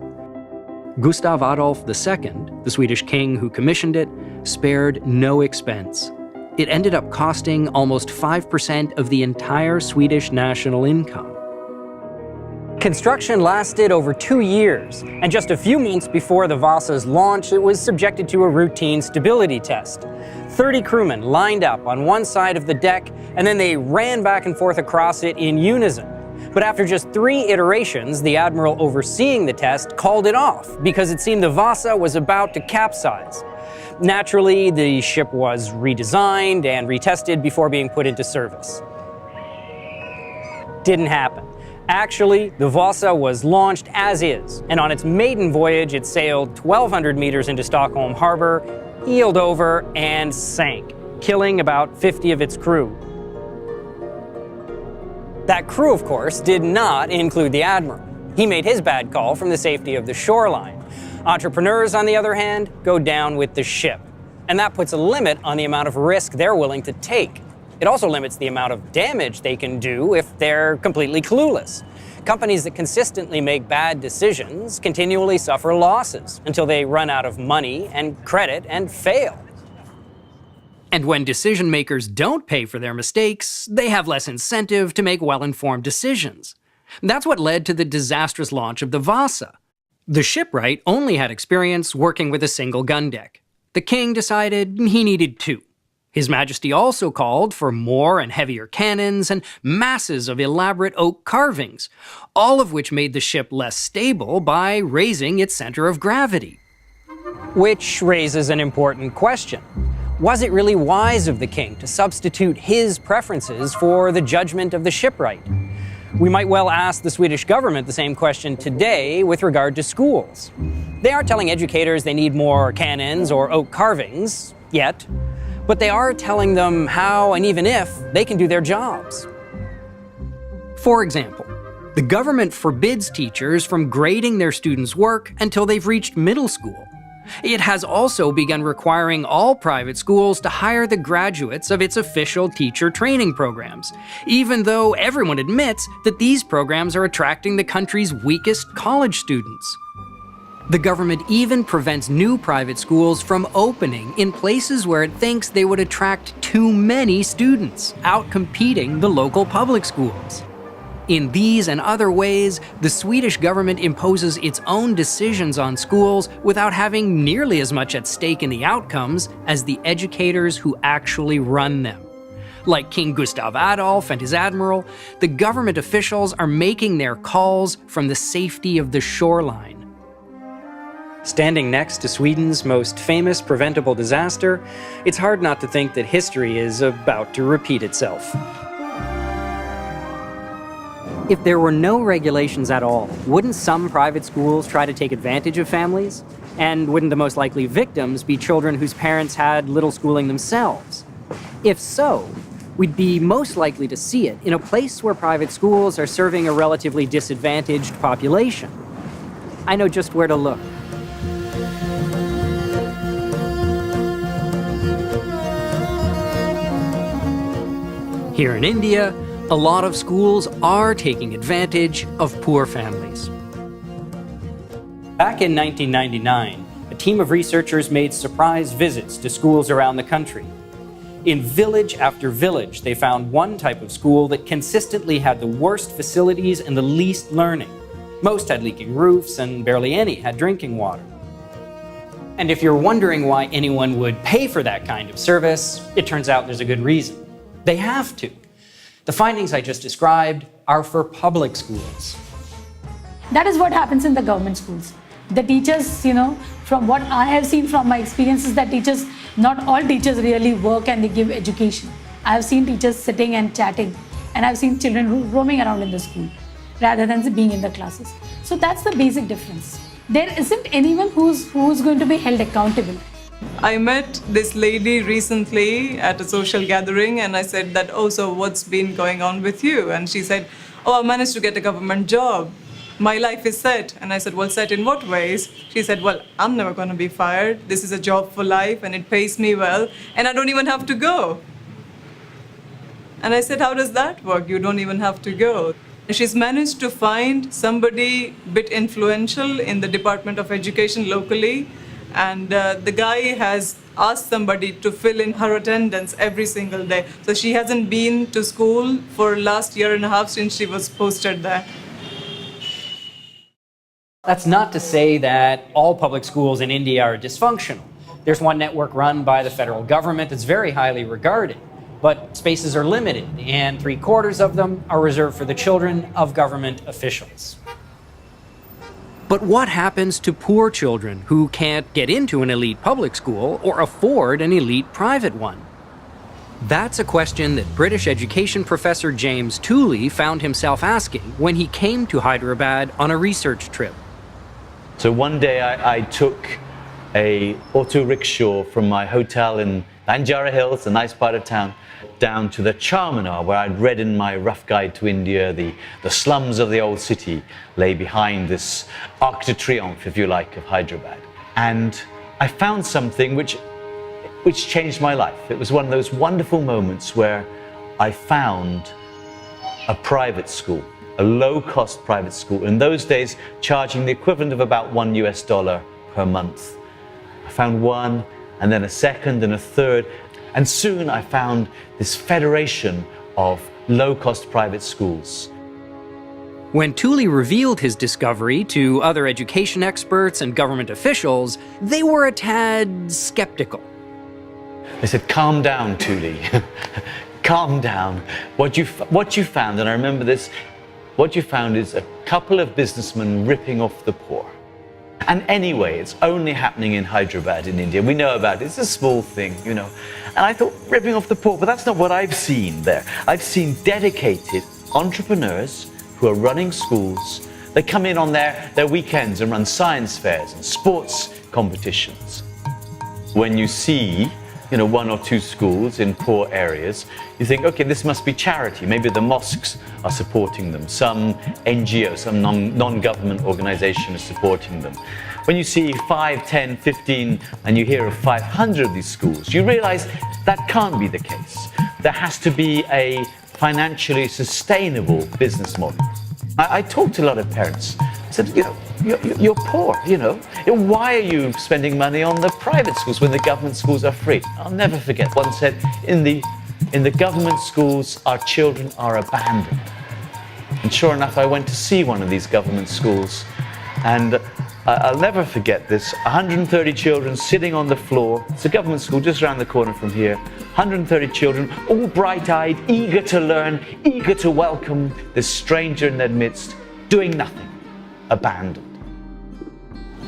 Gustav Adolf II, the Swedish king who commissioned it, spared no expense. It ended up costing almost 5% of the entire Swedish national income. Construction lasted over 2 years, and just a few months before the Vasa's launch, it was subjected to a routine stability test. 30 crewmen lined up on one side of the deck, and then they ran back and forth across it in unison. But after just 3 iterations, the admiral overseeing the test called it off because it seemed the Vasa was about to capsize. Naturally, the ship was redesigned and retested before being put into service. Didn't happen. Actually, the Vasa was launched as is, and on its maiden voyage, it sailed 1,200 meters into Stockholm Harbor, heeled over, and sank, killing about 50 of its crew. That crew, of course, did not include the admiral. He made his bad call from the safety of the shoreline. Entrepreneurs, on the other hand, go down with the ship. And that puts a limit on the amount of risk they're willing to take. It also limits the amount of damage they can do if they're completely clueless. Companies that consistently make bad decisions continually suffer losses until they run out of money and credit and fail. And when decision makers don't pay for their mistakes, they have less incentive to make well-informed decisions. That's what led to the disastrous launch of the Vasa. The shipwright only had experience working with a single gun deck. The king decided he needed 2. His Majesty also called for more and heavier cannons and masses of elaborate oak carvings, all of which made the ship less stable by raising its center of gravity. Which raises an important question. Was it really wise of the king to substitute his preferences for the judgment of the shipwright? We might well ask the Swedish government the same question today with regard to schools. They aren't telling educators they need more cannons or oak carvings, yet, but they are telling them how and even if they can do their jobs. For example, the government forbids teachers from grading their students' work until they've reached middle school. It has also begun requiring all private schools to hire the graduates of its official teacher training programs, even though everyone admits that these programs are attracting the country's weakest college students. The government even prevents new private schools from opening in places where it thinks they would attract too many students, outcompeting the local public schools. In these and other ways, the Swedish government imposes its own decisions on schools without having nearly as much at stake in the outcomes as the educators who actually run them. Like King Gustav Adolf and his admiral, the government officials are making their calls from the safety of the shoreline. Standing next to Sweden's most famous preventable disaster, it's hard not to think that history is about to repeat itself. If there were no regulations at all, wouldn't some private schools try to take advantage of families? And wouldn't the most likely victims be children whose parents had little schooling themselves? If so, we'd be most likely to see it in a place where private schools are serving a relatively disadvantaged population. I know just where to look. Here in India, a lot of schools are taking advantage of poor families. Back in 1999, a team of researchers made surprise visits to schools around the country. In village after village, they found one type of school that consistently had the worst facilities and the least learning. Most had leaking roofs, and barely any had drinking water. And if you're wondering why anyone would pay for that kind of service, it turns out there's a good reason. They have to. The findings I just described are for public schools. That is what happens in the government schools. The teachers, from what I have seen from my experiences, that teachers, not all teachers really work and they give education. I have seen teachers sitting and chatting, and I've seen children roaming around in the school rather than being in the classes. So that's the basic difference. There isn't anyone who's going to be held accountable. I met this lady recently at a social gathering, and I said that, oh, so what's been going on with you? And she said, oh, I managed to get a government job. My life is set. And I said, well, set in what ways? She said, well, I'm never going to be fired. This is a job for life and it pays me well, and I don't even have to go. And I said, how does that work? You don't even have to go. She's managed to find somebody a bit influential in the Department of Education locally, and the guy has asked somebody to fill in her attendance every single day. So she hasn't been to school for last year and a half since she was posted there. That's not to say that all public schools in India are dysfunctional. There's one network run by the federal government that's very highly regarded, but spaces are limited, and 3/4 of them are reserved for the children of government officials. But what happens to poor children who can't get into an elite public school or afford an elite private one? That's a question that British education professor James Tooley found himself asking when he came to Hyderabad on a research trip. So one day I took a auto rickshaw from my hotel in Banjara Hills, a nice part of town, down to the Charminar, where I'd read in my rough guide to India, the slums of the old city lay behind this Arc de Triomphe, if you like, of Hyderabad. And I found something which changed my life. It was one of those wonderful moments where I found a private school, a low-cost private school, in those days charging the equivalent of about $1 per month. I found one, and then a second and a third, and soon I found this federation of low-cost private schools. When Tooley revealed his discovery to other education experts and government officials, they were a tad skeptical. They said, calm down, Tooley. Calm down. What you found, and I remember this, what you found is a couple of businessmen ripping off the poor. And anyway, it's only happening in Hyderabad in India. We know about it. It's a small thing, And I thought, ripping off the poor, but that's not what I've seen there. I've seen dedicated entrepreneurs who are running schools. They come in on their weekends and run science fairs and sports competitions. When you see, one or two schools in poor areas, you think, okay, this must be charity. Maybe the mosques are supporting them. Some NGO, some non-government organization is supporting them. When you see 5, 10, 15, and you hear of 500 of these schools, you realize that can't be the case. There has to be a financially sustainable business model. I talked to a lot of parents. I said, you're poor, Why are you spending money on the private schools when the government schools are free? I'll never forget. One said, in the government schools, our children are abandoned. And sure enough, I went to see one of these government schools, and I'll never forget this. 130 children sitting on the floor. It's a government school just around the corner from here. 130 children, all bright-eyed, eager to learn, eager to welcome this stranger in their midst, doing nothing, abandoned.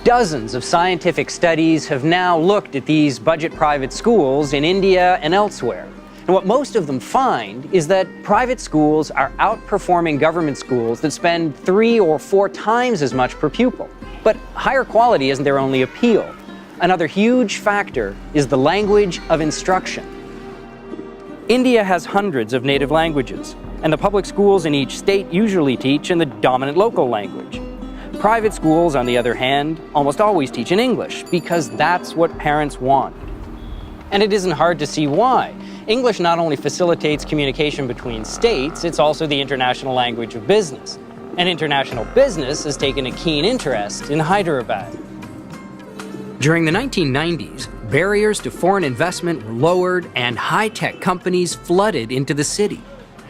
Dozens of scientific studies have now looked at these budget private schools in India and elsewhere. And what most of them find is that private schools are outperforming government schools that spend 3 or 4 times as much per pupil. But higher quality isn't their only appeal. Another huge factor is the language of instruction. India has hundreds of native languages, and the public schools in each state usually teach in the dominant local language. Private schools, on the other hand, almost always teach in English because that's what parents want. And it isn't hard to see why. English not only facilitates communication between states, it's also the international language of business. And international business has taken a keen interest in Hyderabad. During the 1990s, barriers to foreign investment were lowered and high-tech companies flooded into the city.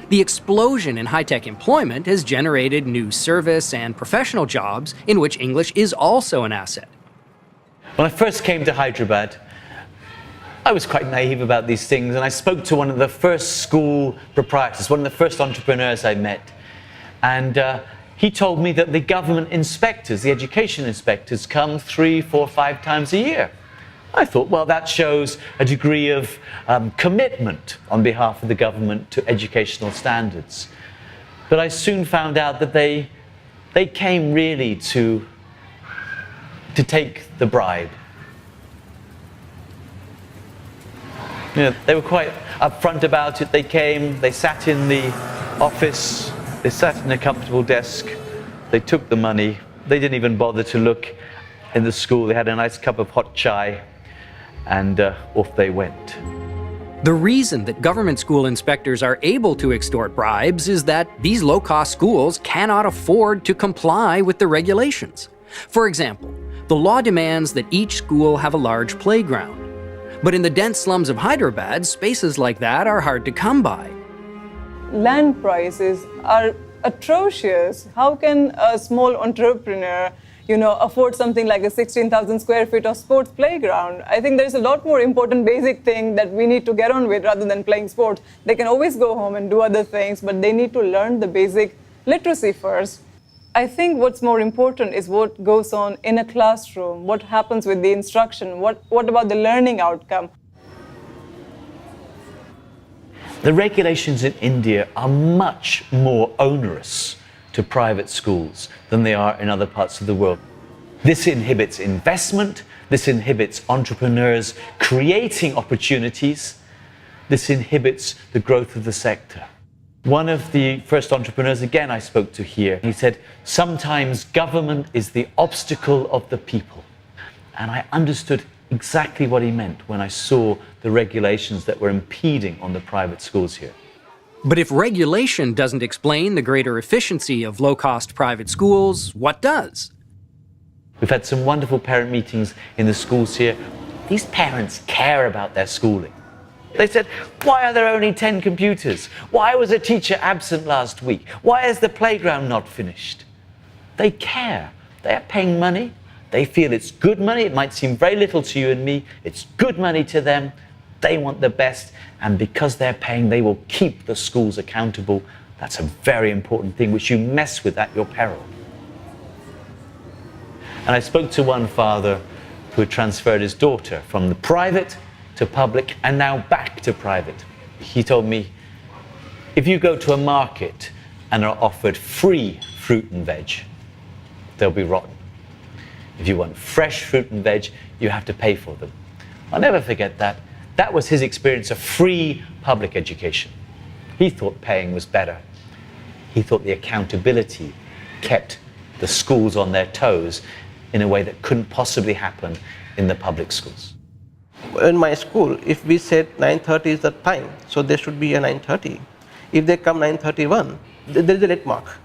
The explosion in high-tech employment has generated new service and professional jobs in which English is also an asset. When I first came to Hyderabad, I was quite naive about these things, and I spoke to one of the first school proprietors, one of the first entrepreneurs I met, and he told me that the government inspectors, the education inspectors, come 3, 4, 5 times a year. I thought, well, that shows a degree of commitment on behalf of the government to educational standards. But I soon found out that they came really to take the bribe. You know, they were quite upfront about it. They came, they sat in the office, they sat in a comfortable desk, they took the money, they didn't even bother to look in the school. They had a nice cup of hot chai, and off they went. The reason that government school inspectors are able to extort bribes is that these low-cost schools cannot afford to comply with the regulations. For example, the law demands that each school have a large playground. But in the dense slums of Hyderabad, spaces like that are hard to come by. Land prices are atrocious. How can a small entrepreneur, afford something like a 16,000 square feet of sports playground? I think there's a lot more important basic thing that we need to get on with rather than playing sports. They can always go home and do other things, but they need to learn the basic literacy first. I think what's more important is what goes on in a classroom, what happens with the instruction, what about the learning outcome. The regulations in India are much more onerous to private schools than they are in other parts of the world. This inhibits investment, this inhibits entrepreneurs creating opportunities, this inhibits the growth of the sector. One of the first entrepreneurs, again, I spoke to here, he said, sometimes government is the obstacle of the people. And I understood exactly what he meant when I saw the regulations that were impeding on the private schools here. But if regulation doesn't explain the greater efficiency of low-cost private schools, what does? We've had some wonderful parent meetings in the schools here. These parents care about their schooling. They said, why are there only 10 computers? Why was a teacher absent last week? Why is the playground not finished? They care. They are paying money. They feel it's good money. It might seem very little to you and me. It's good money to them. They want the best. And because they're paying, they will keep the schools accountable. That's a very important thing, which you mess with at your peril. And I spoke to one father who had transferred his daughter from the private to public and now back to private. He told me, if you go to a market and are offered free fruit and veg, they'll be rotten. If you want fresh fruit and veg, you have to pay for them. I'll never forget that. That was his experience of free public education. He thought paying was better. He thought the accountability kept the schools on their toes in a way that couldn't possibly happen in the public schools. In my school, if we said 9:30 is the time, so there should be a 9:30. If they come 9:31, there is a late mark.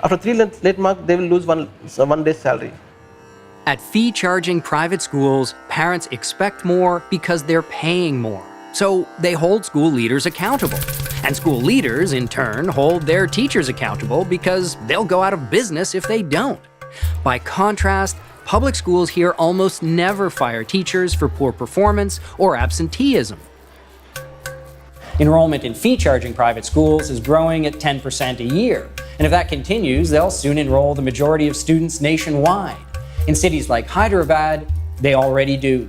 After 3 late mark, they will lose one day's salary. At fee-charging private schools, parents expect more because they're paying more. So they hold school leaders accountable. And school leaders, in turn, hold their teachers accountable because they'll go out of business if they don't. By contrast, public schools here almost never fire teachers for poor performance or absenteeism. Enrollment in fee-charging private schools is growing at 10% a year. And if that continues, they'll soon enroll the majority of students nationwide. In cities like Hyderabad, they already do.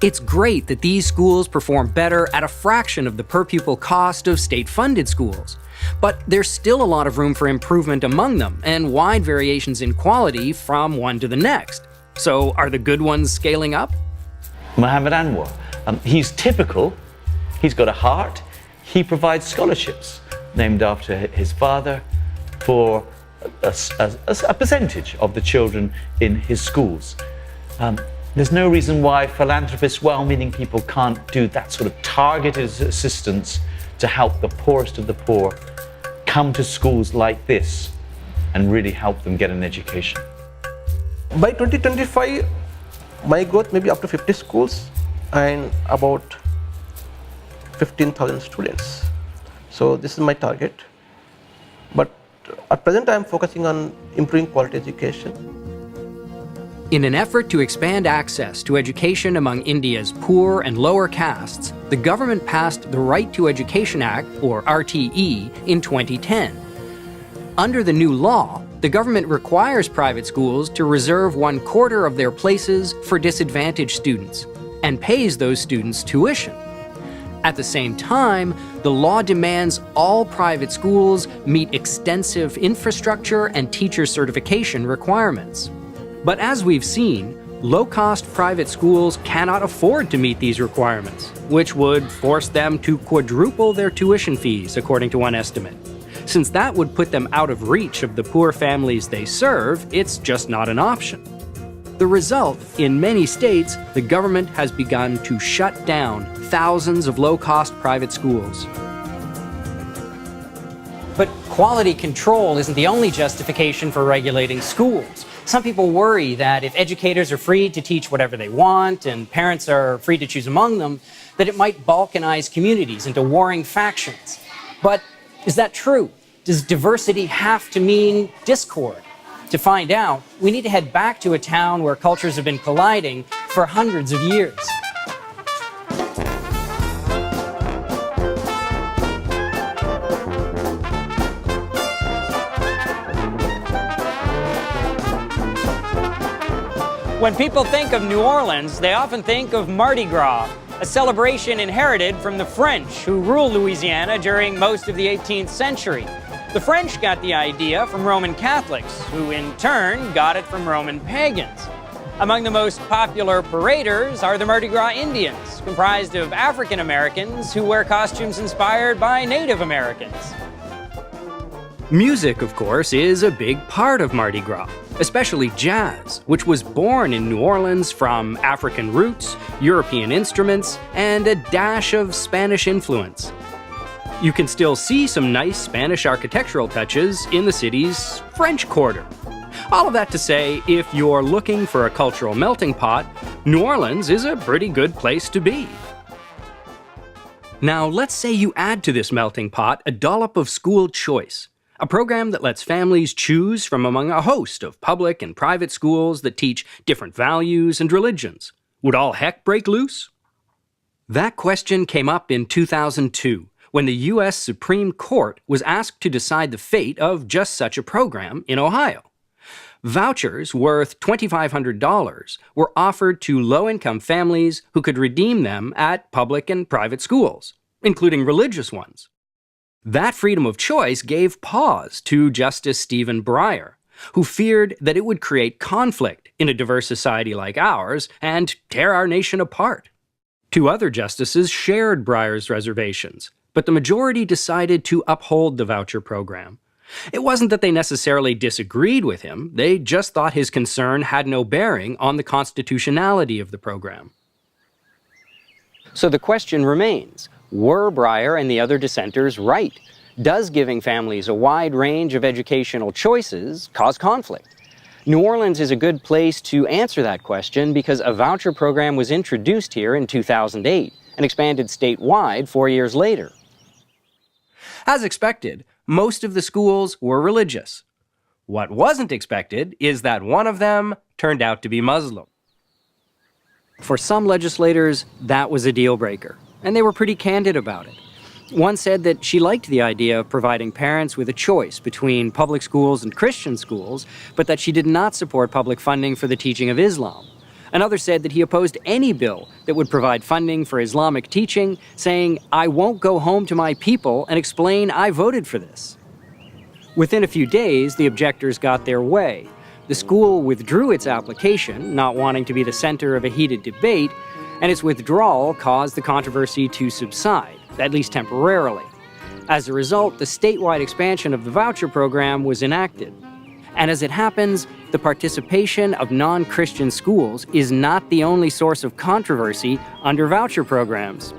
It's great that these schools perform better at a fraction of the per-pupil cost of state-funded schools. But there's still a lot of room for improvement among them, and wide variations in quality from one to the next. So are the good ones scaling up? Mohammed Anwar, he's typical. He's got a heart. He provides scholarships named after his father for a percentage of the children in his schools. There's no reason why philanthropists, well-meaning people can't do that sort of targeted assistance to help the poorest of the poor come to schools like this and really help them get an education. By 2025, my growth may be up to 50 schools and about 15,000 students. So this is my target. But at present, I am focusing on improving quality education. In an effort to expand access to education among India's poor and lower castes, the government passed the Right to Education Act, or RTE, in 2010. Under the new law, the government requires private schools to reserve 1/4 of their places for disadvantaged students and pays those students tuition. At the same time, the law demands all private schools meet extensive infrastructure and teacher certification requirements. But as we've seen, low-cost private schools cannot afford to meet these requirements, which would force them to quadruple their tuition fees, according to one estimate. Since that would put them out of reach of the poor families they serve, it's just not an option. The result, in many states, the government has begun to shut down thousands of low-cost private schools. But quality control isn't the only justification for regulating schools. Some people worry that if educators are free to teach whatever they want and parents are free to choose among them, that it might balkanize communities into warring factions. But is that true? Does diversity have to mean discord? To find out, we need to head back to a town where cultures have been colliding for hundreds of years. When people think of New Orleans, they often think of Mardi Gras, a celebration inherited from the French, who ruled Louisiana during most of the 18th century. The French got the idea from Roman Catholics, who in turn got it from Roman pagans. Among the most popular paraders are the Mardi Gras Indians, comprised of African Americans who wear costumes inspired by Native Americans. Music, of course, is a big part of Mardi Gras, especially jazz, which was born in New Orleans from African roots, European instruments, and a dash of Spanish influence. You can still see some nice Spanish architectural touches in the city's French Quarter. All of that to say, if you're looking for a cultural melting pot, New Orleans is a pretty good place to be. Now, let's say you add to this melting pot a dollop of school choice, a program that lets families choose from among a host of public and private schools that teach different values and religions. Would all heck break loose? That question came up in 2002, when the U.S. Supreme Court was asked to decide the fate of just such a program in Ohio. Vouchers worth $2,500 were offered to low-income families who could redeem them at public and private schools, including religious ones. That freedom of choice gave pause to Justice Stephen Breyer, who feared that it would create conflict in a diverse society like ours and tear our nation apart. Two other justices shared Breyer's reservations, but the majority decided to uphold the voucher program. It wasn't that they necessarily disagreed with him, they just thought his concern had no bearing on the constitutionality of the program. So the question remains, were Breyer and the other dissenters right? Does giving families a wide range of educational choices cause conflict? New Orleans is a good place to answer that question because a voucher program was introduced here in 2008 and expanded statewide 4 years later. As expected, most of the schools were religious. What wasn't expected is that one of them turned out to be Muslim. For some legislators, that was a deal breaker, and they were pretty candid about it. One said that she liked the idea of providing parents with a choice between public schools and Christian schools, but that she did not support public funding for the teaching of Islam. Another said that he opposed any bill that would provide funding for Islamic teaching, saying, "I won't go home to my people and explain I voted for this." Within a few days, the objectors got their way. The school withdrew its application, not wanting to be the center of a heated debate, and its withdrawal caused the controversy to subside, at least temporarily. As a result, the statewide expansion of the voucher program was enacted. And as it happens, the participation of non-Christian schools is not the only source of controversy under voucher programs.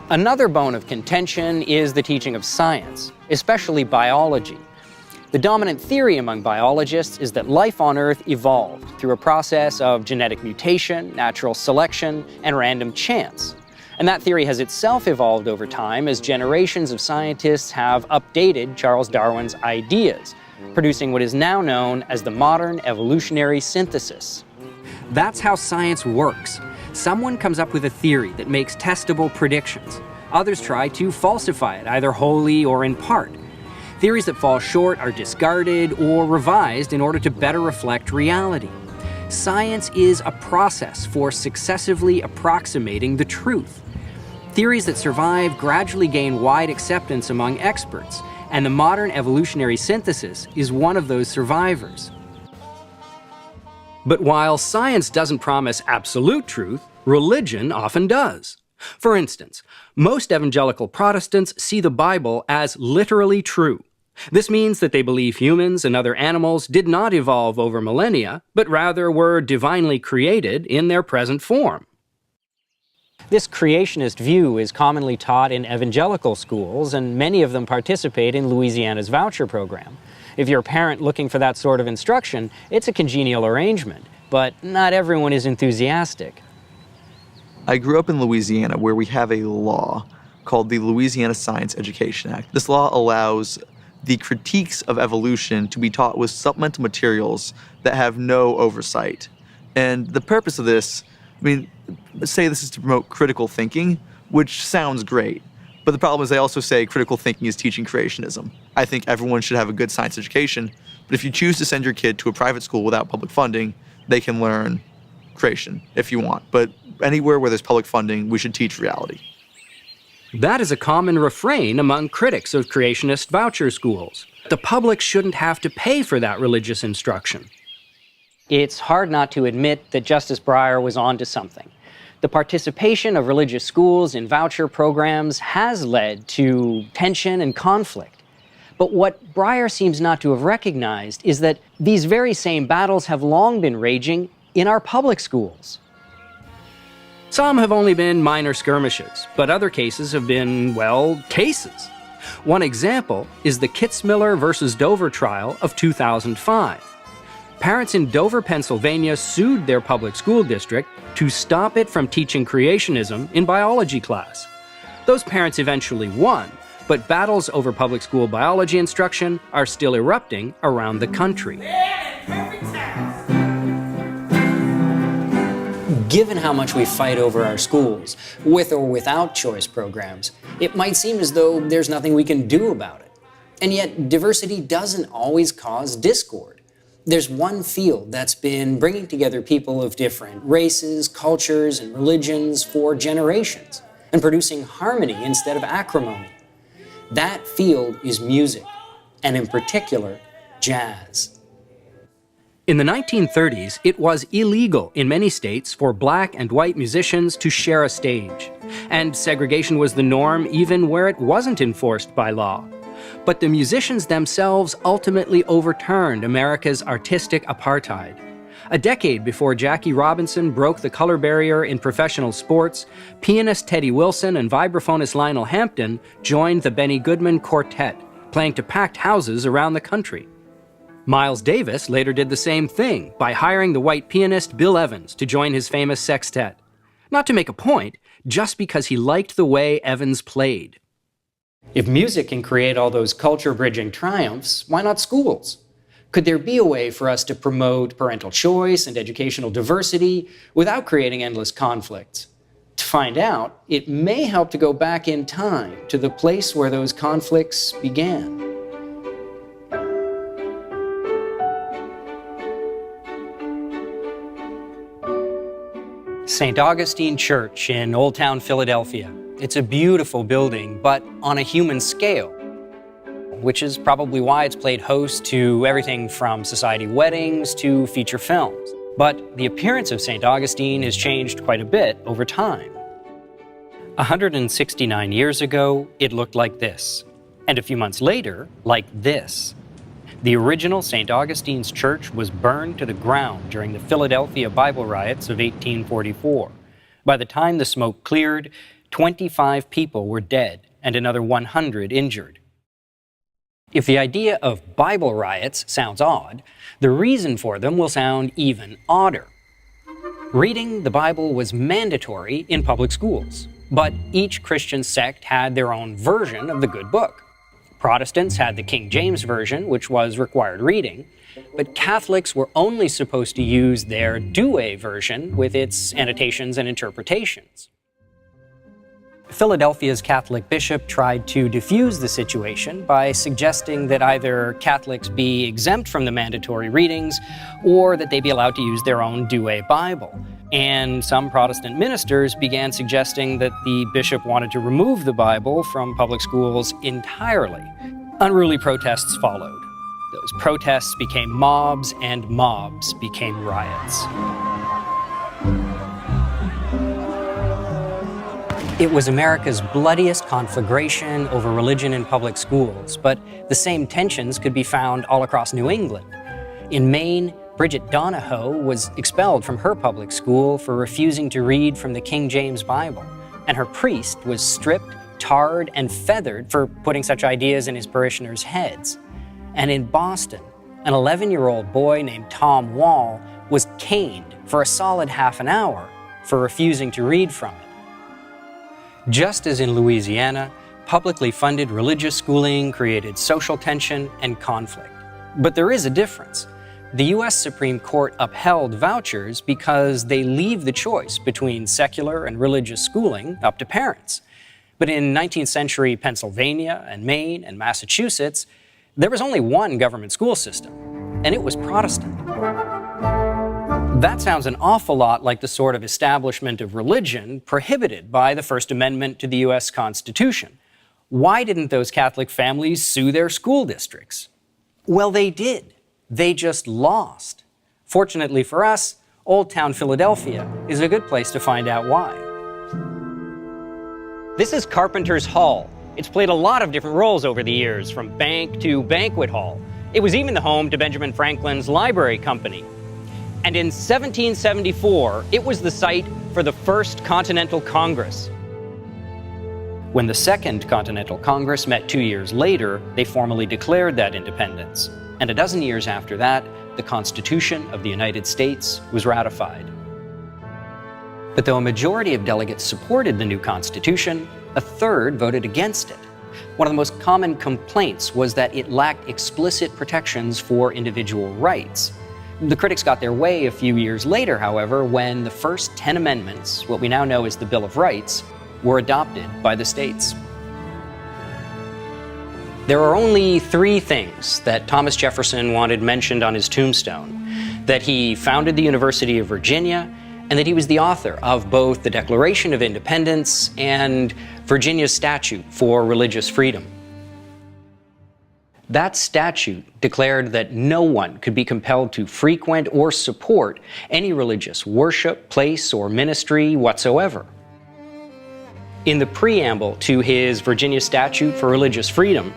Another bone of contention is the teaching of science, especially biology. The dominant theory among biologists is that life on Earth evolved through a process of genetic mutation, natural selection, and random chance. And that theory has itself evolved over time as generations of scientists have updated Charles Darwin's ideas, producing what is now known as the modern evolutionary synthesis. That's how science works. Someone comes up with a theory that makes testable predictions. Others try to falsify it, either wholly or in part. Theories that fall short are discarded or revised in order to better reflect reality. Science is a process for successively approximating the truth. Theories that survive gradually gain wide acceptance among experts, and the modern evolutionary synthesis is one of those survivors. But while science doesn't promise absolute truth, religion often does. For instance, most evangelical Protestants see the Bible as literally true. This means that they believe humans and other animals did not evolve over millennia, but rather were divinely created in their present form. This creationist view is commonly taught in evangelical schools, and many of them participate in Louisiana's voucher program. If you're a parent looking for that sort of instruction, it's a congenial arrangement, but not everyone is enthusiastic. I grew up in Louisiana, where we have a law called the Louisiana Science Education Act. This law allows the critiques of evolution to be taught with supplemental materials that have no oversight. And the purpose of this, say this is to promote critical thinking, which sounds great. But the problem is they also say critical thinking is teaching creationism. I think everyone should have a good science education, but if you choose to send your kid to a private school without public funding, they can learn creation if you want. But anywhere where there's public funding, we should teach reality. That is a common refrain among critics of creationist voucher schools. The public shouldn't have to pay for that religious instruction. It's hard not to admit that Justice Breyer was onto something. The participation of religious schools in voucher programs has led to tension and conflict. But what Breyer seems not to have recognized is that these very same battles have long been raging in our public schools. Some have only been minor skirmishes, but other cases have been, well, cases. One example is the Kitzmiller versus Dover trial of 2005. Parents in Dover, Pennsylvania sued their public school district to stop it from teaching creationism in biology class. Those parents eventually won, but battles over public school biology instruction are still erupting around the country. Given how much we fight over our schools, with or without choice programs, it might seem as though there's nothing we can do about it. And yet, diversity doesn't always cause discord. There's one field that's been bringing together people of different races, cultures, and religions for generations, and producing harmony instead of acrimony. That field is music, and in particular, jazz. In the 1930s, it was illegal in many states for black and white musicians to share a stage, and segregation was the norm even where it wasn't enforced by law. But the musicians themselves ultimately overturned America's artistic apartheid. A decade before Jackie Robinson broke the color barrier in professional sports, pianist Teddy Wilson and vibraphonist Lionel Hampton joined the Benny Goodman Quartet, playing to packed houses around the country. Miles Davis later did the same thing by hiring the white pianist Bill Evans to join his famous sextet. Not to make a point, just because he liked the way Evans played. If music can create all those culture-bridging triumphs, why not schools? Could there be a way for us to promote parental choice and educational diversity without creating endless conflicts? To find out, it may help to go back in time to the place where those conflicts began. St. Augustine Church in Old Town Philadelphia. It's a beautiful building, but on a human scale, which is probably why it's played host to everything from society weddings to feature films. But the appearance of St. Augustine has changed quite a bit over time. 169 years ago, it looked like this, and a few months later, like this. The original St. Augustine's Church was burned to the ground during the Philadelphia Bible riots of 1844. By the time the smoke cleared, 25 people were dead and another 100 injured. If the idea of Bible riots sounds odd, the reason for them will sound even odder. Reading the Bible was mandatory in public schools. But each Christian sect had their own version of the good book. Protestants had the King James Version, which was required reading, but Catholics were only supposed to use their Douay version with its annotations and interpretations. Philadelphia's Catholic bishop tried to diffuse the situation by suggesting that either Catholics be exempt from the mandatory readings or that they be allowed to use their own Douay Bible. And some Protestant ministers began suggesting that the bishop wanted to remove the Bible from public schools entirely. Unruly protests followed. Those protests became mobs, and mobs became riots. It was America's bloodiest conflagration over religion in public schools, but the same tensions could be found all across New England. In Maine, Bridget Donahoe was expelled from her public school for refusing to read from the King James Bible, and her priest was stripped, tarred, and feathered for putting such ideas in his parishioners' heads. And in Boston, an 11-year-old boy named Tom Wall was caned for a solid half an hour for refusing to read from it. Just as in Louisiana, publicly funded religious schooling created social tension and conflict. But there is a difference. The U.S. Supreme Court upheld vouchers because they leave the choice between secular and religious schooling up to parents. But in 19th century Pennsylvania and Maine and Massachusetts, there was only one government school system, and it was Protestant. That sounds an awful lot like the sort of establishment of religion prohibited by the First Amendment to the U.S. Constitution. Why didn't those Catholic families sue their school districts? Well, they did. They just lost. Fortunately for us, Old Town Philadelphia is a good place to find out why. This is Carpenter's Hall. It's played a lot of different roles over the years, from bank to banquet hall. It was even the home to Benjamin Franklin's library company. And in 1774, it was the site for the First Continental Congress. When the Second Continental Congress met 2 years later, they formally declared that independence. And a dozen years after that, the Constitution of the United States was ratified. But though a majority of delegates supported the new Constitution, a third voted against it. One of the most common complaints was that it lacked explicit protections for individual rights. The critics got their way a few years later, however, when the first 10 amendments, what we now know as the Bill of Rights, were adopted by the states. There are only 3 things that Thomas Jefferson wanted mentioned on his tombstone: that he founded the University of Virginia, and that he was the author of both the Declaration of Independence and Virginia's statute for religious freedom. That statute declared that no one could be compelled to frequent or support any religious worship, place, or ministry whatsoever. In the preamble to his Virginia Statute for Religious Freedom,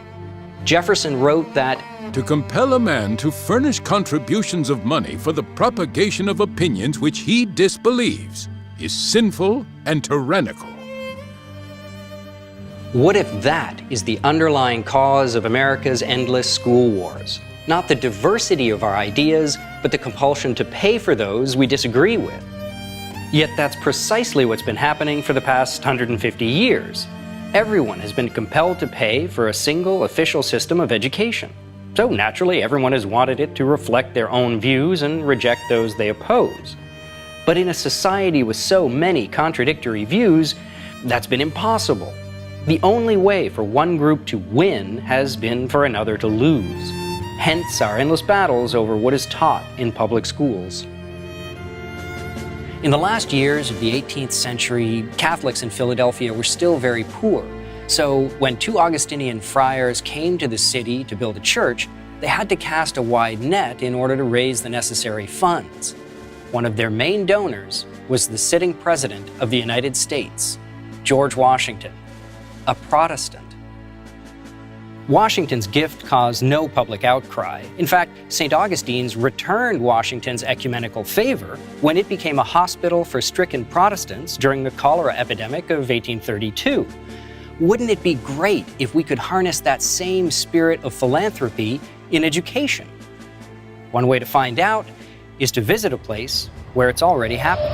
Jefferson wrote that, "To compel a man to furnish contributions of money for the propagation of opinions which he disbelieves is sinful and tyrannical." What if that is the underlying cause of America's endless school wars? Not the diversity of our ideas, but the compulsion to pay for those we disagree with. Yet that's precisely what's been happening for the past 150 years. Everyone has been compelled to pay for a single official system of education. So naturally, everyone has wanted it to reflect their own views and reject those they oppose. But in a society with so many contradictory views, that's been impossible. The only way for one group to win has been for another to lose. Hence our endless battles over what is taught in public schools. In the last years of the 18th century, Catholics in Philadelphia were still very poor. So when 2 Augustinian friars came to the city to build a church, they had to cast a wide net in order to raise the necessary funds. One of their main donors was the sitting President of the United States, George Washington, a Protestant. Washington's gift caused no public outcry. In fact, St. Augustine's returned Washington's ecumenical favor when it became a hospital for stricken Protestants during the cholera epidemic of 1832. Wouldn't it be great if we could harness that same spirit of philanthropy in education? One way to find out is to visit a place where it's already happening.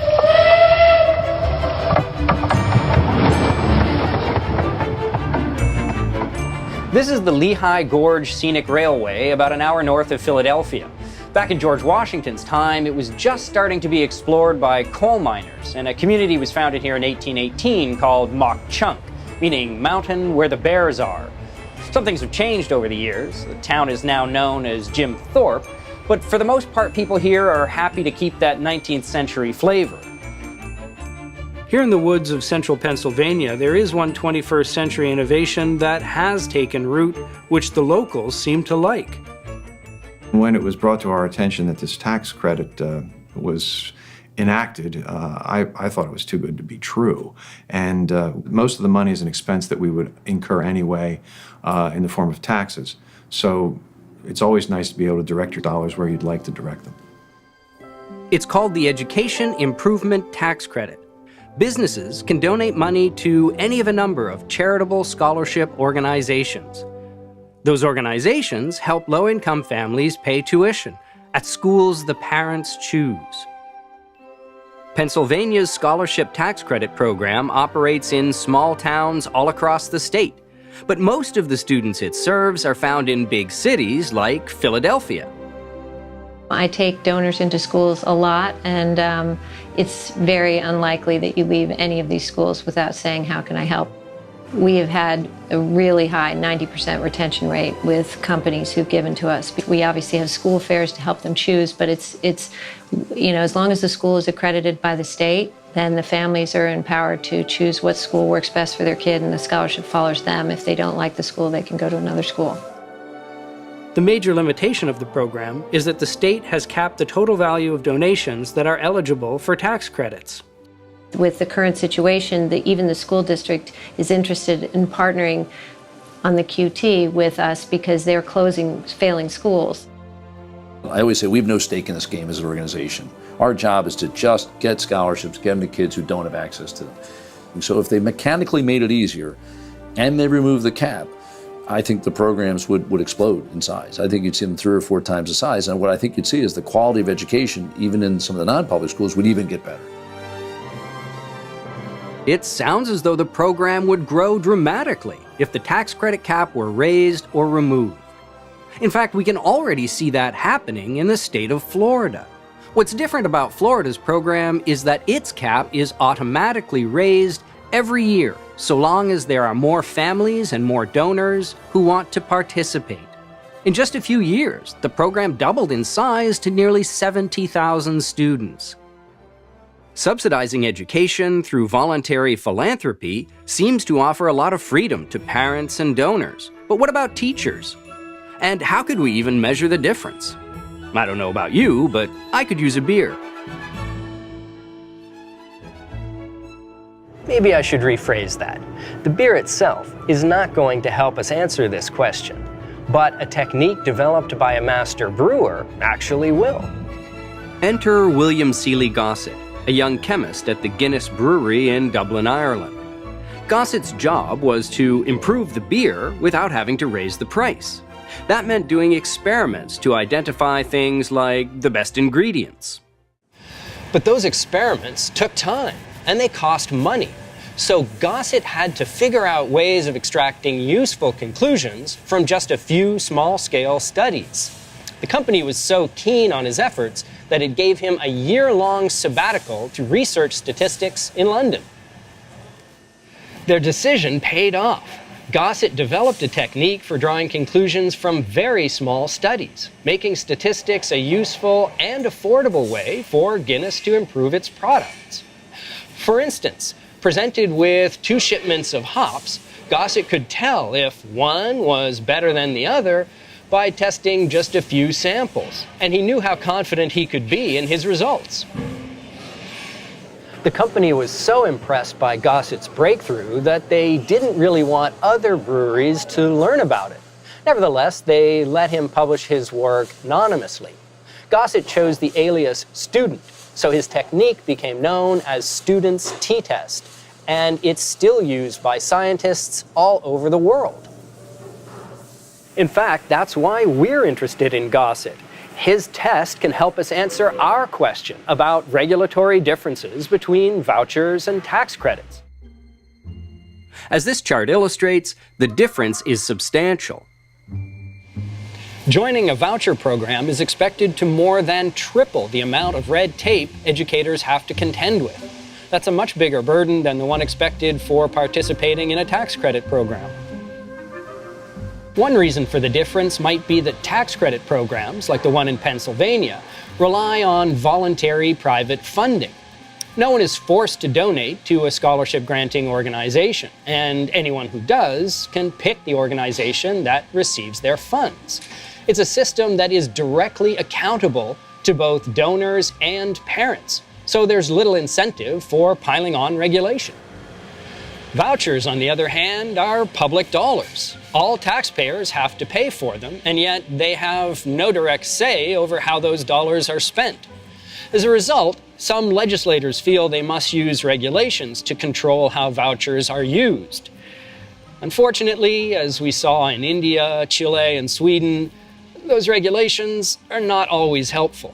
This is the Lehigh Gorge Scenic Railway, about an hour north of Philadelphia. Back in George Washington's time, it was just starting to be explored by coal miners, and a community was founded here in 1818 called Mauch Chunk, meaning mountain where the bears are. Some things have changed over the years. The town is now known as Jim Thorpe, but for the most part, people here are happy to keep that 19th century flavor. Here in the woods of central Pennsylvania, there is one 21st century innovation that has taken root, which the locals seem to like. When it was brought to our attention that this tax credit was enacted, I thought it was too good to be true. And most of the money is an expense that we would incur anyway in the form of taxes. So it's always nice to be able to direct your dollars where you'd like to direct them. It's called the Education Improvement Tax Credit. Businesses can donate money to any of a number of charitable scholarship organizations. Those organizations help low-income families pay tuition at schools the parents choose. Pennsylvania's Scholarship Tax Credit program operates in small towns all across the state, but most of the students it serves are found in big cities like Philadelphia. I take donors into schools a lot, and it's very unlikely that you leave any of these schools without saying, "How can I help?" We have had a really high 90% retention rate with companies who've given to us. We obviously have school fairs to help them choose, but it's you know, as long as the school is accredited by the state, then the families are empowered to choose what school works best for their kid, and the scholarship follows them. If they don't like the school, they can go to another school. The major limitation of the program is that the state has capped the total value of donations that are eligible for tax credits. With the current situation, even the school district is interested in partnering on the QT with us because they're closing failing schools. I always say we have no stake in this game as an organization. Our job is to just get scholarships, get them to kids who don't have access to them. And so if they mechanically made it easier and they removed the cap, I think the programs would explode in size. I think you'd see them 3 or 4 times the size. And what I think you'd see is the quality of education, even in some of the non-public schools, would even get better. It sounds as though the program would grow dramatically if the tax credit cap were raised or removed. In fact, we can already see that happening in the state of Florida. What's different about Florida's program is that its cap is automatically raised every year, so long as there are more families and more donors who want to participate. In just a few years, the program doubled in size to nearly 70,000 students. Subsidizing education through voluntary philanthropy seems to offer a lot of freedom to parents and donors. But what about teachers? And how could we even measure the difference? I don't know about you, but I could use a beer. Maybe I should rephrase that. The beer itself is not going to help us answer this question, but a technique developed by a master brewer actually will. Enter William Seeley Gossett, a young chemist at the Guinness Brewery in Dublin, Ireland. Gossett's job was to improve the beer without having to raise the price. That meant doing experiments to identify things like the best ingredients. But those experiments took time, and they cost money. So Gossett had to figure out ways of extracting useful conclusions from just a few small-scale studies. The company was so keen on his efforts that it gave him a year-long sabbatical to research statistics in London. Their decision paid off. Gossett developed a technique for drawing conclusions from very small studies, making statistics a useful and affordable way for Guinness to improve its products. For instance, presented with 2 shipments of hops, Gossett could tell if one was better than the other by testing just a few samples, and he knew how confident he could be in his results. The company was so impressed by Gossett's breakthrough that they didn't really want other breweries to learn about it. Nevertheless, they let him publish his work anonymously. Gossett chose the alias Student, so his technique became known as Student's T-test, and it's still used by scientists all over the world. In fact, that's why we're interested in Gossett. His test can help us answer our question about regulatory differences between vouchers and tax credits. As this chart illustrates, the difference is substantial. Joining a voucher program is expected to more than triple the amount of red tape educators have to contend with. That's a much bigger burden than the one expected for participating in a tax credit program. One reason for the difference might be that tax credit programs, like the one in Pennsylvania, rely on voluntary private funding. No one is forced to donate to a scholarship granting organization, and anyone who does can pick the organization that receives their funds. It's a system that is directly accountable to both donors and parents, so there's little incentive for piling on regulation. Vouchers, on the other hand, are public dollars. All taxpayers have to pay for them, and yet they have no direct say over how those dollars are spent. As a result, some legislators feel they must use regulations to control how vouchers are used. Unfortunately, as we saw in India, Chile, and Sweden, those regulations are not always helpful.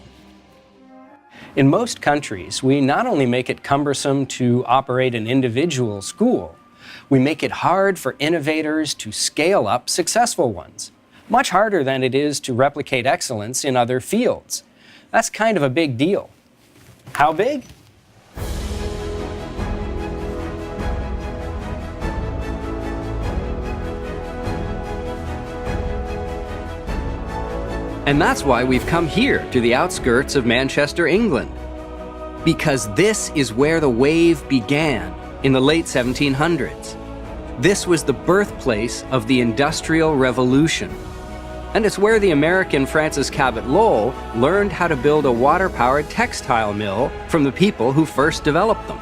In most countries, we not only make it cumbersome to operate an individual school, we make it hard for innovators to scale up successful ones, much harder than it is to replicate excellence in other fields. That's kind of a big deal. How big? And that's why we've come here to the outskirts of Manchester, England. Because this is where the wave began in the late 1700s. This was the birthplace of the Industrial Revolution. And it's where the American Francis Cabot Lowell learned how to build a water-powered textile mill from the people who first developed them.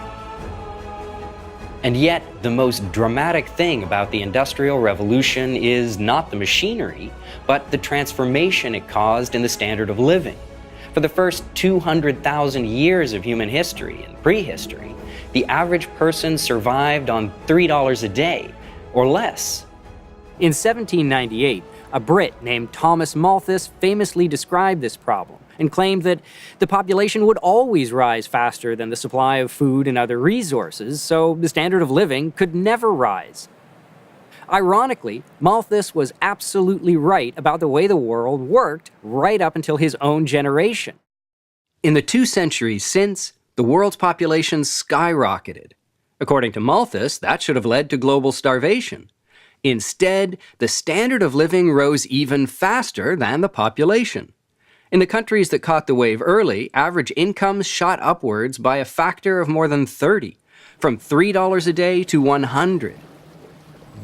And yet, the most dramatic thing about the Industrial Revolution is not the machinery, but the transformation it caused in the standard of living. For the first 200,000 years of human history and prehistory, the average person survived on $3 a day, or less. In 1798, a Brit named Thomas Malthus famously described this problem and claimed that the population would always rise faster than the supply of food and other resources, so the standard of living could never rise. Ironically, Malthus was absolutely right about the way the world worked right up until his own generation. In the 2 centuries since, the world's population skyrocketed. According to Malthus, that should have led to global starvation. Instead, the standard of living rose even faster than the population. In the countries that caught the wave early, average incomes shot upwards by a factor of more than 30, from $3 a day to $100.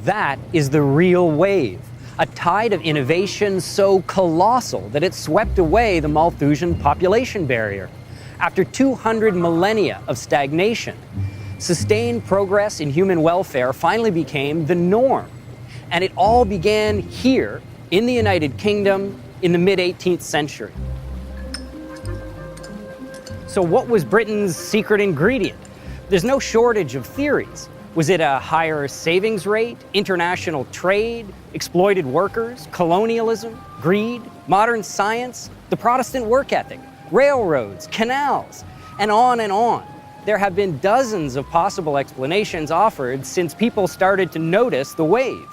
That is the real wave, a tide of innovation so colossal that it swept away the Malthusian population barrier. After 200 millennia of stagnation, sustained progress in human welfare finally became the norm. And it all began here in the United Kingdom in the mid-18th century. So what was Britain's secret ingredient? There's no shortage of theories. Was it a higher savings rate, international trade, exploited workers, colonialism, greed, modern science, the Protestant work ethic, railroads, canals, and on and on? There have been dozens of possible explanations offered since people started to notice the wave.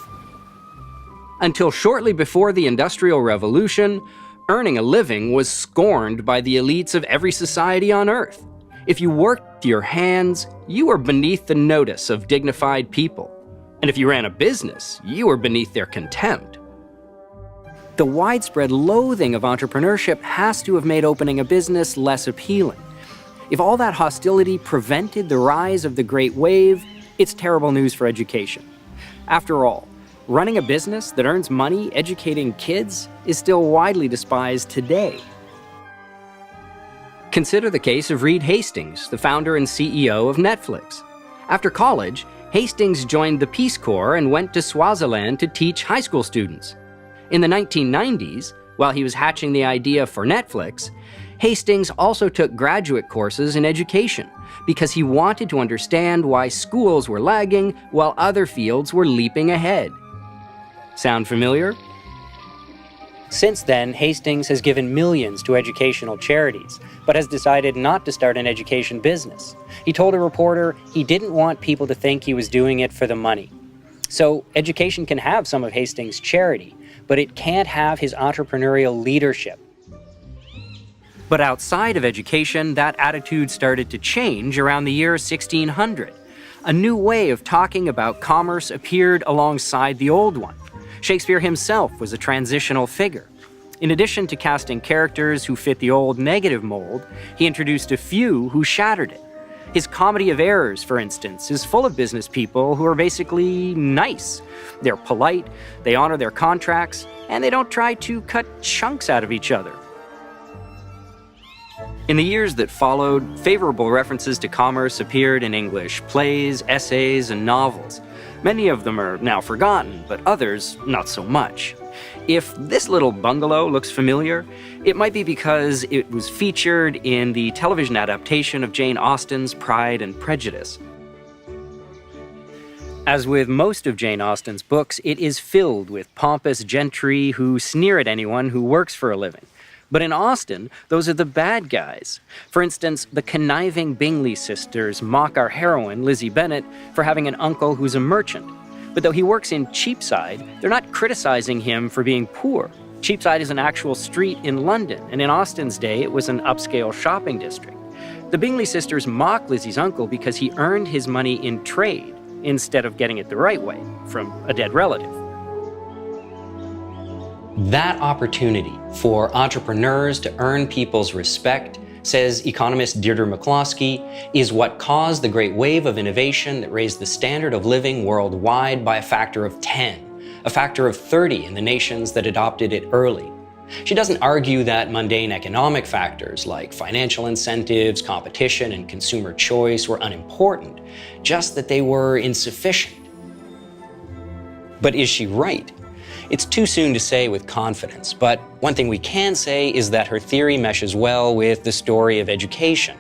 Until shortly before the Industrial Revolution, earning a living was scorned by the elites of every society on Earth. If you worked with your hands, you were beneath the notice of dignified people. And if you ran a business, you were beneath their contempt. The widespread loathing of entrepreneurship has to have made opening a business less appealing. If all that hostility prevented the rise of the Great Wave, it's terrible news for education. After all, running a business that earns money educating kids is still widely despised today. Consider the case of Reed Hastings, the founder and CEO of Netflix. After college, Hastings joined the Peace Corps and went to Swaziland to teach high school students. In the 1990s, while he was hatching the idea for Netflix, Hastings also took graduate courses in education because he wanted to understand why schools were lagging while other fields were leaping ahead. Sound familiar? Since then, Hastings has given millions to educational charities, but has decided not to start an education business. He told a reporter he didn't want people to think he was doing it for the money. So education can have some of Hastings' charity, but it can't have his entrepreneurial leadership. But outside of education, that attitude started to change around the year 1600. A new way of talking about commerce appeared alongside the old one. Shakespeare himself was a transitional figure. In addition to casting characters who fit the old negative mold, he introduced a few who shattered it. His Comedy of Errors, for instance, is full of business people who are basically nice. They're polite, they honor their contracts, and they don't try to cut chunks out of each other. In the years that followed, favorable references to commerce appeared in English plays, essays, and novels. Many of them are now forgotten, but others not so much. If this little bungalow looks familiar, it might be because it was featured in the television adaptation of Jane Austen's Pride and Prejudice. As with most of Jane Austen's books, it is filled with pompous gentry who sneer at anyone who works for a living. But in Austen, those are the bad guys. For instance, the conniving Bingley sisters mock our heroine, Lizzie Bennet, for having an uncle who's a merchant. But though he works in Cheapside, they're not criticizing him for being poor. Cheapside is an actual street in London, and in Austen's day, it was an upscale shopping district. The Bingley sisters mock Lizzie's uncle because he earned his money in trade, instead of getting it the right way, from a dead relative. That opportunity for entrepreneurs to earn people's respect, says economist Deirdre McCloskey, is what caused the great wave of innovation that raised the standard of living worldwide by a factor of 10, a factor of 30 in the nations that adopted it early. She doesn't argue that mundane economic factors like financial incentives, competition, and consumer choice were unimportant, just that they were insufficient. But is she right? It's too soon to say with confidence, but one thing we can say is that her theory meshes well with the story of education.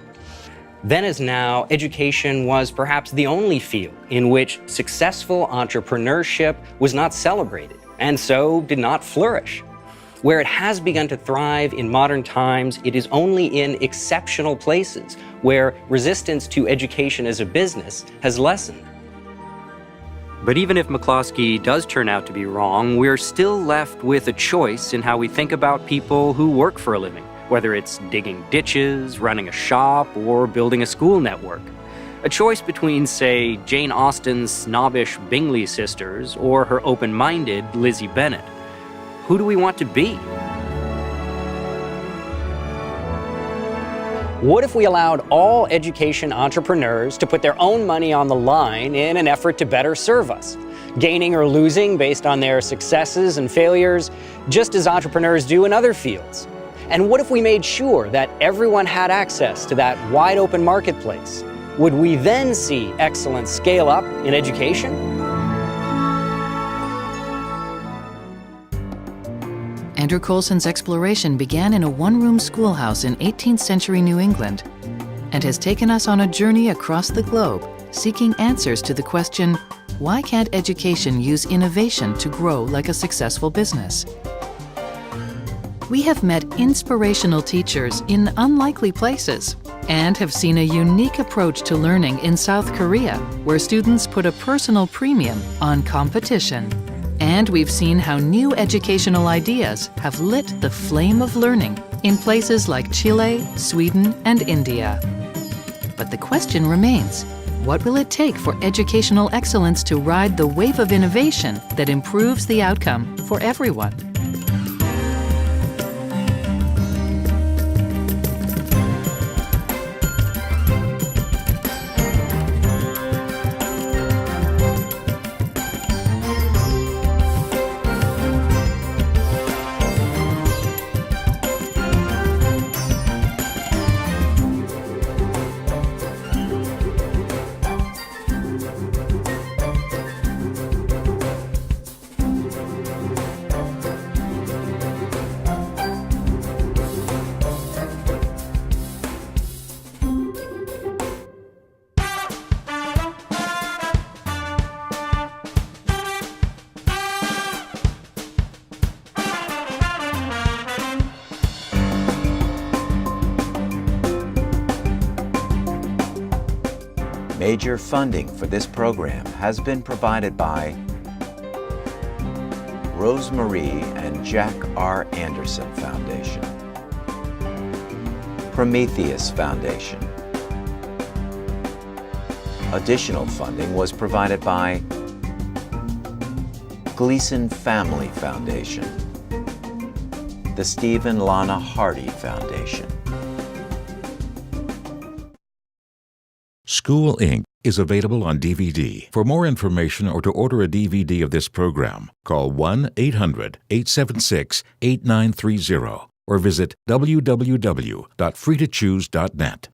Then as now, education was perhaps the only field in which successful entrepreneurship was not celebrated, and so did not flourish. Where it has begun to thrive in modern times, it is only in exceptional places where resistance to education as a business has lessened. But even if McCloskey does turn out to be wrong, we're still left with a choice in how we think about people who work for a living, whether it's digging ditches, running a shop, or building a school network. A choice between, say, Jane Austen's snobbish Bingley sisters or her open-minded Lizzie Bennet. Who do we want to be? What if we allowed all education entrepreneurs to put their own money on the line in an effort to better serve us, gaining or losing based on their successes and failures, just as entrepreneurs do in other fields? And what if we made sure that everyone had access to that wide open marketplace? Would we then see excellence scale up in education? Andrew Coulson's exploration began in a one-room schoolhouse in 18th century New England and has taken us on a journey across the globe, seeking answers to the question, why can't education use innovation to grow like a successful business? We have met inspirational teachers in unlikely places and have seen a unique approach to learning in South Korea, where students put a personal premium on competition. And we've seen how new educational ideas have lit the flame of learning in places like Chile, Sweden, and India. But the question remains, what will it take for educational excellence to ride the wave of innovation that improves the outcome for everyone? Major funding for this program has been provided by Rosemarie and Jack R. Anderson Foundation, Prometheus Foundation. Additional funding was provided by Gleason Family Foundation, the Stephen Lana Hardy Foundation. School Inc. is available on DVD. For more information or to order a DVD of this program, call 1-800-876-8930 or visit www.freetochoose.net.